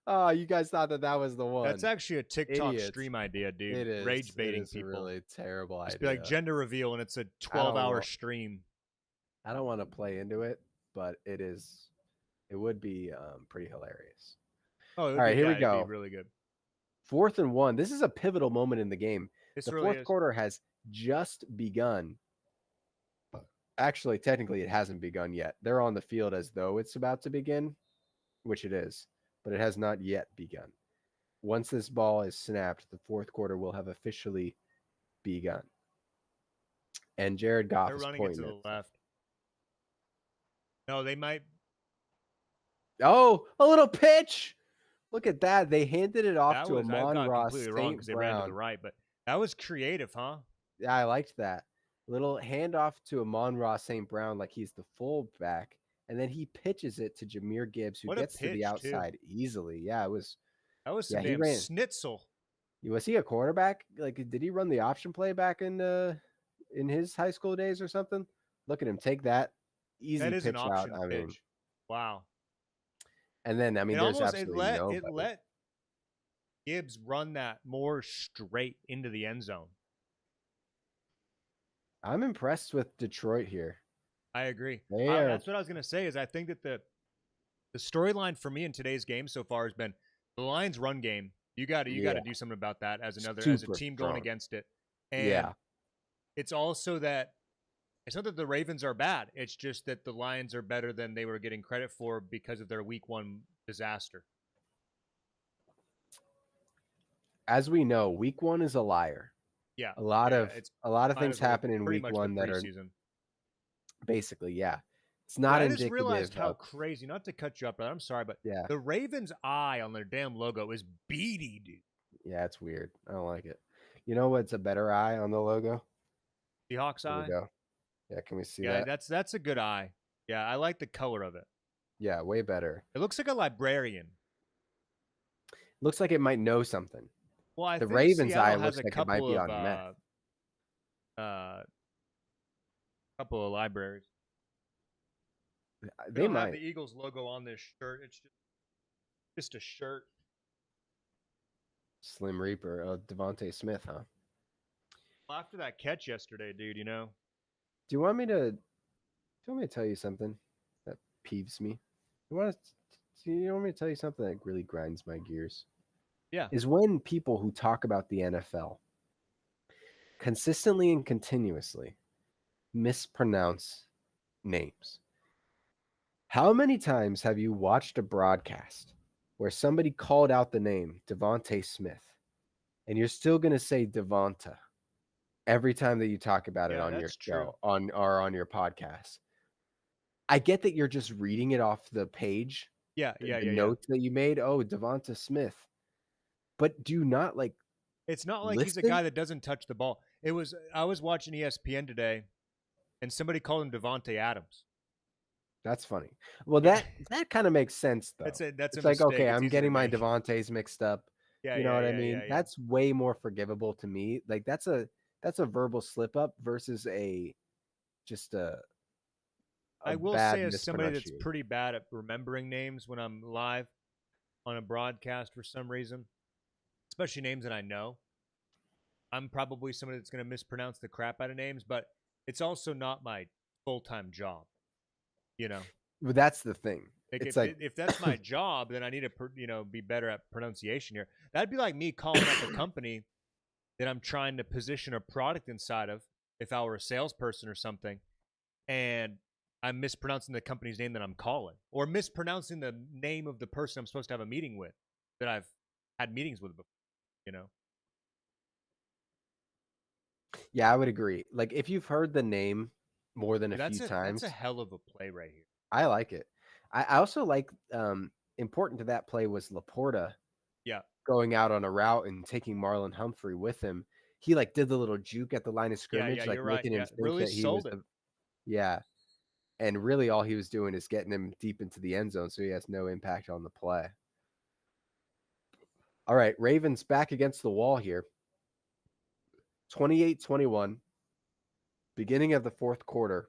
oh, you guys thought that was the That's one. actually a TikTok Idiots. stream idea, dude. It is. Rage It baiting is a people. really terrible Just be like idea. gender reveal and it's a I don't 12-hour want. stream. I don't want to play into it, but it is. It would be pretty hilarious. Oh, it All would be, right, here we it'd be go. really good. 4th and 1. This is a pivotal moment in the game. This The really fourth is. quarter has just begun. Actually, technically, it hasn't begun yet. They're on the field as though it's about to begin, which it is, but it has not yet begun. Once this ball is snapped, the fourth quarter will have officially begun. And Jared Goff They're is running it to pointing the it. left. No, they might. Oh, a little pitch. Look at that. They handed it off to I Amon got Ross completely wrong because St. they ran to the Brown. right, but that was creative, huh? Yeah, I liked that. Little handoff to Amon Ross St. Brown like he's the fullback. And then he pitches it to Jahmyr Gibbs, who What a gets to the pitch, too. outside easily. Yeah, it was. That was Yeah, some he damn ran. schnitzel. Was he a quarterback? Like, did he run the option play back in his high school days or something? Look at him take that easy That is an pitch out. option I mean, pitch. Wow. and then It there's almost it absolutely nobody. let Gibbs run that more straight into the end zone. I'm impressed with Detroit here. I agree. They That's what I was gonna say. Is I think that the storyline for me in today's game so far has been the Lions' run game. You got to do something about that as a super team strong. going against it. And Yeah. it's also that it's not that the Ravens are bad. It's just that the Lions are better than they were getting credit for because of their week 1 disaster. As we know, week 1 is a liar. Yeah. A lot of things happen in pretty week much 1 that are preseason. basically, yeah. It's not I just indicative realized how of crazy, not to cut you up, brother. I'm sorry, but yeah. the Ravens' eye on their damn logo is beady, dude. Yeah, it's weird. I don't like it. You know what's a better eye on the logo? Seahawks eye? Here we go. Yeah, can we see Yeah, that? that's a good eye. Yeah, I like the color of it. Yeah, way better. It looks like a librarian. Looks like it might know something. Well, I The think Ravens' Seattle eye has looks like it might be on meth. Couple of libraries. They don't might. have the Eagles logo on this shirt. It's just a shirt. Slim Reaper, Devontae Smith, huh? Well, after that catch yesterday, dude, you know. Do you want me to tell you something that peeves me? Do you want me to tell you something that really grinds my gears? Yeah. Is when people who talk about the NFL consistently and continuously mispronounce names. How many times have you watched a broadcast where somebody called out the name Devontae Smith and you're still going to say Devonta every time that you talk about it on your show on your podcast? I get that you're just reading it off the page. The notes that you made. Oh, Devonta Smith. But do not like. It's not like listen? He's a guy that doesn't touch the ball. I was watching ESPN today, and somebody called him Devontae Adams. That's funny. Well, that kind of makes sense though. That's a it's like, okay, I'm getting my Devontaes mixed up. Yeah, you know what I mean? That's way more forgivable to me. Like that's a verbal slip up versus just a I will say, as somebody that's pretty bad at remembering names when I'm live on a broadcast for some reason, especially names that I know, I'm probably somebody that's going to mispronounce the crap out of names, but it's also not my full-time job, you know? Well, that's the thing. It's if that's my job, then I need to, be better at pronunciation here. That'd be like me calling up a company that I'm trying to position a product inside of, if I were a salesperson or something, and I'm mispronouncing the company's name that I'm calling, or mispronouncing the name of the person I'm supposed to have a meeting with that I've had meetings with before, you know? Yeah, I would agree. Like if you've heard the name more than a few That's a times, hell of a play right here. I like it. I also like important to that play was Laporta Yeah. going out on a route and taking Marlon Humphrey with him. He like did the little juke at the line of Yeah, scrimmage, like you're right. making him Yeah, think really that he was sold it. the yeah. And really all he was doing is getting him deep into the end zone, so he has no impact on the play. All right, Ravens back against the wall here. 28-21. Beginning of the fourth quarter.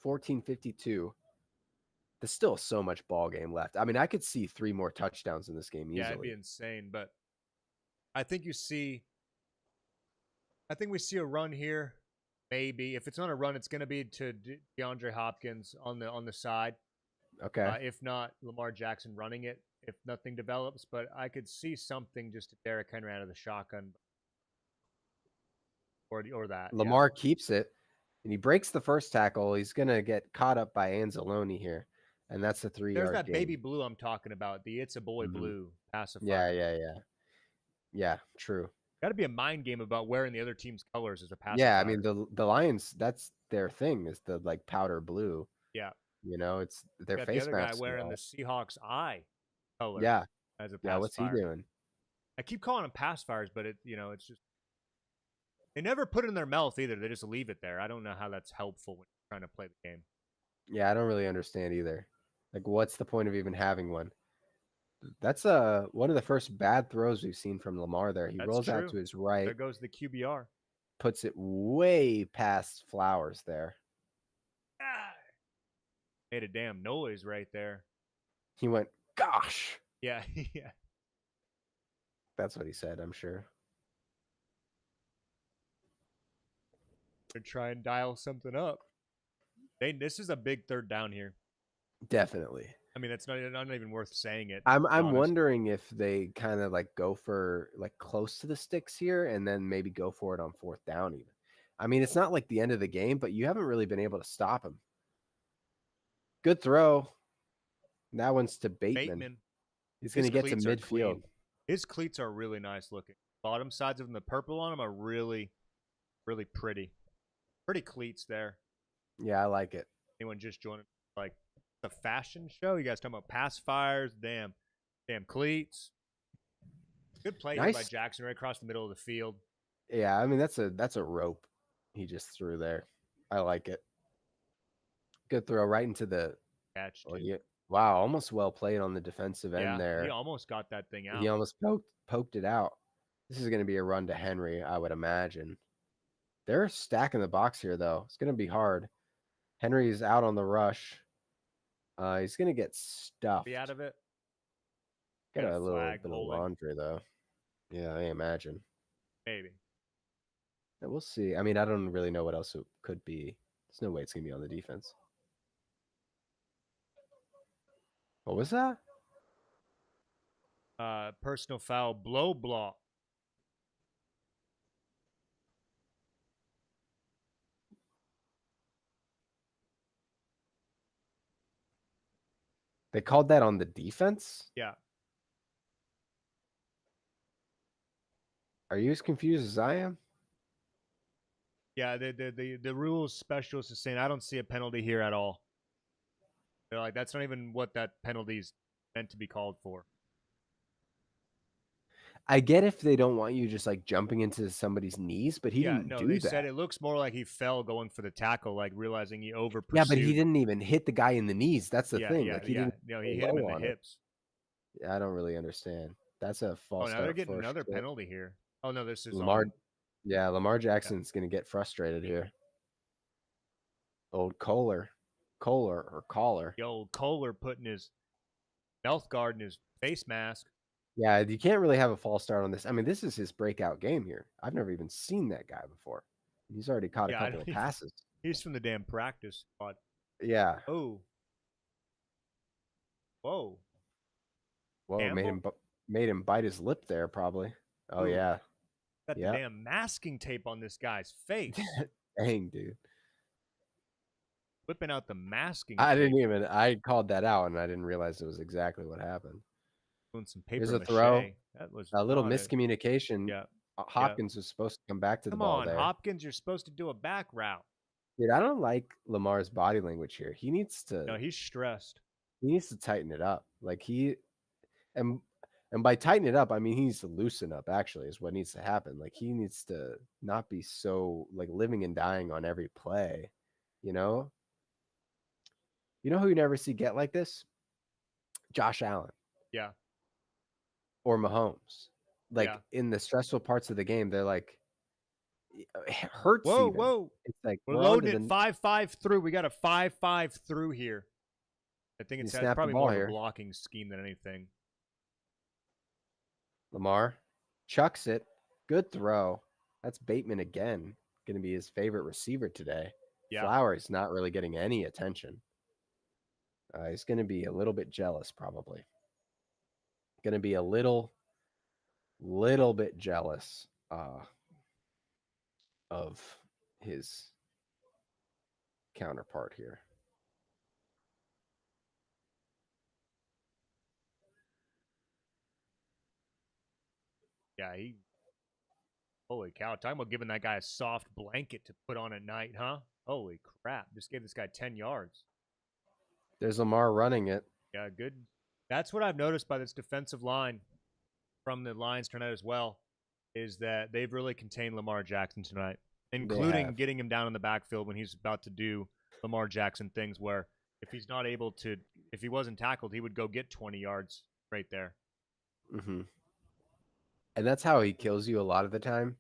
14:52. There's still so much ball game left. I mean, I could see 3 more touchdowns in this game Yeah, it'd be easily. insane. But I think I think we see a run here. Maybe if it's not a run, it's going to be to DeAndre Hopkins on the side. Okay. If not, Lamar Jackson running it. If nothing develops, but I could see something just to Derrick Henry out of the shotgun, or that. Yeah, Lamar keeps it, and he breaks the first tackle. He's going to get caught up by Anzalone here, and that's a there's 3-yard that baby gain. blue I'm talking about. The "It's a Boy Mhm. Blue" pacifier. Yeah, true. Got to be a mind game about wearing the other team's colors as a Yeah, I pacifier. mean the Lions, that's their thing is the like powder blue. Yeah, It's their got the face other guy masks and wearing the all. Seahawks eye color Yeah. as a Yeah, what's he pacifier. doing? I keep calling them pacifiers, but it's just they never put it in their mouth either. They just leave it there. I don't know how that's helpful when you're trying to play the game. Yeah, I don't really understand either. Like what's the point of even having one? That's one of the first bad throws we've seen from Lamar there. He That's rolls out true. to his There right, goes the QBR. puts it way past Flowers there. Ah, made a damn noise right there. He went, "Gosh." Yeah, yeah. That's what he said, I'm sure. To try and dial something up. This is a big third down here. Definitely. I mean, that's not even worth saying it. I'm wondering if they kind of like go for like close to the sticks here and then maybe go for it on fourth down even. I mean, it's not like the end of the game, but you haven't really been able to stop him. Good throw. That one's to Bateman. He's going to get to midfield. His cleats are really nice looking. Bottom sides of them, the purple on them are really, really pretty. Pretty cleats there. Yeah, I like it. Anyone just joined like the fashion show? You guys talking about pacifiers? Damn cleats. Good play here by Jackson right across the middle of the field. Yeah, I mean that's a rope he just threw there. I like it. Good throw right into the Catch. yeah. Wow, almost well played on the defensive end there. He almost got that thing out. He almost poked it out. This is going to be a run to Henry, I would imagine. They're stacking the box here, though. It's going to be hard. Henry's out on the rush. He's going to get stuffed. Be out of it. Got a little bit of laundry, though. Yeah, I imagine. Maybe. Yeah, we'll see. I mean, I don't really know what else it could be. There's no way it's going to be on the defense. What was that? Personal foul, blow block. They called that on the defense? Yeah. Are you as confused as I am? Yeah, the rules specialist is saying I don't see a penalty here at all. They're like, that's not even what that penalty is meant to be called for. I get if they don't want you just like jumping into somebody's knees, but he didn't do that. They said it looks more like he fell going for the tackle, like realizing he over pursued. Yeah, but he didn't even hit the guy in the knees. That's the thing. Yeah, like he didn't. No, he hit him in the hips. Yeah, I don't really understand. That's a false. Oh, now they're getting another penalty here. Oh no, this is Lamar. Yeah, Lamar Jackson's gonna get frustrated here. Old Kohler. The old Kohler putting his mouth guard in his face mask. Yeah, you can't really have a false start on this. I mean, this is his breakout game here. I've never even seen that guy before. He's already caught a couple of passes. He's from the damn practice squad. Yeah. Oh. Whoa. Campbell? Made him bite his lip there, probably. Oh, yeah. Got the damn masking tape on this guy's face. Dang, dude. Whipping out the masking tape. I called that out, and I didn't realize it was exactly what happened. Doing some paper There's a mache. throw. That was a little miscommunication Hopkins was supposed to come back to the Come ball on, there. Hopkins, you're supposed to do a back route. Dude, I don't like Lamar's body language here. He needs No, to he's stressed. tighten it up. Like and by tighten it up, I mean he needs to loosen up, actually, is what needs to happen. Like he needs to not be so like living and dying on every play, you know? You know who you never see get like this? Josh Allen Yeah. or Mahomes. Like Yeah. in the stressful parts of the game, they're like it hurts Whoa, even. whoa. It's like We're on to loading it 5-5 through. We got a 5-5 through here. I think it's snap the probably ball more of a here. blocking scheme than anything. Lamar chucks it. Good throw. That's Bateman again. Going to be his favorite receiver today. Yeah. Flowers not really getting any attention. He's going to be a little bit jealous, probably. Going to be a little bit jealous of his counterpart here. Yeah, holy cow. Talking about giving that guy a soft blanket to put on at night, huh? Holy crap. Just gave this guy 10 yards. There's Lamar running it. Yeah, good. That's what I've noticed by this defensive line from the Lions tonight as well, is that they've really contained Lamar Jackson tonight, including getting him down in the backfield when he's about to do Lamar Jackson things where if he wasn't tackled, he would go get 20 yards right there. Mm-hmm. And that's how he kills you a lot of the time,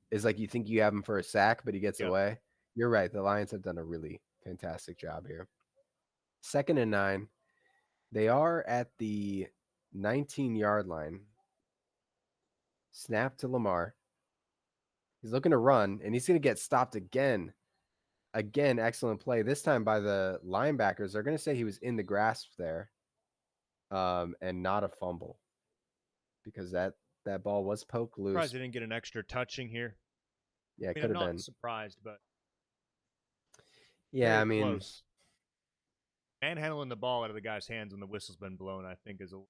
is like you think you have him for a sack, but he gets away. You're right. The Lions have done a really fantastic job here. 2nd and 9. They are at the 19-yard line. Snap to Lamar. He's looking to run, and he's going to get stopped again. Again, excellent play. This time by the linebackers. They're going to say he was in the grasp there, and not a fumble, because that ball was poked loose. Surprised they didn't get an extra touching here. Yeah, it could have been. I'm not surprised, but yeah, I mean, close. Manhandling the ball out of the guy's hands when the whistle's been blown, I think, is a little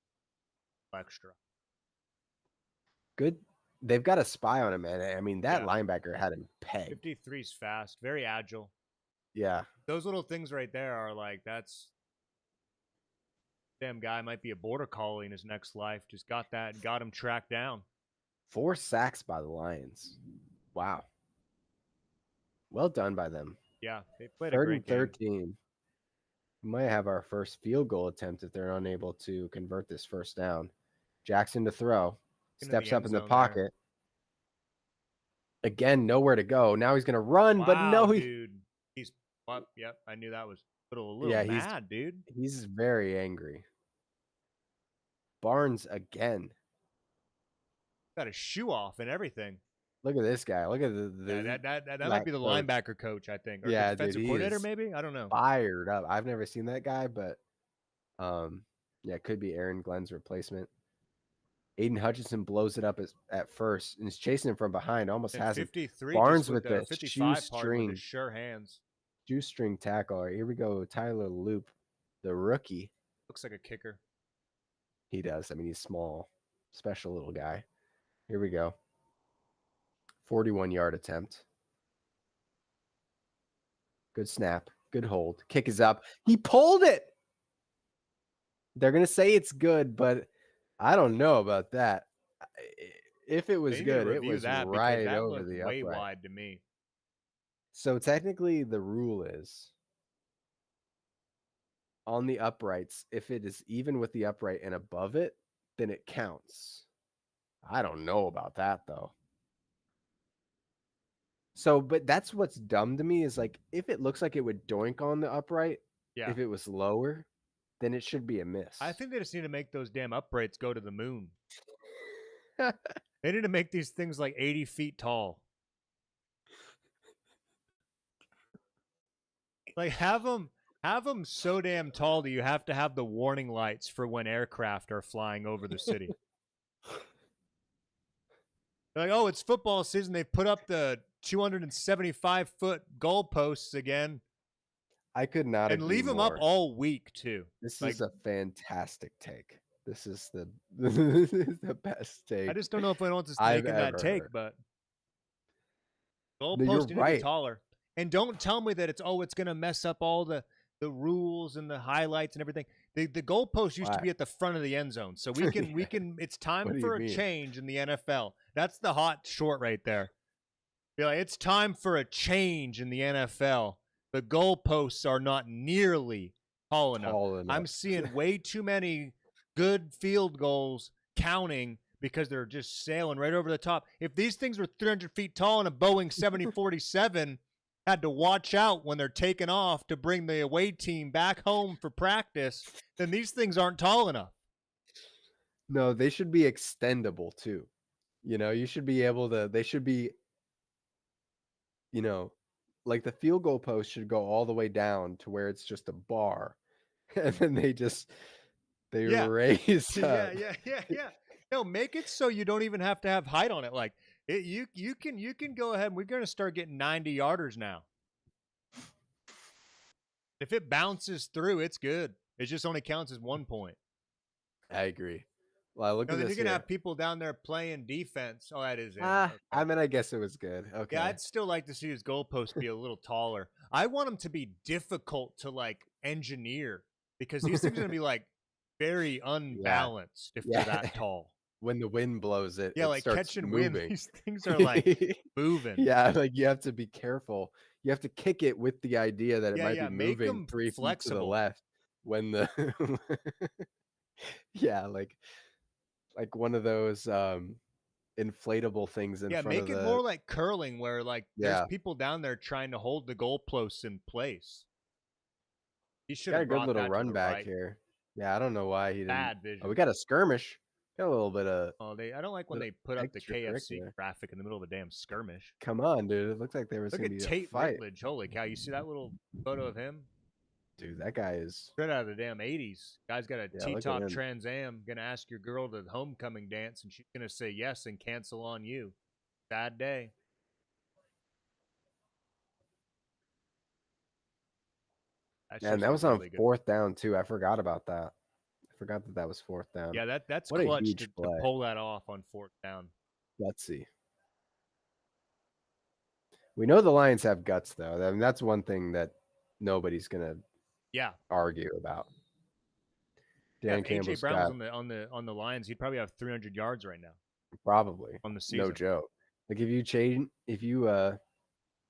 extra. Good. They've got a spy on him, man. I mean, that linebacker had him pegged. 53's fast, very agile. Yeah. Those little things right there are like, that's damn guy might be a border collie in his next life. Just got him tracked down. 4 sacks by the Lions. Wow. Well done by them. Yeah, they played a great game. 3rd and 13. We might have our first field goal attempt if they're unable to convert this first down. Jackson to throw. Steps up in the pocket. There. Again, nowhere to go. Now he's going to run, but no, dude. He's up. Yep, I knew that was a little mad, dude. He's very angry. Barnes again. Got his shoe off and everything. Look at this guy. Look at that might be the linebacker coach, I think. Or defensive coordinator, maybe? I don't know. Fired up. I've never seen that guy, but it could be Aaron Glenn's replacement. Aiden Hutchinson blows it up at first and is chasing him from behind. Almost has him. 53 Barnes with the 55 shoestring. With his sure hands. Shoestring tackle. All right, here we go. Tyler Loop, the rookie. Looks like a kicker. He does. I mean, he's small, special little guy. Here we go. 41-yard attempt. Good snap. Good hold. Kick is up. He pulled it. They're going to say it's good, but I don't know about that. If it was good, it was right over the upright. Way wide to me. So technically the rule is on the uprights, if it is even with the upright and above it, then it counts. I don't know about that though. So, but that's what's dumb to me is like, if it looks like it would doink on the upright, if it was lower, then it should be a miss. I think they just need to make those damn uprights go to the moon. They need to make these things like 80 feet tall. Like have them so damn tall that you have to have the warning lights for when aircraft are flying over the city. They're like, oh, it's football season. They put up the 275-foot goalposts again. I could not and leave them up all week too. This is a fantastic take. This is the this is the best I take just don't know if anyone else is I've making that ever take, heard. but No, you're goalposts need to be right. taller. And don't tell me that it's going to mess up all the rules and the highlights and everything. The goalpost used to Why? be at the front of the end zone, so we can. It's time What do you for a mean? change in the NFL. That's the hot short right there. Be like, it's time for a change in the NFL. The goalposts are not nearly tall enough. Tall enough. I'm seeing way too many good field goals counting because they're just sailing right over the top. If these things were 300 feet tall and a Boeing 7047 had to watch out when they're taking off to bring the away team back home for practice, then these things aren't tall enough. No, they should be extendable too. You know, you should be able to. They should be, you know, like the field goal post should go all the way down to where it's just a bar, and then they Yeah. raise Yeah, up. yeah. No, make it so you don't even have to have height on it. Like you can go ahead and we're going to start getting 90 yarders now. If it bounces through, it's good. It just only counts as 1 point. I agree. Well, look No, at then this you're gonna here. have people down there playing defense. Oh, that is in. I Okay. mean, I guess it was good. Okay. Yeah, I'd still like to see his goalpost be a little taller. I want him to be difficult to like engineer because these things are gonna be like very unbalanced if Yeah. they're that tall. When the wind blows it, Yeah, it like starts catching moving. wind. These things are like moving. Yeah, like you have to be careful. You have to kick it with the idea that it might be Make moving them 3 feet to the flexible. left when the yeah, like one of those inflatable things in Yeah, front make of it the more like curling where like there's yeah. people down there trying to hold the goalposts in place. He should Got a have good brought little that to run the back right. here. Yeah, I don't know why he didn't. Bad Oh, vision. we got a skirmish. Got a little bit of Oh, I don't like when little they put up the KFC extracurricular. graphic in the middle of a damn skirmish. Come on, dude. It looked like there was Look gonna at be a Tate fight. Littlage. Holy cow. You see that little photo of him? Dude, that guy is Straight out of the damn 80s. Guy's got a yeah, look at T-top him. Trans Am. Gonna ask your girl to the homecoming dance, and she's gonna say yes and cancel on you. Sad day. And that was on fourth down too. I forgot about that. I forgot that was fourth down. Yeah, that's what clutch a huge to pull that off on fourth down. Let's see. We know the Lions have guts, though. I mean, that's one thing that nobody's gonna argue about. Dan Campbell's AJ Brown was on the Lions. He'd probably have 300 yards right now. Probably on the season. No joke. Like if you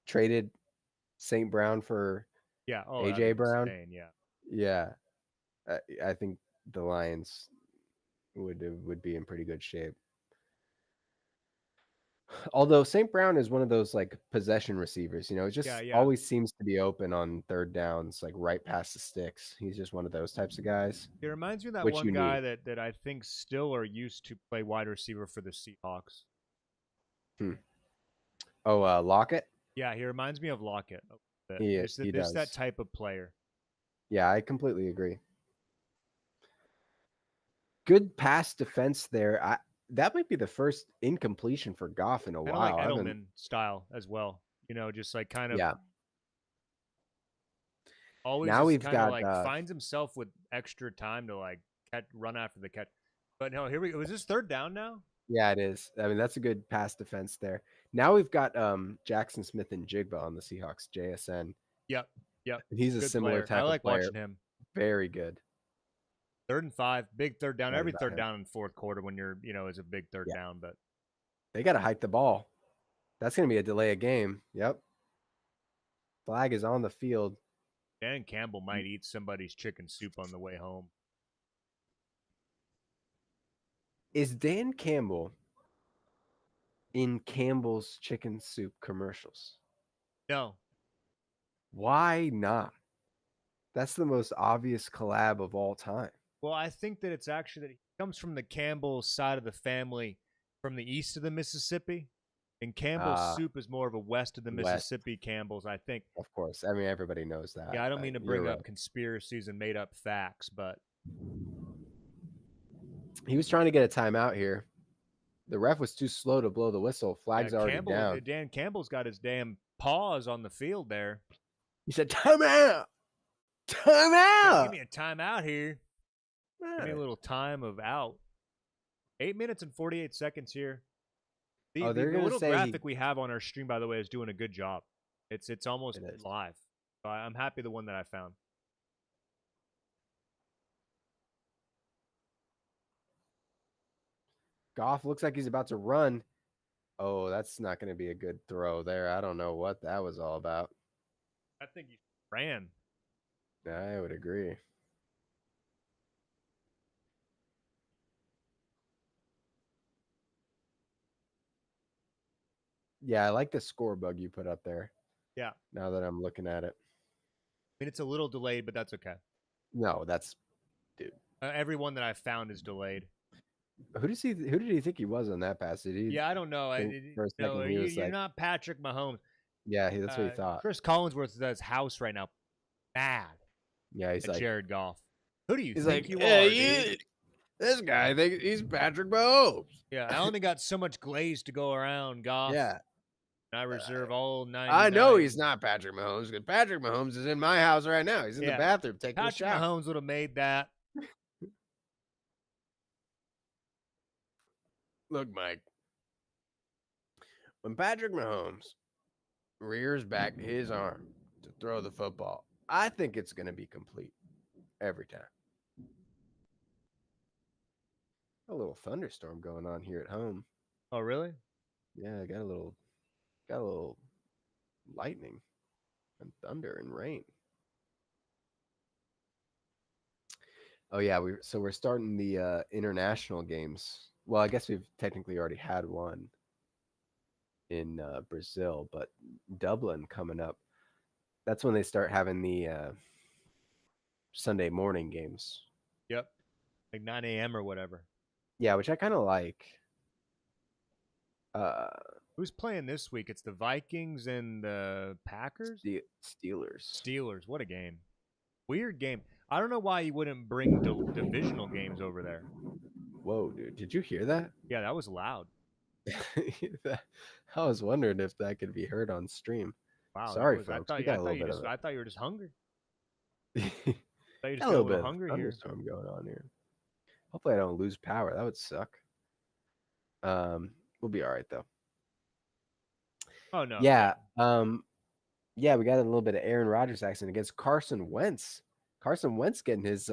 traded St. Brown for AJ Brown, insane, yeah, I think the Lions would be in pretty good shape. Although St. Brown is one of those like possession receivers, you know, it just always seems to be open on third downs, like right past the sticks. He's just one of those types of guys. It reminds me of that one guy that I think still are used to play wide receiver for the Seahawks. Oh, Lockett? Yeah, he reminds me of Lockett. He does. That type of player. Yeah, I completely agree. Good pass defense there. That might be the first incompletion for Goff in a while. Like Edelman style as well. You know, just like kind of. Yeah. Always now we've got like finds himself with extra time to like run after the catch. But no, here we go. Was this third down now? Yeah, it is. I mean, that's a good pass defense there. Now we've got Jackson Smith and Jigba on the Seahawks, JSN. Yep. He's a similar type I like of player. watching him. Very good. 3rd and 5, big third down. Every third down in fourth quarter when you're, is a big third down. But they got to hike the ball. That's going to be a delay of game. Yep. Flag is on the field. Dan Campbell might eat somebody's chicken soup on the way home. Is Dan Campbell in Campbell's chicken soup commercials? No. Why not? That's the most obvious collab of all time. Well, I think that it's actually that he comes from the Campbell side of the family from the east of the Mississippi. And Campbell's soup is more of a west of the Mississippi Campbell's, I think. Of course. I mean, everybody knows that. Yeah, I don't mean to bring up conspiracies and made up facts, but he was trying to get a timeout here. The ref was too slow to blow the whistle. Flag's already down. Dan Campbell's got his damn paws on the field there. He said, timeout! Timeout! Give me a timeout here. Give me a little time of out. 8 minutes and 48 seconds here. The little graphic we have on our stream, by the way, is doing a good job. It's almost live. So I'm happy the one that I found. Goff looks like he's about to run. Oh, that's not going to be a good throw there. I don't know what that was all about. I think he ran. I would agree. Yeah, I like the score bug you put up there. Yeah. Now that I'm looking at it. I mean, it's a little delayed, but that's okay. No, that's, dude. Every one that I found is delayed. Who did he think he was on that pass? Did he? Yeah, I don't know. You're not Patrick Mahomes. Yeah, that's what he thought. Chris Collinsworth is at his house right now. Mad. Yeah, he's like Jared Goff. Who do you think like, you are? Dude? This guy thinks he's Patrick Mahomes. Yeah, I only got so much glaze to go around, Goff. Yeah. I reserve all 99. I know he's not Patrick Mahomes because Patrick Mahomes is in my house right now. He's in the bathroom taking a shower. Patrick Mahomes would have made that. Look, Mike. When Patrick Mahomes rears back his arm to throw the football, I think it's going to be complete every time. A little thunderstorm going on here at home. Oh, really? Yeah, I got a little lightning and thunder and rain. Oh yeah, we're starting the international games. Well, I guess we've technically already had one in Brazil, but Dublin coming up. That's when they start having the Sunday morning games. Yep, like 9 a.m. or whatever. Yeah, which I kind of like. Who's playing this week? It's the Vikings and the Packers? Steelers. What a game. Weird game. I don't know why you wouldn't bring divisional games over there. Whoa, dude. Did you hear that? Yeah, that was loud. I was wondering if that could be heard on stream. Wow. Sorry, folks. I thought you were just hungry. I thought you just got a little bit hungry here. Thunderstorm going on here. Hopefully I don't lose power. That would suck. We'll be all right though. Oh no. Yeah. Yeah, we got a little bit of Aaron Rodgers action against Carson Wentz. Carson Wentz getting his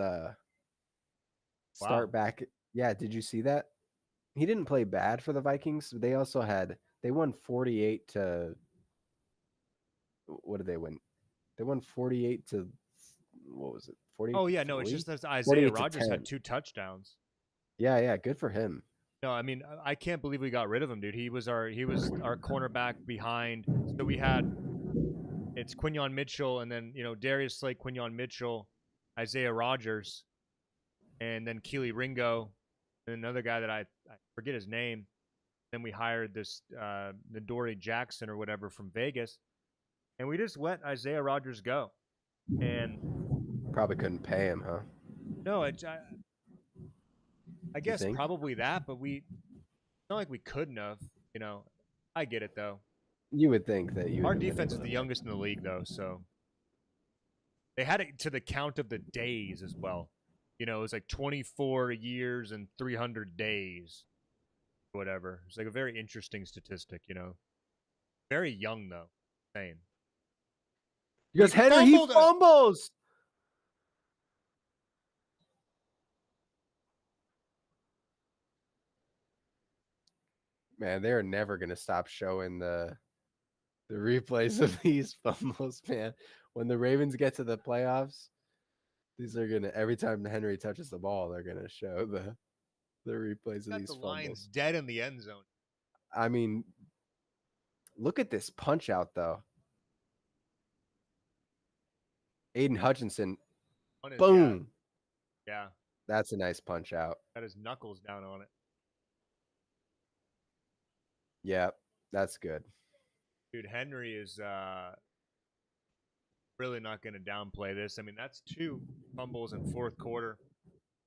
start back. Yeah, did you see that? He didn't play bad for the Vikings. They won 48 to what did they win? They won 48 to what was it? 40. Oh yeah, no, it's just that Isaiah Rodgers had 2 touchdowns. Yeah, good for him. No, I mean, I can't believe we got rid of him, dude. He was our cornerback behind. So it's Quinyon Mitchell, and then Darius Slay, Quinyon Mitchell, Isaiah Rodgers, and then Keely Ringo, and another guy that I forget his name. Then we hired this Nadori Jackson or whatever from Vegas, and we just let Isaiah Rodgers go. And probably couldn't pay him, huh? No, I guess probably that, but it's not like we couldn't have. I get it though. You would think that our defense is the youngest in the league, though, so they had it to the count of the days as well. It was like 24 years and 300 days, whatever. It's like a very interesting statistic, Very young though. Insane. Because Henry fumbles. Man, they're never gonna stop showing the replays of these fumbles, man. When the Ravens get to the playoffs, these are gonna every time Henry touches the ball, they're gonna show the replays of these fumbles. Lions dead in the end zone. I mean, look at this punch out though. Aiden Hutchinson, boom. Yeah. That's a nice punch out. Got his knuckles down on it. Yeah, that's good. Dude, Henry is really not going to downplay this. I mean, that's 2 fumbles in 4th quarter.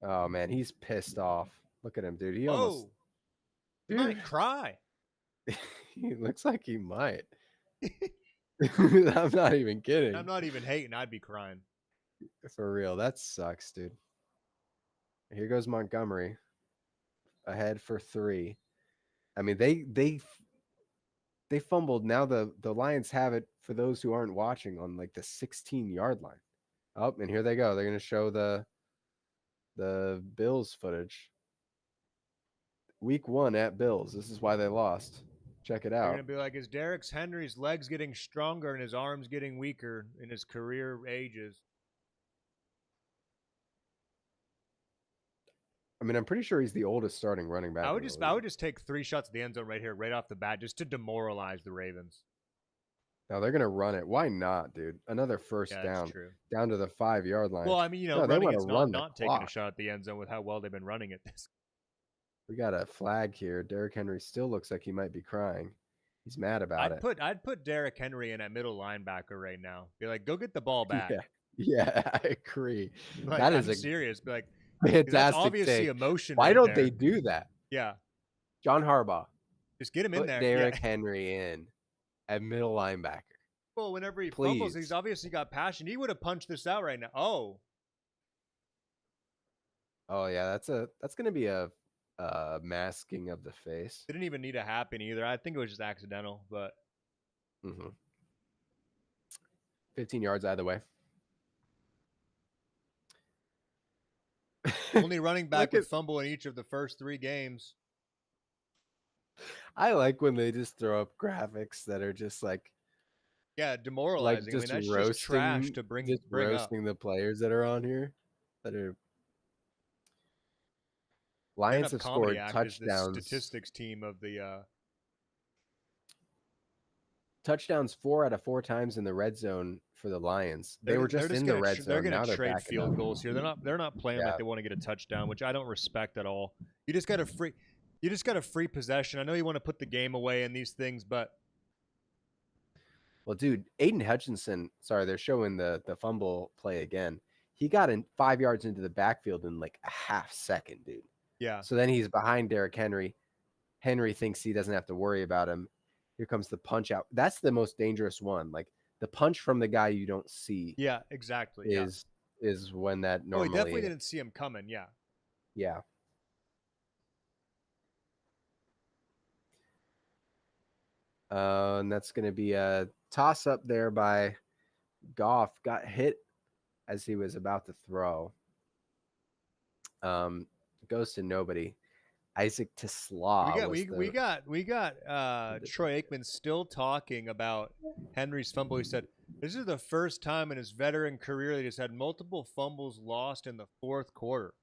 Oh, man, he's pissed off. Look at him, dude. He might cry. He looks like he might. I'm not even kidding. I'm not even hating. I'd be crying. For real, that sucks, dude. Here goes Montgomery ahead for 3. I mean, they fumbled. Now the Lions have it, for those who aren't watching, on like the 16-yard line. Oh, and here they go. They're going to show the Bills footage. Week 1 at Bills. This is why they lost. Check it They're out. gonna be like, is Derrick Henry's legs getting stronger and his arms getting weaker in his career ages? I mean, I'm pretty sure he's the oldest starting running back. I would just take 3 shots at the end zone right here, right off the bat, just to demoralize the Ravens. Now they're gonna run it. Why not, dude? Another first Yeah, down, that's true. down to the 5-yard line. Well, I mean, No, they running want to it's run the not taking a clock. shot at the end zone with how well they've been running it. We got a flag here. Derrick Henry still looks like he might be crying. He's mad about it. I'd put Derrick Henry in at middle linebacker right now. Be like, go get the ball back. Yeah, I agree. Like, that is I'm serious. Be like, fantastic. that's obviously take. emotion. Why right don't there. they do that? Yeah, John Harbaugh, just get him in put there. Derrick Henry in at middle linebacker. Well, whenever he fumbles, he's obviously got passion. He would have punched this out right now. Oh yeah, that's gonna be a masking of the face. Didn't even need to happen either. I think it was just accidental, but 15 yards either way. Only running back would fumble in each of the first 3 games. I like when they just throw up graphics that are just like, demoralizing. Like just I mean, that's roasting, just trash to bring roasting up. the players that are on here. That are Lions have scored touchdowns. The statistics team of the touchdowns 4 out of 4 times in the red zone for the Lions. They were just in the red zone. They're going to trade back field goals here. They're not playing like they want to get a touchdown, which I don't respect at all. You just got a free possession. I know you want to put the game away in these things, but well, dude, Aiden Hutchinson. Sorry, they're showing the fumble play again. He got in 5 yards into the backfield in like a half second, dude. Yeah. So then he's behind Derrick Henry. Henry thinks he doesn't have to worry about him. Here comes the punch out. That's the most dangerous one. Like the punch from the guy you don't see. Yeah, exactly. Is when that normally. Oh, he definitely didn't see him coming. Yeah. Yeah. And that's going to be a toss up there by Goff. Got hit as he was about to throw. Goes to nobody. Isaac Tisla. We got Troy Aikman still talking about Henry's fumble. He said, this is the first time in his veteran career that he's had multiple fumbles lost in the 4th quarter.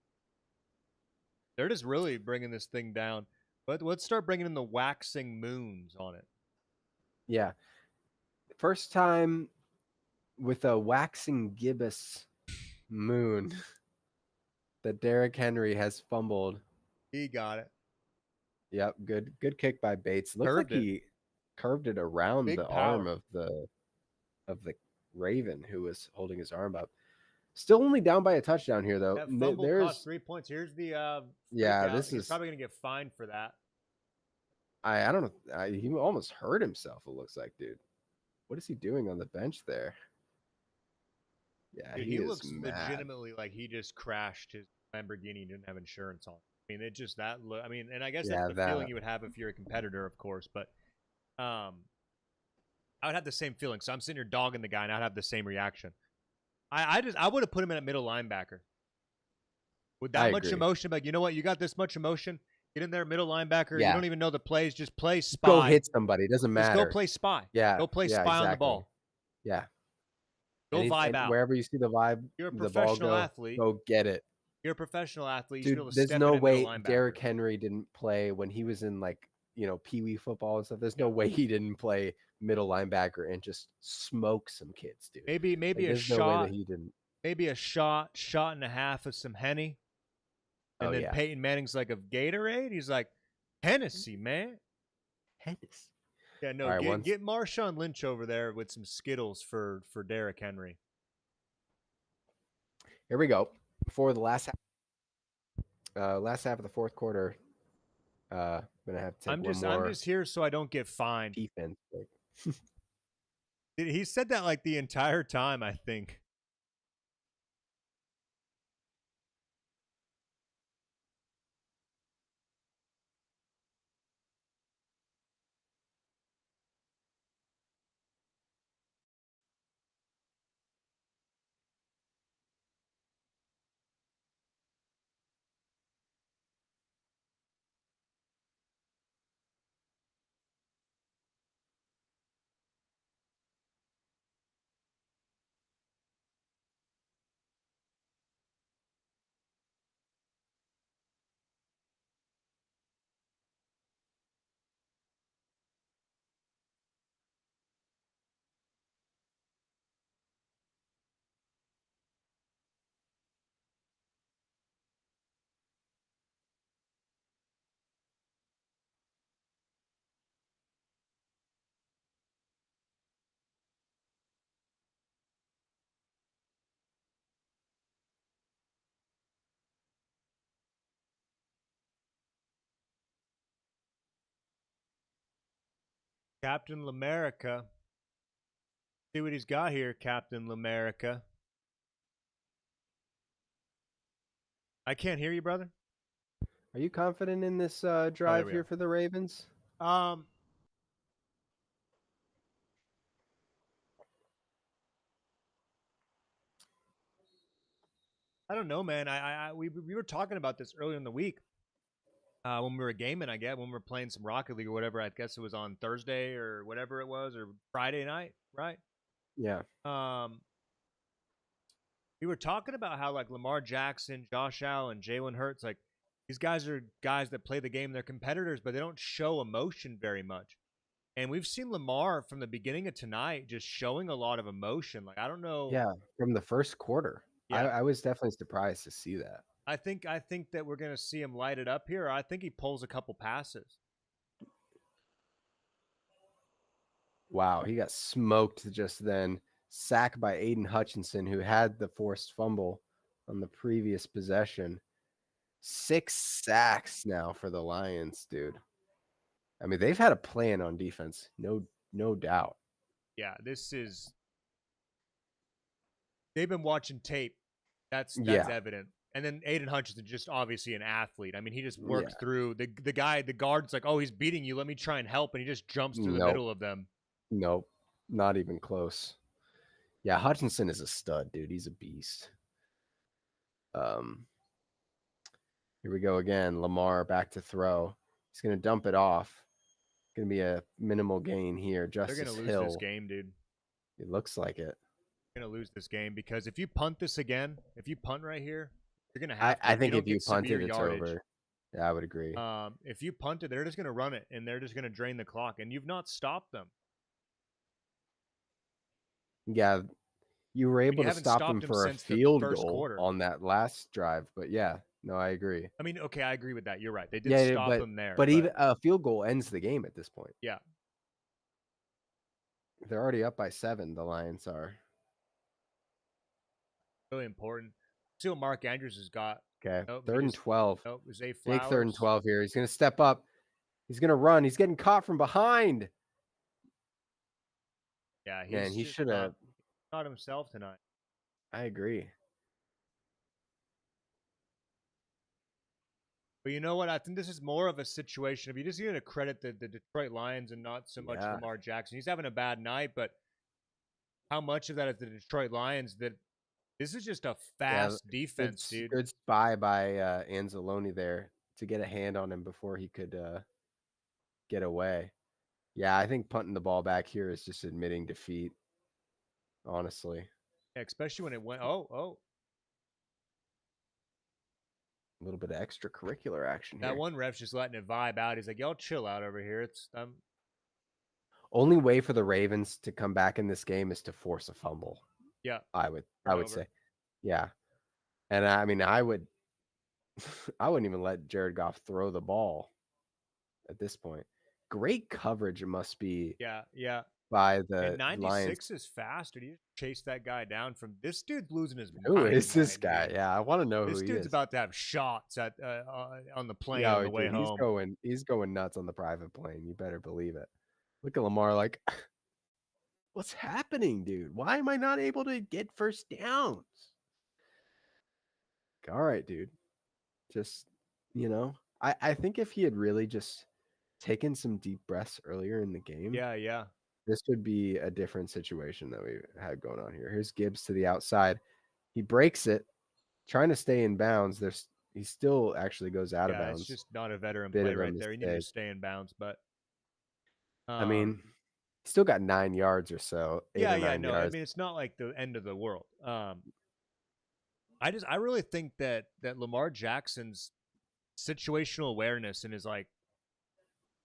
They're just really bringing this thing down. But let's start bringing in the waxing moons on it. Yeah. First time with a waxing gibbous moon that Derrick Henry has fumbled. He got it. Yep, good kick by Bates. Looks like he curved it around the arm of the Raven who was holding his arm up. Still only down by a touchdown here though. That fumble cost 3 points. Here's the he's probably gonna get fined for that. I don't know. He almost hurt himself. It looks like, dude. What is he doing on the bench there? Yeah, dude, he looks legitimately like he just crashed his Lamborghini and didn't have insurance on. I mean, it just that look. I mean, and I guess that's the feeling you would have if you're a competitor, of course. But I would have the same feeling. So I'm sitting here dogging the guy, and I'd have the same reaction. I would have put him in at middle linebacker with that much emotion. Like, you know what? You got this much emotion. Get in there, middle linebacker. Yeah. You don't even know the plays. Just play spy. Go hit somebody. It doesn't matter. Just go play spy. Yeah. Go play spy on the ball. Yeah. Go vibe out. Wherever you see the vibe, you're a professional athlete. Go get it. You're a professional athlete. Dude, there's no way Derrick Henry didn't play when he was in Pee Wee football and stuff. There's no way he didn't play middle linebacker and just smoke some kids, dude. Maybe a shot. No way that he didn't. Maybe a shot and a half of some Henny. And then Peyton Manning's like, of Gatorade? He's like, Hennessy, man. Hennessy. Yeah, no, right, get Marshawn Lynch over there with some Skittles for Derrick Henry. Here we go. For the last half of the 4th quarter, I'm gonna have to take I'm just here so I don't get fined. Defense. He said that like the entire time, I think. Captain Lamerica. See what he's got here, Captain Lamerica. I can't hear you, brother. Are you confident in this Oh, there drive we here for the Ravens? are. I don't know, man. We were talking about this earlier in the week when we were gaming. I guess when we were playing some Rocket League or whatever. I guess it was on Thursday or whatever it was, or Friday night, right? Yeah. Um, we were talking about how like Lamar Jackson, Josh Allen, Jalen Hurts, like these guys are guys that play the game. They're competitors, but they don't show emotion very much. And we've seen Lamar from the beginning of tonight just showing a lot of emotion. Like I don't know. Yeah, from the first quarter. Yeah, I was definitely surprised to see that. I think that we're gonna see him light it up here. I think he pulls a couple passes. Wow, he got smoked just then. Sacked by Aiden Hutchinson, who had the forced fumble on the previous possession. 6 sacks now for the Lions, dude. I mean, they've had a plan on defense, no doubt. Yeah, this is they've been watching tape. That's Yeah, evident. And then Aiden Hutchinson just obviously an athlete. I mean, he just yeah. worked through the guy, the guard's like, oh, he's beating you. Let me try and help. And he just jumps through the Nope, middle of them. nope, not even close. Yeah, Hutchinson is a stud, dude. He's a beast. Um, Here we go again. Lamar back to throw. He's gonna dump it off. Gonna be a minimal gain here. They're gonna Justice lose this Hill. game, dude. It looks like it. They're gonna lose this game because if you punt this again, if you punt right here, you're gonna I, have to. I If you think don't if you get severe punted, it's yardage, over. Yeah, I would agree. if you punt it, they're just gonna run it and they're just gonna drain the clock. And you've not stopped them. Yeah, you were able You to haven't stop them stopped them for a since the field first goal quarter. on that last drive. But yeah, no, I agree. I mean, okay, I agree with that. You're right. They did Yeah, stop but them there, but even a field goal ends the game at this point. yeah, They're already up by 7. The Lions are. really important. See what Mark Andrews has got. Okay, Nope, he third and just 12. nope. Zay Big third and Flowers. 12 here. He's gonna step up. He's gonna run. He's getting caught from behind. Yeah, Man, he's he just should have. not himself tonight. I agree. But you know what? I think this is more of a situation. If you just need to credit the Detroit Lions and not so much Yeah. Lamar Jackson. He's having a bad night, but how much of that is the Detroit Lions? That this is just a Yeah, fast defense, dude. good spy by Anzalone there to get a hand on him before he could get away. Yeah, I think punting the ball back here is just admitting defeat, honestly. Yeah, especially when it went. Oh, A little bit of extracurricular action that here. one ref's just letting it vibe out. He's like, "Y'all chill out over here." It's Only way for the Ravens to come back in this game is to force a fumble. yeah. I would Turnover. say. Yeah. And I mean, I wouldn't even let Jared Goff throw the ball at this point. Great coverage it must be Yeah. by And the Lions. 96 is fast. Did you chase that guy down from this dude's losing his Who mind? is this tonight, guy? dude. Yeah, I want to know This who he dude's is. about to have shots at on the plane Yeah, on the way dude, home. he's going nuts on the private plane. You better believe it. Look at Lamar like, what's happening, dude? Why am I not able to get first downs? All right, dude. Just, I think if he had really just taken some deep breaths earlier in the game, Yeah. this would be a different situation that we had going on here. Here's Gibbs to the outside. He breaks it, trying to stay in bounds. He still actually goes out of Yeah, it's bounds. just not a veteran Bit play of a right there. You need to mistake. just stay in bounds, but I mean, he still got 9 yards or so, 8 or 9 no. I yards. mean, it's not like the end of the world. I really think that Lamar Jackson's situational awareness and his like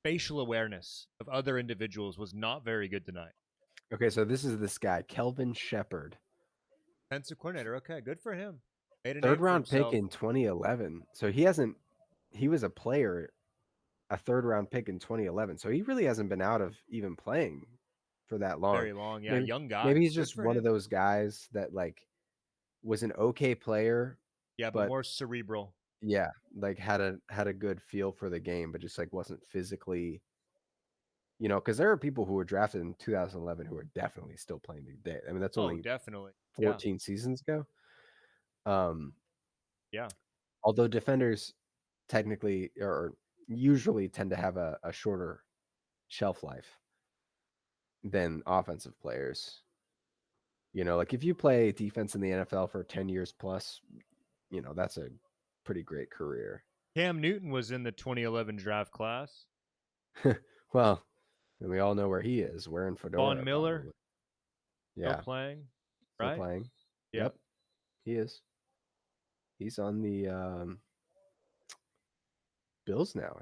facial awareness of other individuals was not very good tonight. Okay, so this is this guy, Kelvin Shepard. Defensive coordinator, okay, good for him. Made a Third name for round pick himself. in 2011. So he was a player, a third round pick in 2011. So he really hasn't been out of even playing for that long. Very long, yeah, young guy. Maybe he's Good just for one of him. those guys that like was an okay player. Yeah, but more cerebral. Yeah, like had a good feel for the game, but just like wasn't physically, You know, because there are people who were drafted in 2011 who are definitely still playing today. I mean, that's Oh, only definitely. Yeah. 14 seasons ago. Um, Yeah. although defenders technically or usually tend to have a shorter shelf life than offensive players. You know, like if you play defense in the NFL for 10 years plus, you know, that's a pretty great career. Cam Newton was in the 2011 draft class. Well, and we all know where he is, wearing Von fedora Miller probably. still Yeah, playing, still right? playing. Yeah. Yep, he is. He's on the Bills now.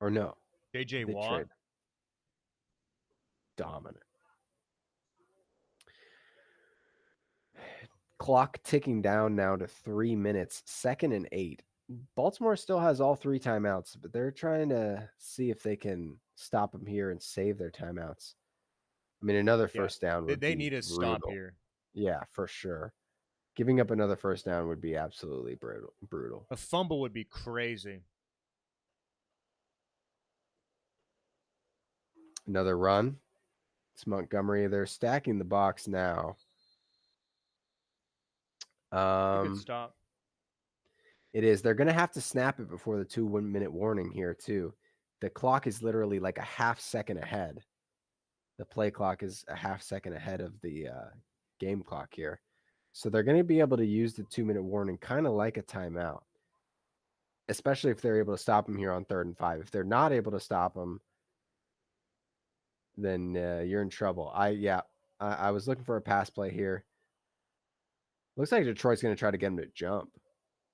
Or no, JJ they Watt. trade. Dominant. Clock ticking down now to 3 minutes, 2nd and 8. Baltimore still has all 3 timeouts, but they're trying to see if they can stop them here and save their timeouts. I mean, another Yeah. first down would They be need a stop brutal. here. Yeah, for sure. Giving up another first down would be absolutely brutal. A fumble would be crazy. Another run. It's Montgomery. They're stacking the box now. A good stop. It is. They're going to have to snap it before the 2 minute warning here, too. The clock is literally like a half second ahead. The play clock is a half second ahead of the game clock here. So they're going to be able to use the 2 minute warning kind of like a timeout, especially if they're able to stop them here on 3rd and 5. If they're not able to stop them, then you're in trouble. I was looking for a pass play here. Looks like Detroit's going to try to get him to jump.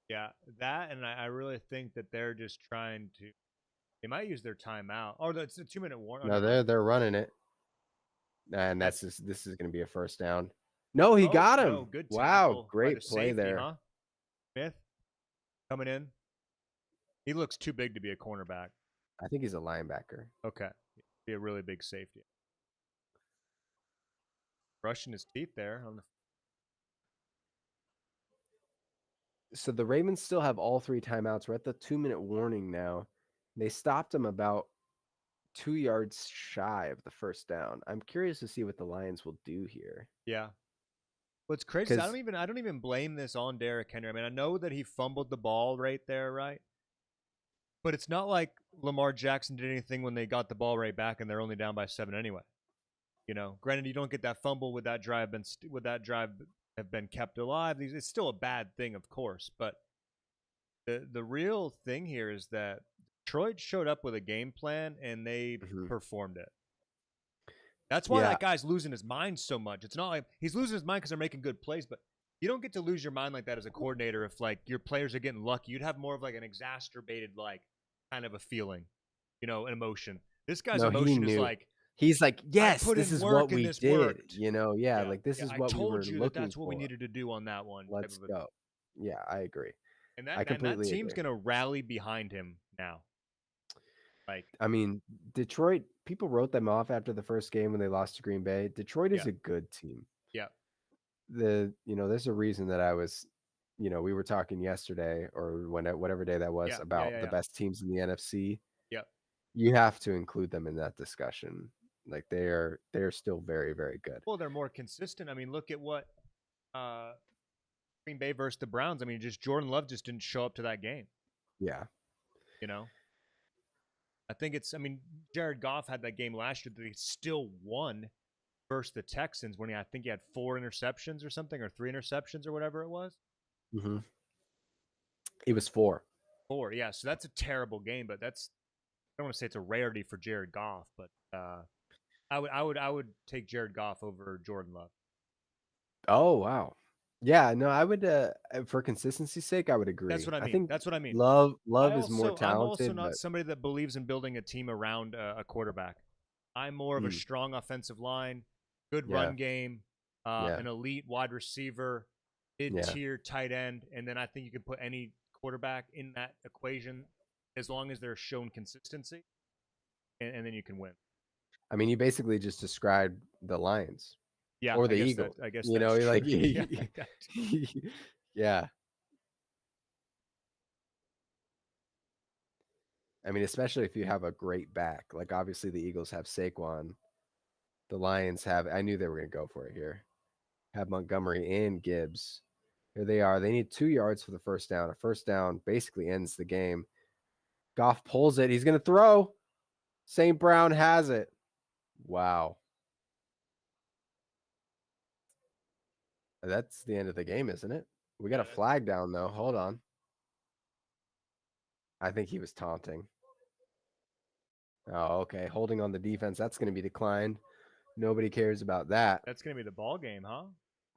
Yeah, that, and I really think that they're just trying to. They might use their timeout. Oh, that's a 2 minute warning. No, Oh, they're running it, and that's this is going to be a first down. No, he got no, him. good Wow, tackle by the great play safety, there. huh? Smith coming in. He looks too big to be a cornerback. I think he's a linebacker. Okay, be a really big safety. Brushing his teeth there on the. So the Ravens still have all 3 timeouts. We're at the 2 minute warning now. They stopped him about 2 yards shy of the first down. I'm curious to see what the Lions will do here. Yeah. What's crazy is Because I don't even blame this on Derrick Henry. I mean, I know that he fumbled the ball right there, right? But it's not like Lamar Jackson did anything when they got the ball right back and they're only down by 7 anyway. You know, granted, you don't get that fumble with that drive have been kept alive. It's still a bad thing, of course, but the real thing here is that Detroit showed up with a game plan and they performed it. That's why that guy's losing his mind so much. It's not like he's losing his mind because they're making good plays, but you don't get to lose your mind like that as a coordinator if like your players are getting lucky. You'd have more of like an exacerbated like kind of a feeling, you know, an emotion. This guy's emotion is like he's like, yes, I put this in is work what we this did. worked. You know, like this is I what we were told you looking that's what for. we needed to do on that one. Let's go. Yeah, I agree. And I that completely team's agree. gonna rally behind him now. Like, I mean, Detroit, people wrote them off after the first game when they lost to Green Bay. Detroit is a good team. Yeah. There's a reason that I was, we were talking yesterday or whatever day that was about the best teams in the NFC. Yeah. You have to include them in that discussion. Like they're still very, very good. Well, they're more consistent. I mean, look at what Green Bay versus the Browns. I mean, just Jordan Love just didn't show up to that game. Yeah. You know? I mean, Jared Goff had that game last year that he still won versus the Texans when I think he had 4 interceptions or something, or 3 interceptions or whatever it was. Mm-hmm. It was 4. 4, yeah. So that's a terrible game, but I don't want to say it's a rarity for Jared Goff, but I would take Jared Goff over Jordan Love. Oh wow. Yeah, no, I would for consistency's sake, I would agree. That's what I mean. I think that's what I mean. Love is more talented. I'm also not somebody that believes in building a team around a quarterback. I'm more of a strong offensive line, good run game, an elite wide receiver, mid-tier tight end, and then I think you can put any quarterback in that equation as long as they're shown consistency, and then you can win. I mean, you basically just described the Lions. Yeah, or the Eagles. I guess you know, that's like true. yeah. I mean, especially if you have a great back. Like, obviously, the Eagles have Saquon. The Lions have, I knew they were going to go for it here. Have Montgomery and Gibbs. Here they are. They need 2 yards for the first down. A first down basically ends the game. Goff pulls it. He's going to throw. St. Brown has it. Wow. That's the end of the game, isn't it? We got a flag down, though. Hold on. I think he was taunting. Oh, okay. Holding on the defense. That's going to be declined. Nobody cares about that. That's going to be the ball game, huh?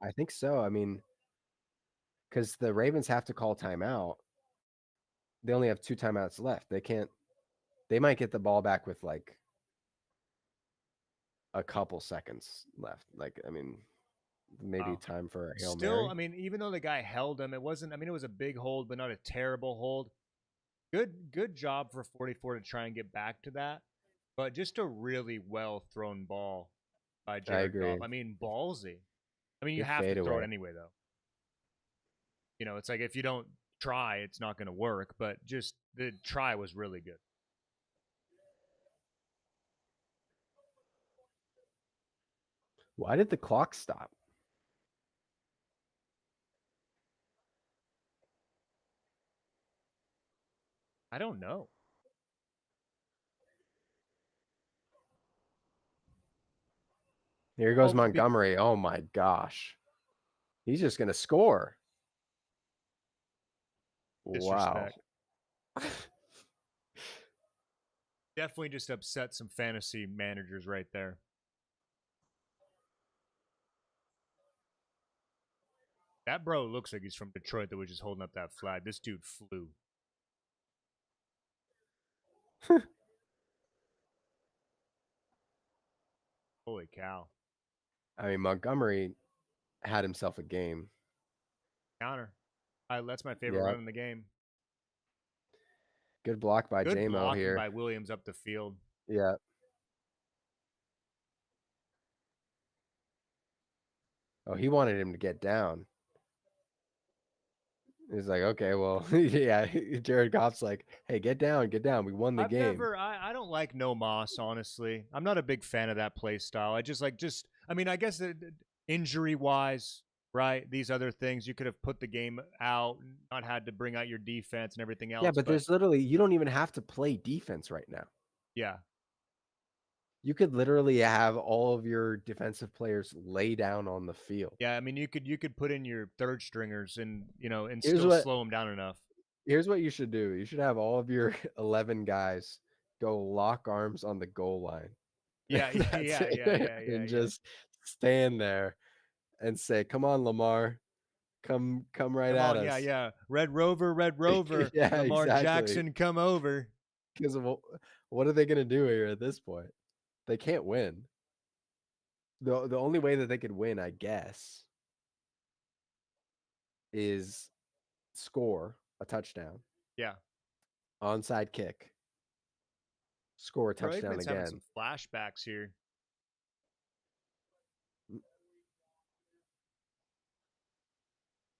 I think so. I mean, because the Ravens have to call timeout. They only have 2 timeouts left. They might get the ball back with like a couple seconds left. Like, I mean, maybe time for a Hail Still, Mary. I mean, even though the guy held him, it wasn't, I mean, it was a big hold, but not a terrible hold. Good job for 44 to try and get back to that. But just a really well thrown ball by Jared agree. Goff. I mean, ballsy. I mean, you Good have to throw fadeaway. it anyway, though. You know, it's like if you don't try, it's not going to work. But just the try was really good. Why did the clock stop? I don't know. Here goes Montgomery. Oh my gosh. He's just going to score. Disrespect. Wow. Definitely just upset some fantasy managers right there. That bro looks like he's from Detroit that was just holding up that flag. This dude flew. Holy cow. I mean, Montgomery had himself a game. Counter. That's my favorite run in the game. Good block by Good J-Mo blocking here. by Williams up the field. Yeah. Oh, he wanted him to get down. He's like, okay, well, yeah. Jared Goff's like, hey, get down. We won the game. I don't like no moss, honestly. I'm not a big fan of that play style. I just I mean, I guess injury wise, right? These other things, you could have put the game out, not had to bring out your defense and everything else. Yeah, but there's literally, you don't even have to play defense right now. Yeah. You could literally have all of your defensive players lay down on the field. Yeah, I mean, you could put in your third stringers and, and still slow them down enough. Here's what you should do. You should have all of your 11 guys go lock arms on the goal line. Yeah. And just stand there and say, "Come on, Lamar. Come right at us." Yeah. Red Rover. Yeah, Lamar exactly. Jackson, come over. Because what are they going to do here at this point? They can't win. The only way that they could win, I guess, is score a touchdown. Yeah. Onside kick. Score a touchdown again. Having some flashbacks here.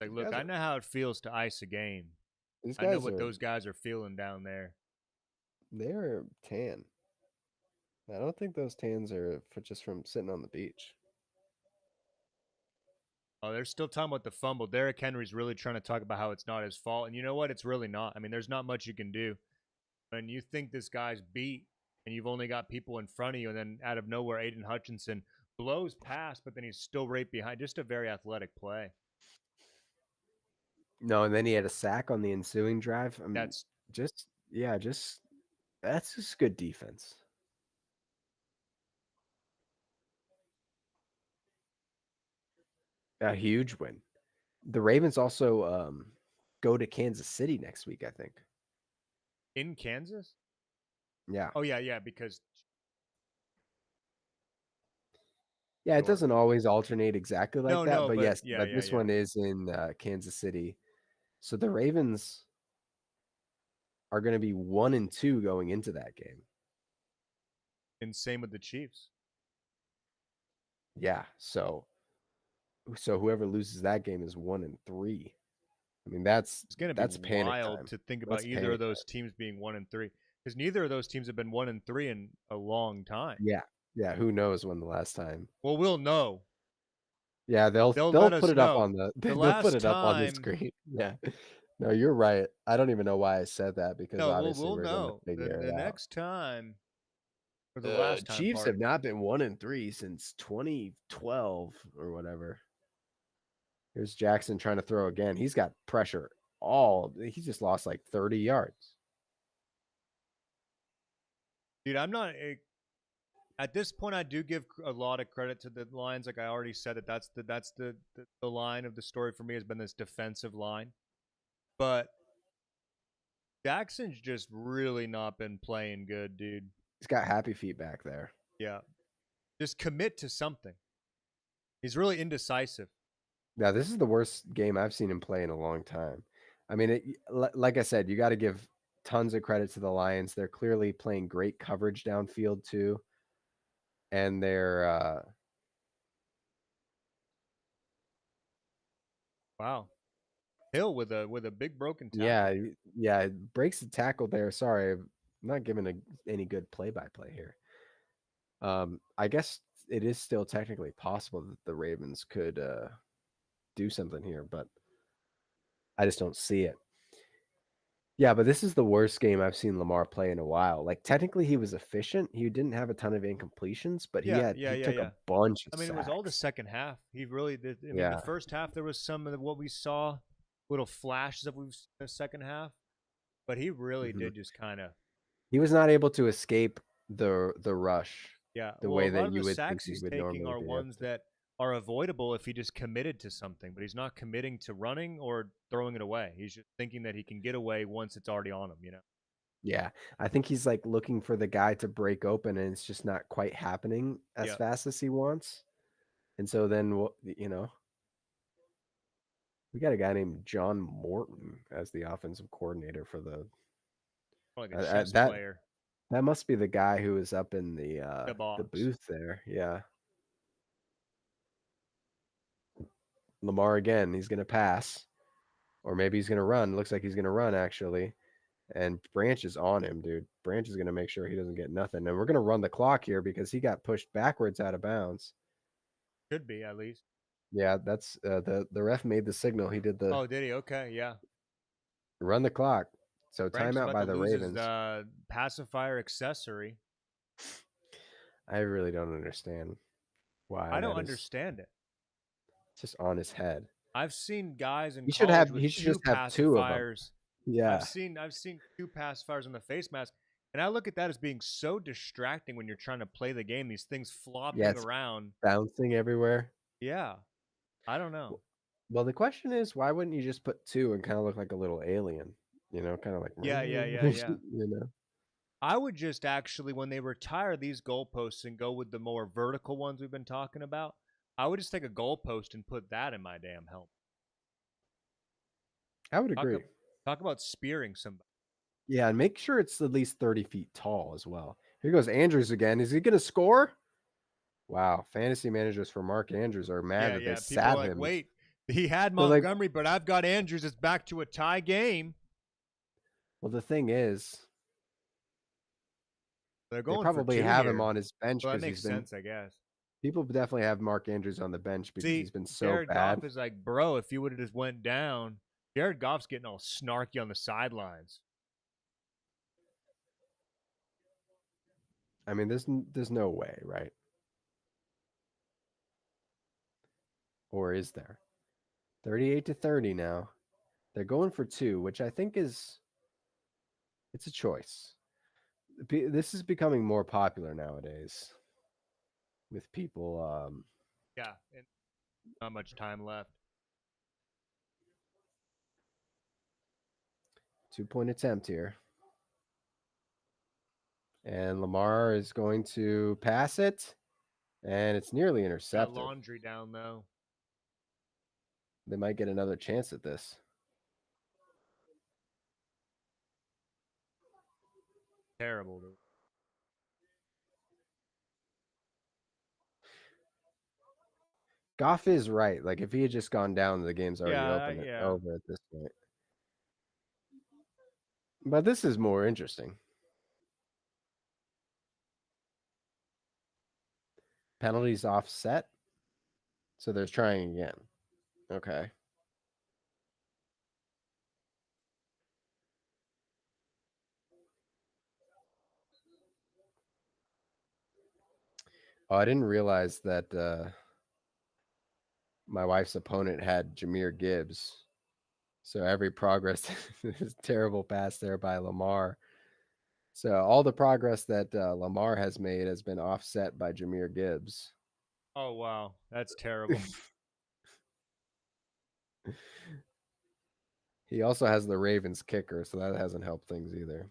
Like, look, I know how it feels to ice a game. I know what those guys are feeling down there. They're tan. I don't think those tans are just from sitting on the beach. Oh, they're still talking about the fumble. Derrick Henry's really trying to talk about how it's not his fault. And you know what? It's really not. I mean, there's not much you can do. When you think this guy's beat and you've only got people in front of you, and then out of nowhere, Aiden Hutchinson blows past, but then he's still right behind. Just a very athletic play. No, and then he had a sack on the ensuing drive. I mean, that's just good defense. A huge win. The Ravens also go to Kansas City next week, I think. In Kansas? Yeah. Oh, yeah, because... Yeah, it doesn't always alternate exactly like that, but yes, but this one is in Kansas City. So the Ravens are going to be 1-2 going into that game. And same with the Chiefs. Yeah, so whoever loses that game is 1-3. I mean, it's going to be wild to think about either of those teams being 1-3. because neither of those teams have been 1-3 in a long time. Yeah. Yeah. Who knows when the last time? Well, we'll know. Yeah, They'll they'll let put us it up know. on the The they'll put last it up on the time, screen. Yeah. No, you're right. I don't even know why I said that because no, obviously we'll we're going to know. The figure the it out. next time, or the last time, Chiefs have pardon me. not been 1-3 since 2012 or whatever. Here's Jackson trying to throw again. He's got pressure he just lost like 30 yards. Dude, I'm not at this point. I do give a lot of credit to the Lions. Like I already said, that's the line of the story for me has been this defensive line, but Jackson's just really not been playing good, dude. He's got happy feet back there. Yeah, just commit to something. He's really indecisive. Now, this is the worst game I've seen him play in a long time. I mean, like I said, you got to give tons of credit to the Lions. They're clearly playing great coverage downfield too, and they're Wow, Hill with a big broken tackle yeah, here. yeah, it breaks the tackle there. Sorry, I'm not giving any good play-by-play here. I guess it is still technically possible that the Ravens could do something here, but I just don't see it. Yeah, but this is the worst game I've seen Lamar play in a while. Like technically he was efficient. He didn't have a ton of incompletions, but Yeah, he took yeah. a bunch of I mean, it was all the sacks. second half. He really did. I mean, the Yeah. first half there was some of what we saw, little flashes of we've seen in the second half, but he really Mhm. did just kind of. He was not able to escape the rush Yeah. the Well, a way lot that of the you would think sacks he he's would taking normally are be able ones to. that are avoidable if he just committed to something, but he's not committing to running or throwing it away. He's just thinking that he can get away once it's already on him. Yeah. I think he's like looking for the guy to break open and it's just not quite happening as Yeah. fast as he wants. And so then we got a guy named John Morton as the offensive coordinator for Like a uh, chess that player. that must be the guy who was up in The the box. booth there. Yeah. Lamar again, he's going to pass or maybe he's going to run. Looks like he's going to run actually. And Branch is on him, dude. Branch is going to make sure he doesn't get nothing. And we're going to run the clock here because he got pushed backwards out of bounds. Could be at least. Yeah, that's the ref made the signal. He did the Oh, did he? Okay, yeah. run the clock. So Branch is timeout about to by the lose his Ravens. pacifier accessory. I really don't understand why I don't that is. understand it. It's just on his head. I've seen guys in He should college have with he should two just have two of them. pacifiers. I've Yeah. seen I've seen two pacifiers on the face mask, and I look at that as being so distracting when you're trying to play the game. These things Yeah, flopping it's around. bouncing everywhere. Yeah, I don't know. Well, the question is, why wouldn't you just put two and kind of look like a little alien? Kind of like, Yeah. you know. I would just actually, when they retire these goalposts and go with the more vertical ones we've been talking about, I would just take a goalpost and put that in my damn helmet. I would Talk, agree. talk about spearing somebody. Yeah, and make sure it's at least 30 feet tall as well. Here goes Andrews again. Is he going to score? Wow, fantasy managers for Mark Andrews are mad that they Yeah. People are sat like, him. wait, he had They're like, Montgomery, but I've got Andrews. It's back to a tie game. well, the thing is, They're they going for probably two have him here. on his bench Well, that because makes sense, I guess. people definitely have Mark Andrews on the bench because See, he's been so Jared bad. Goff is like, bro, if you would have just went down, Jared Goff's getting all snarky on the sidelines. I mean, there's no way, right? Or is there? 38-30 now. They're going for two, which I think it's a choice. This is becoming more popular nowadays with people. Yeah, and not much time left. 2-point attempt here. And Lamar is going to pass it, and it's nearly Got intercepted. laundry down, though. They might get another chance at this. Terrible, dude. Goff is right. Like, if he had just gone down, the game's already Yeah. over at this point. But this is more interesting. Penalties offset. So they're trying again. Okay. Oh, I didn't realize that my wife's opponent had Jahmyr Gibbs. So every progress is terrible pass there by Lamar. So all the progress that Lamar has made has been offset by Jahmyr Gibbs. Oh, wow. That's terrible. He also has the Ravens kicker, so that hasn't helped things either.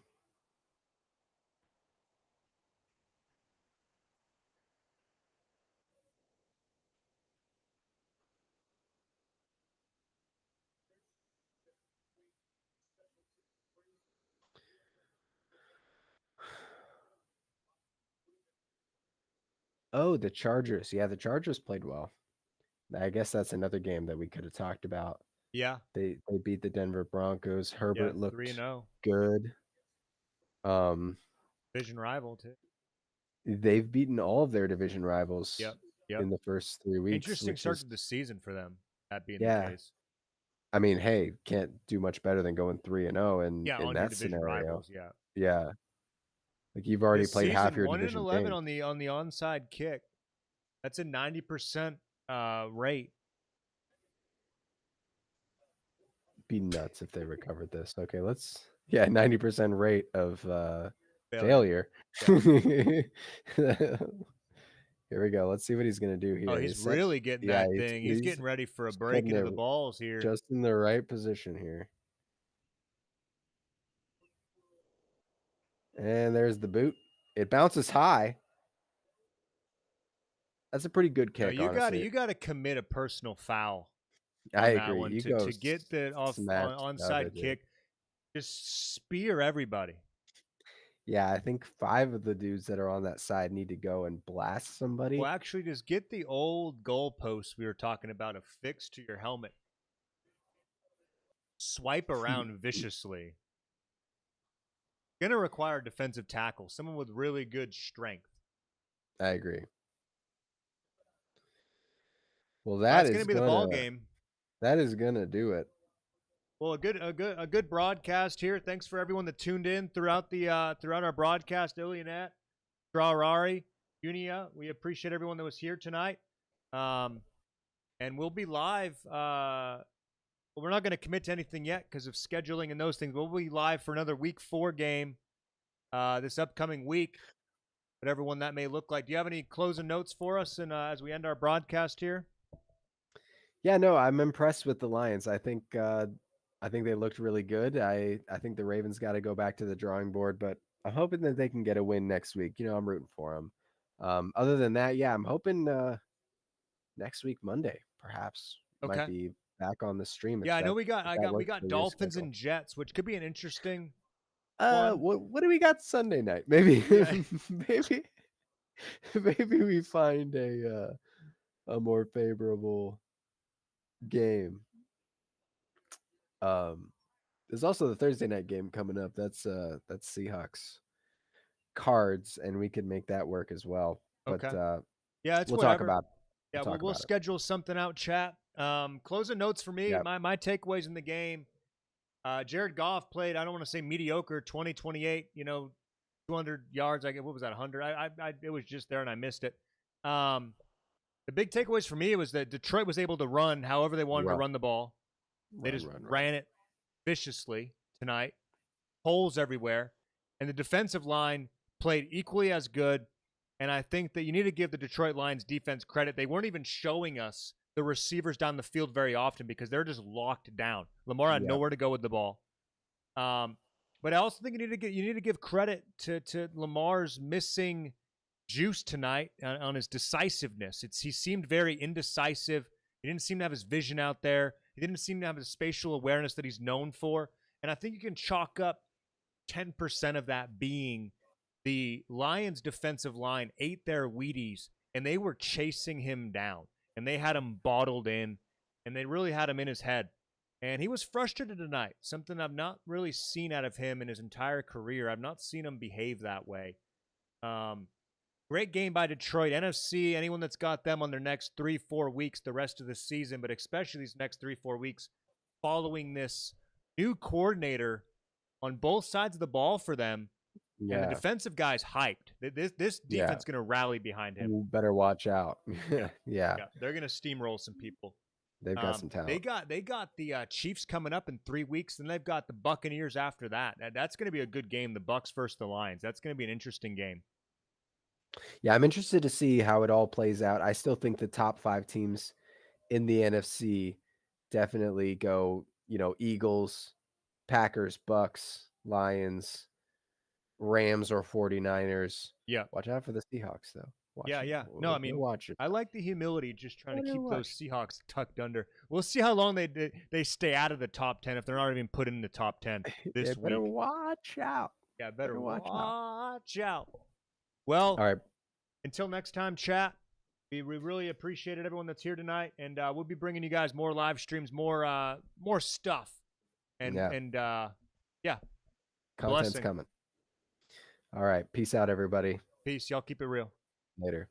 Oh, the Chargers. Yeah, the Chargers played well. I guess that's another game that we could have talked about. Yeah. They beat the Denver Broncos. Yeah. Herbert looked 3-0. good. Division rival, too. They've beaten all of their division rivals Yep. Yep. in the first 3 weeks, Interesting which start is to the season for them, that being the yeah. case. I mean, hey, can't do much better than going 3-0 Yeah, in on your that division scenario. rivals, yeah. Yeah. Like you've already This played half season, your 1-11 division game. on the onside kick. That's a 90% rate. Be nuts if they recovered this. Okay, let's 90% rate of failure. Yeah. Here we go. Let's see what he's gonna do here. Oh, he's really getting that thing. He's getting ready for a break into the balls here. Just in the right position here. And there's the boot. It bounces high. That's a pretty good kick, No, honestly. you gotta commit a personal foul on I that agree. one You to get the onside kick. Just spear everybody. Yeah, I think 5 of the dudes that are on that side need to go and blast somebody. Well, actually, just get the old goalpost we were talking about affixed to your helmet. Swipe around viciously. Gonna require a defensive tackle, someone with really good strength. I agree. Well, that's gonna be the ball game. That is gonna do it. Well, a good broadcast here. Thanks for everyone that tuned in throughout our broadcast. Ilianat, Drawrari, Unia. We appreciate everyone that was here tonight. And we'll be live. We're not going to commit to anything yet because of scheduling and those things. We'll be live for another Week 4 game this upcoming week, whatever one that may look like. Do you have any closing notes for us and as we end our broadcast here? Yeah, no, I'm impressed with the Lions. I think they looked really good. I think the Ravens got to go back to the drawing board, but I'm hoping that they can get a win next week. You know, I'm rooting for them. Other than that, yeah, I'm hoping next week Monday perhaps might be back on the stream. Yeah, I know we got Dolphins and Jets, which could be an interesting one. What do we got Sunday night? Maybe maybe we find a more favorable game. There's also the Thursday night game coming up. That's Seahawks Cards, and we could make that work as well. But yeah, it's we'll whatever. talk about. We'll schedule something out, chat. Closing notes for me. Yep. My takeaways in the game. Jared Goff played, I don't want to say mediocre, 28, 200 yards. What was that, 100? It was just there and I missed it. The big takeaways for me was that Detroit was able to run however they wanted to run the ball. They just ran it viciously tonight. Holes everywhere. And the defensive line played equally as good. And I think that you need to give the Detroit Lions defense credit. They weren't even showing us the receivers down the field very often because they're just locked down. Lamar had nowhere to go with the ball. But I also think you need to give credit to Lamar's missing juice tonight on his decisiveness. He seemed very indecisive. He didn't seem to have his vision out there. He didn't seem to have the spatial awareness that he's known for. And I think you can chalk up 10% of that being the Lions defensive line ate their Wheaties and they were chasing him down and they had him bottled in and they really had him in his head. And he was frustrated tonight, something I've not really seen out of him in his entire career. I've not seen him behave that way. Great game by Detroit. NFC, anyone that's got them on their next 3-4 weeks, the rest of the season, but especially these next 3-4 weeks following this new coordinator on both sides of the ball for them. And the Yeah. defensive guy's hyped. This Yeah. defense is going to rally behind him. You better watch out. Yeah. Yeah. They're going to steamroll some people. They've got some talent. They got the Chiefs coming up in 3 weeks, and they've got the Buccaneers after that. That's going to be a good game. The Bucks versus the Lions. That's going to be an interesting game. Yeah, I'm interested to see how it all plays out. I still think the top 5 teams in the NFC definitely go, Eagles, Packers, Bucks, Lions, Rams, or 49ers. Yeah. Watch out for the Seahawks, though. Yeah. No, I mean, watch it. I like the humility, just trying to keep those Seahawks tucked under. We'll see how long they stay out of the top 10 if they're not even put in the top 10 this week. Better watch out. Yeah, better watch out. Well, all right. Until next time, chat. We really appreciated everyone that's here tonight, and we'll be bringing you guys more live streams, more stuff, and content's coming. All right, peace out, everybody. Peace. Y'all keep it real. Later.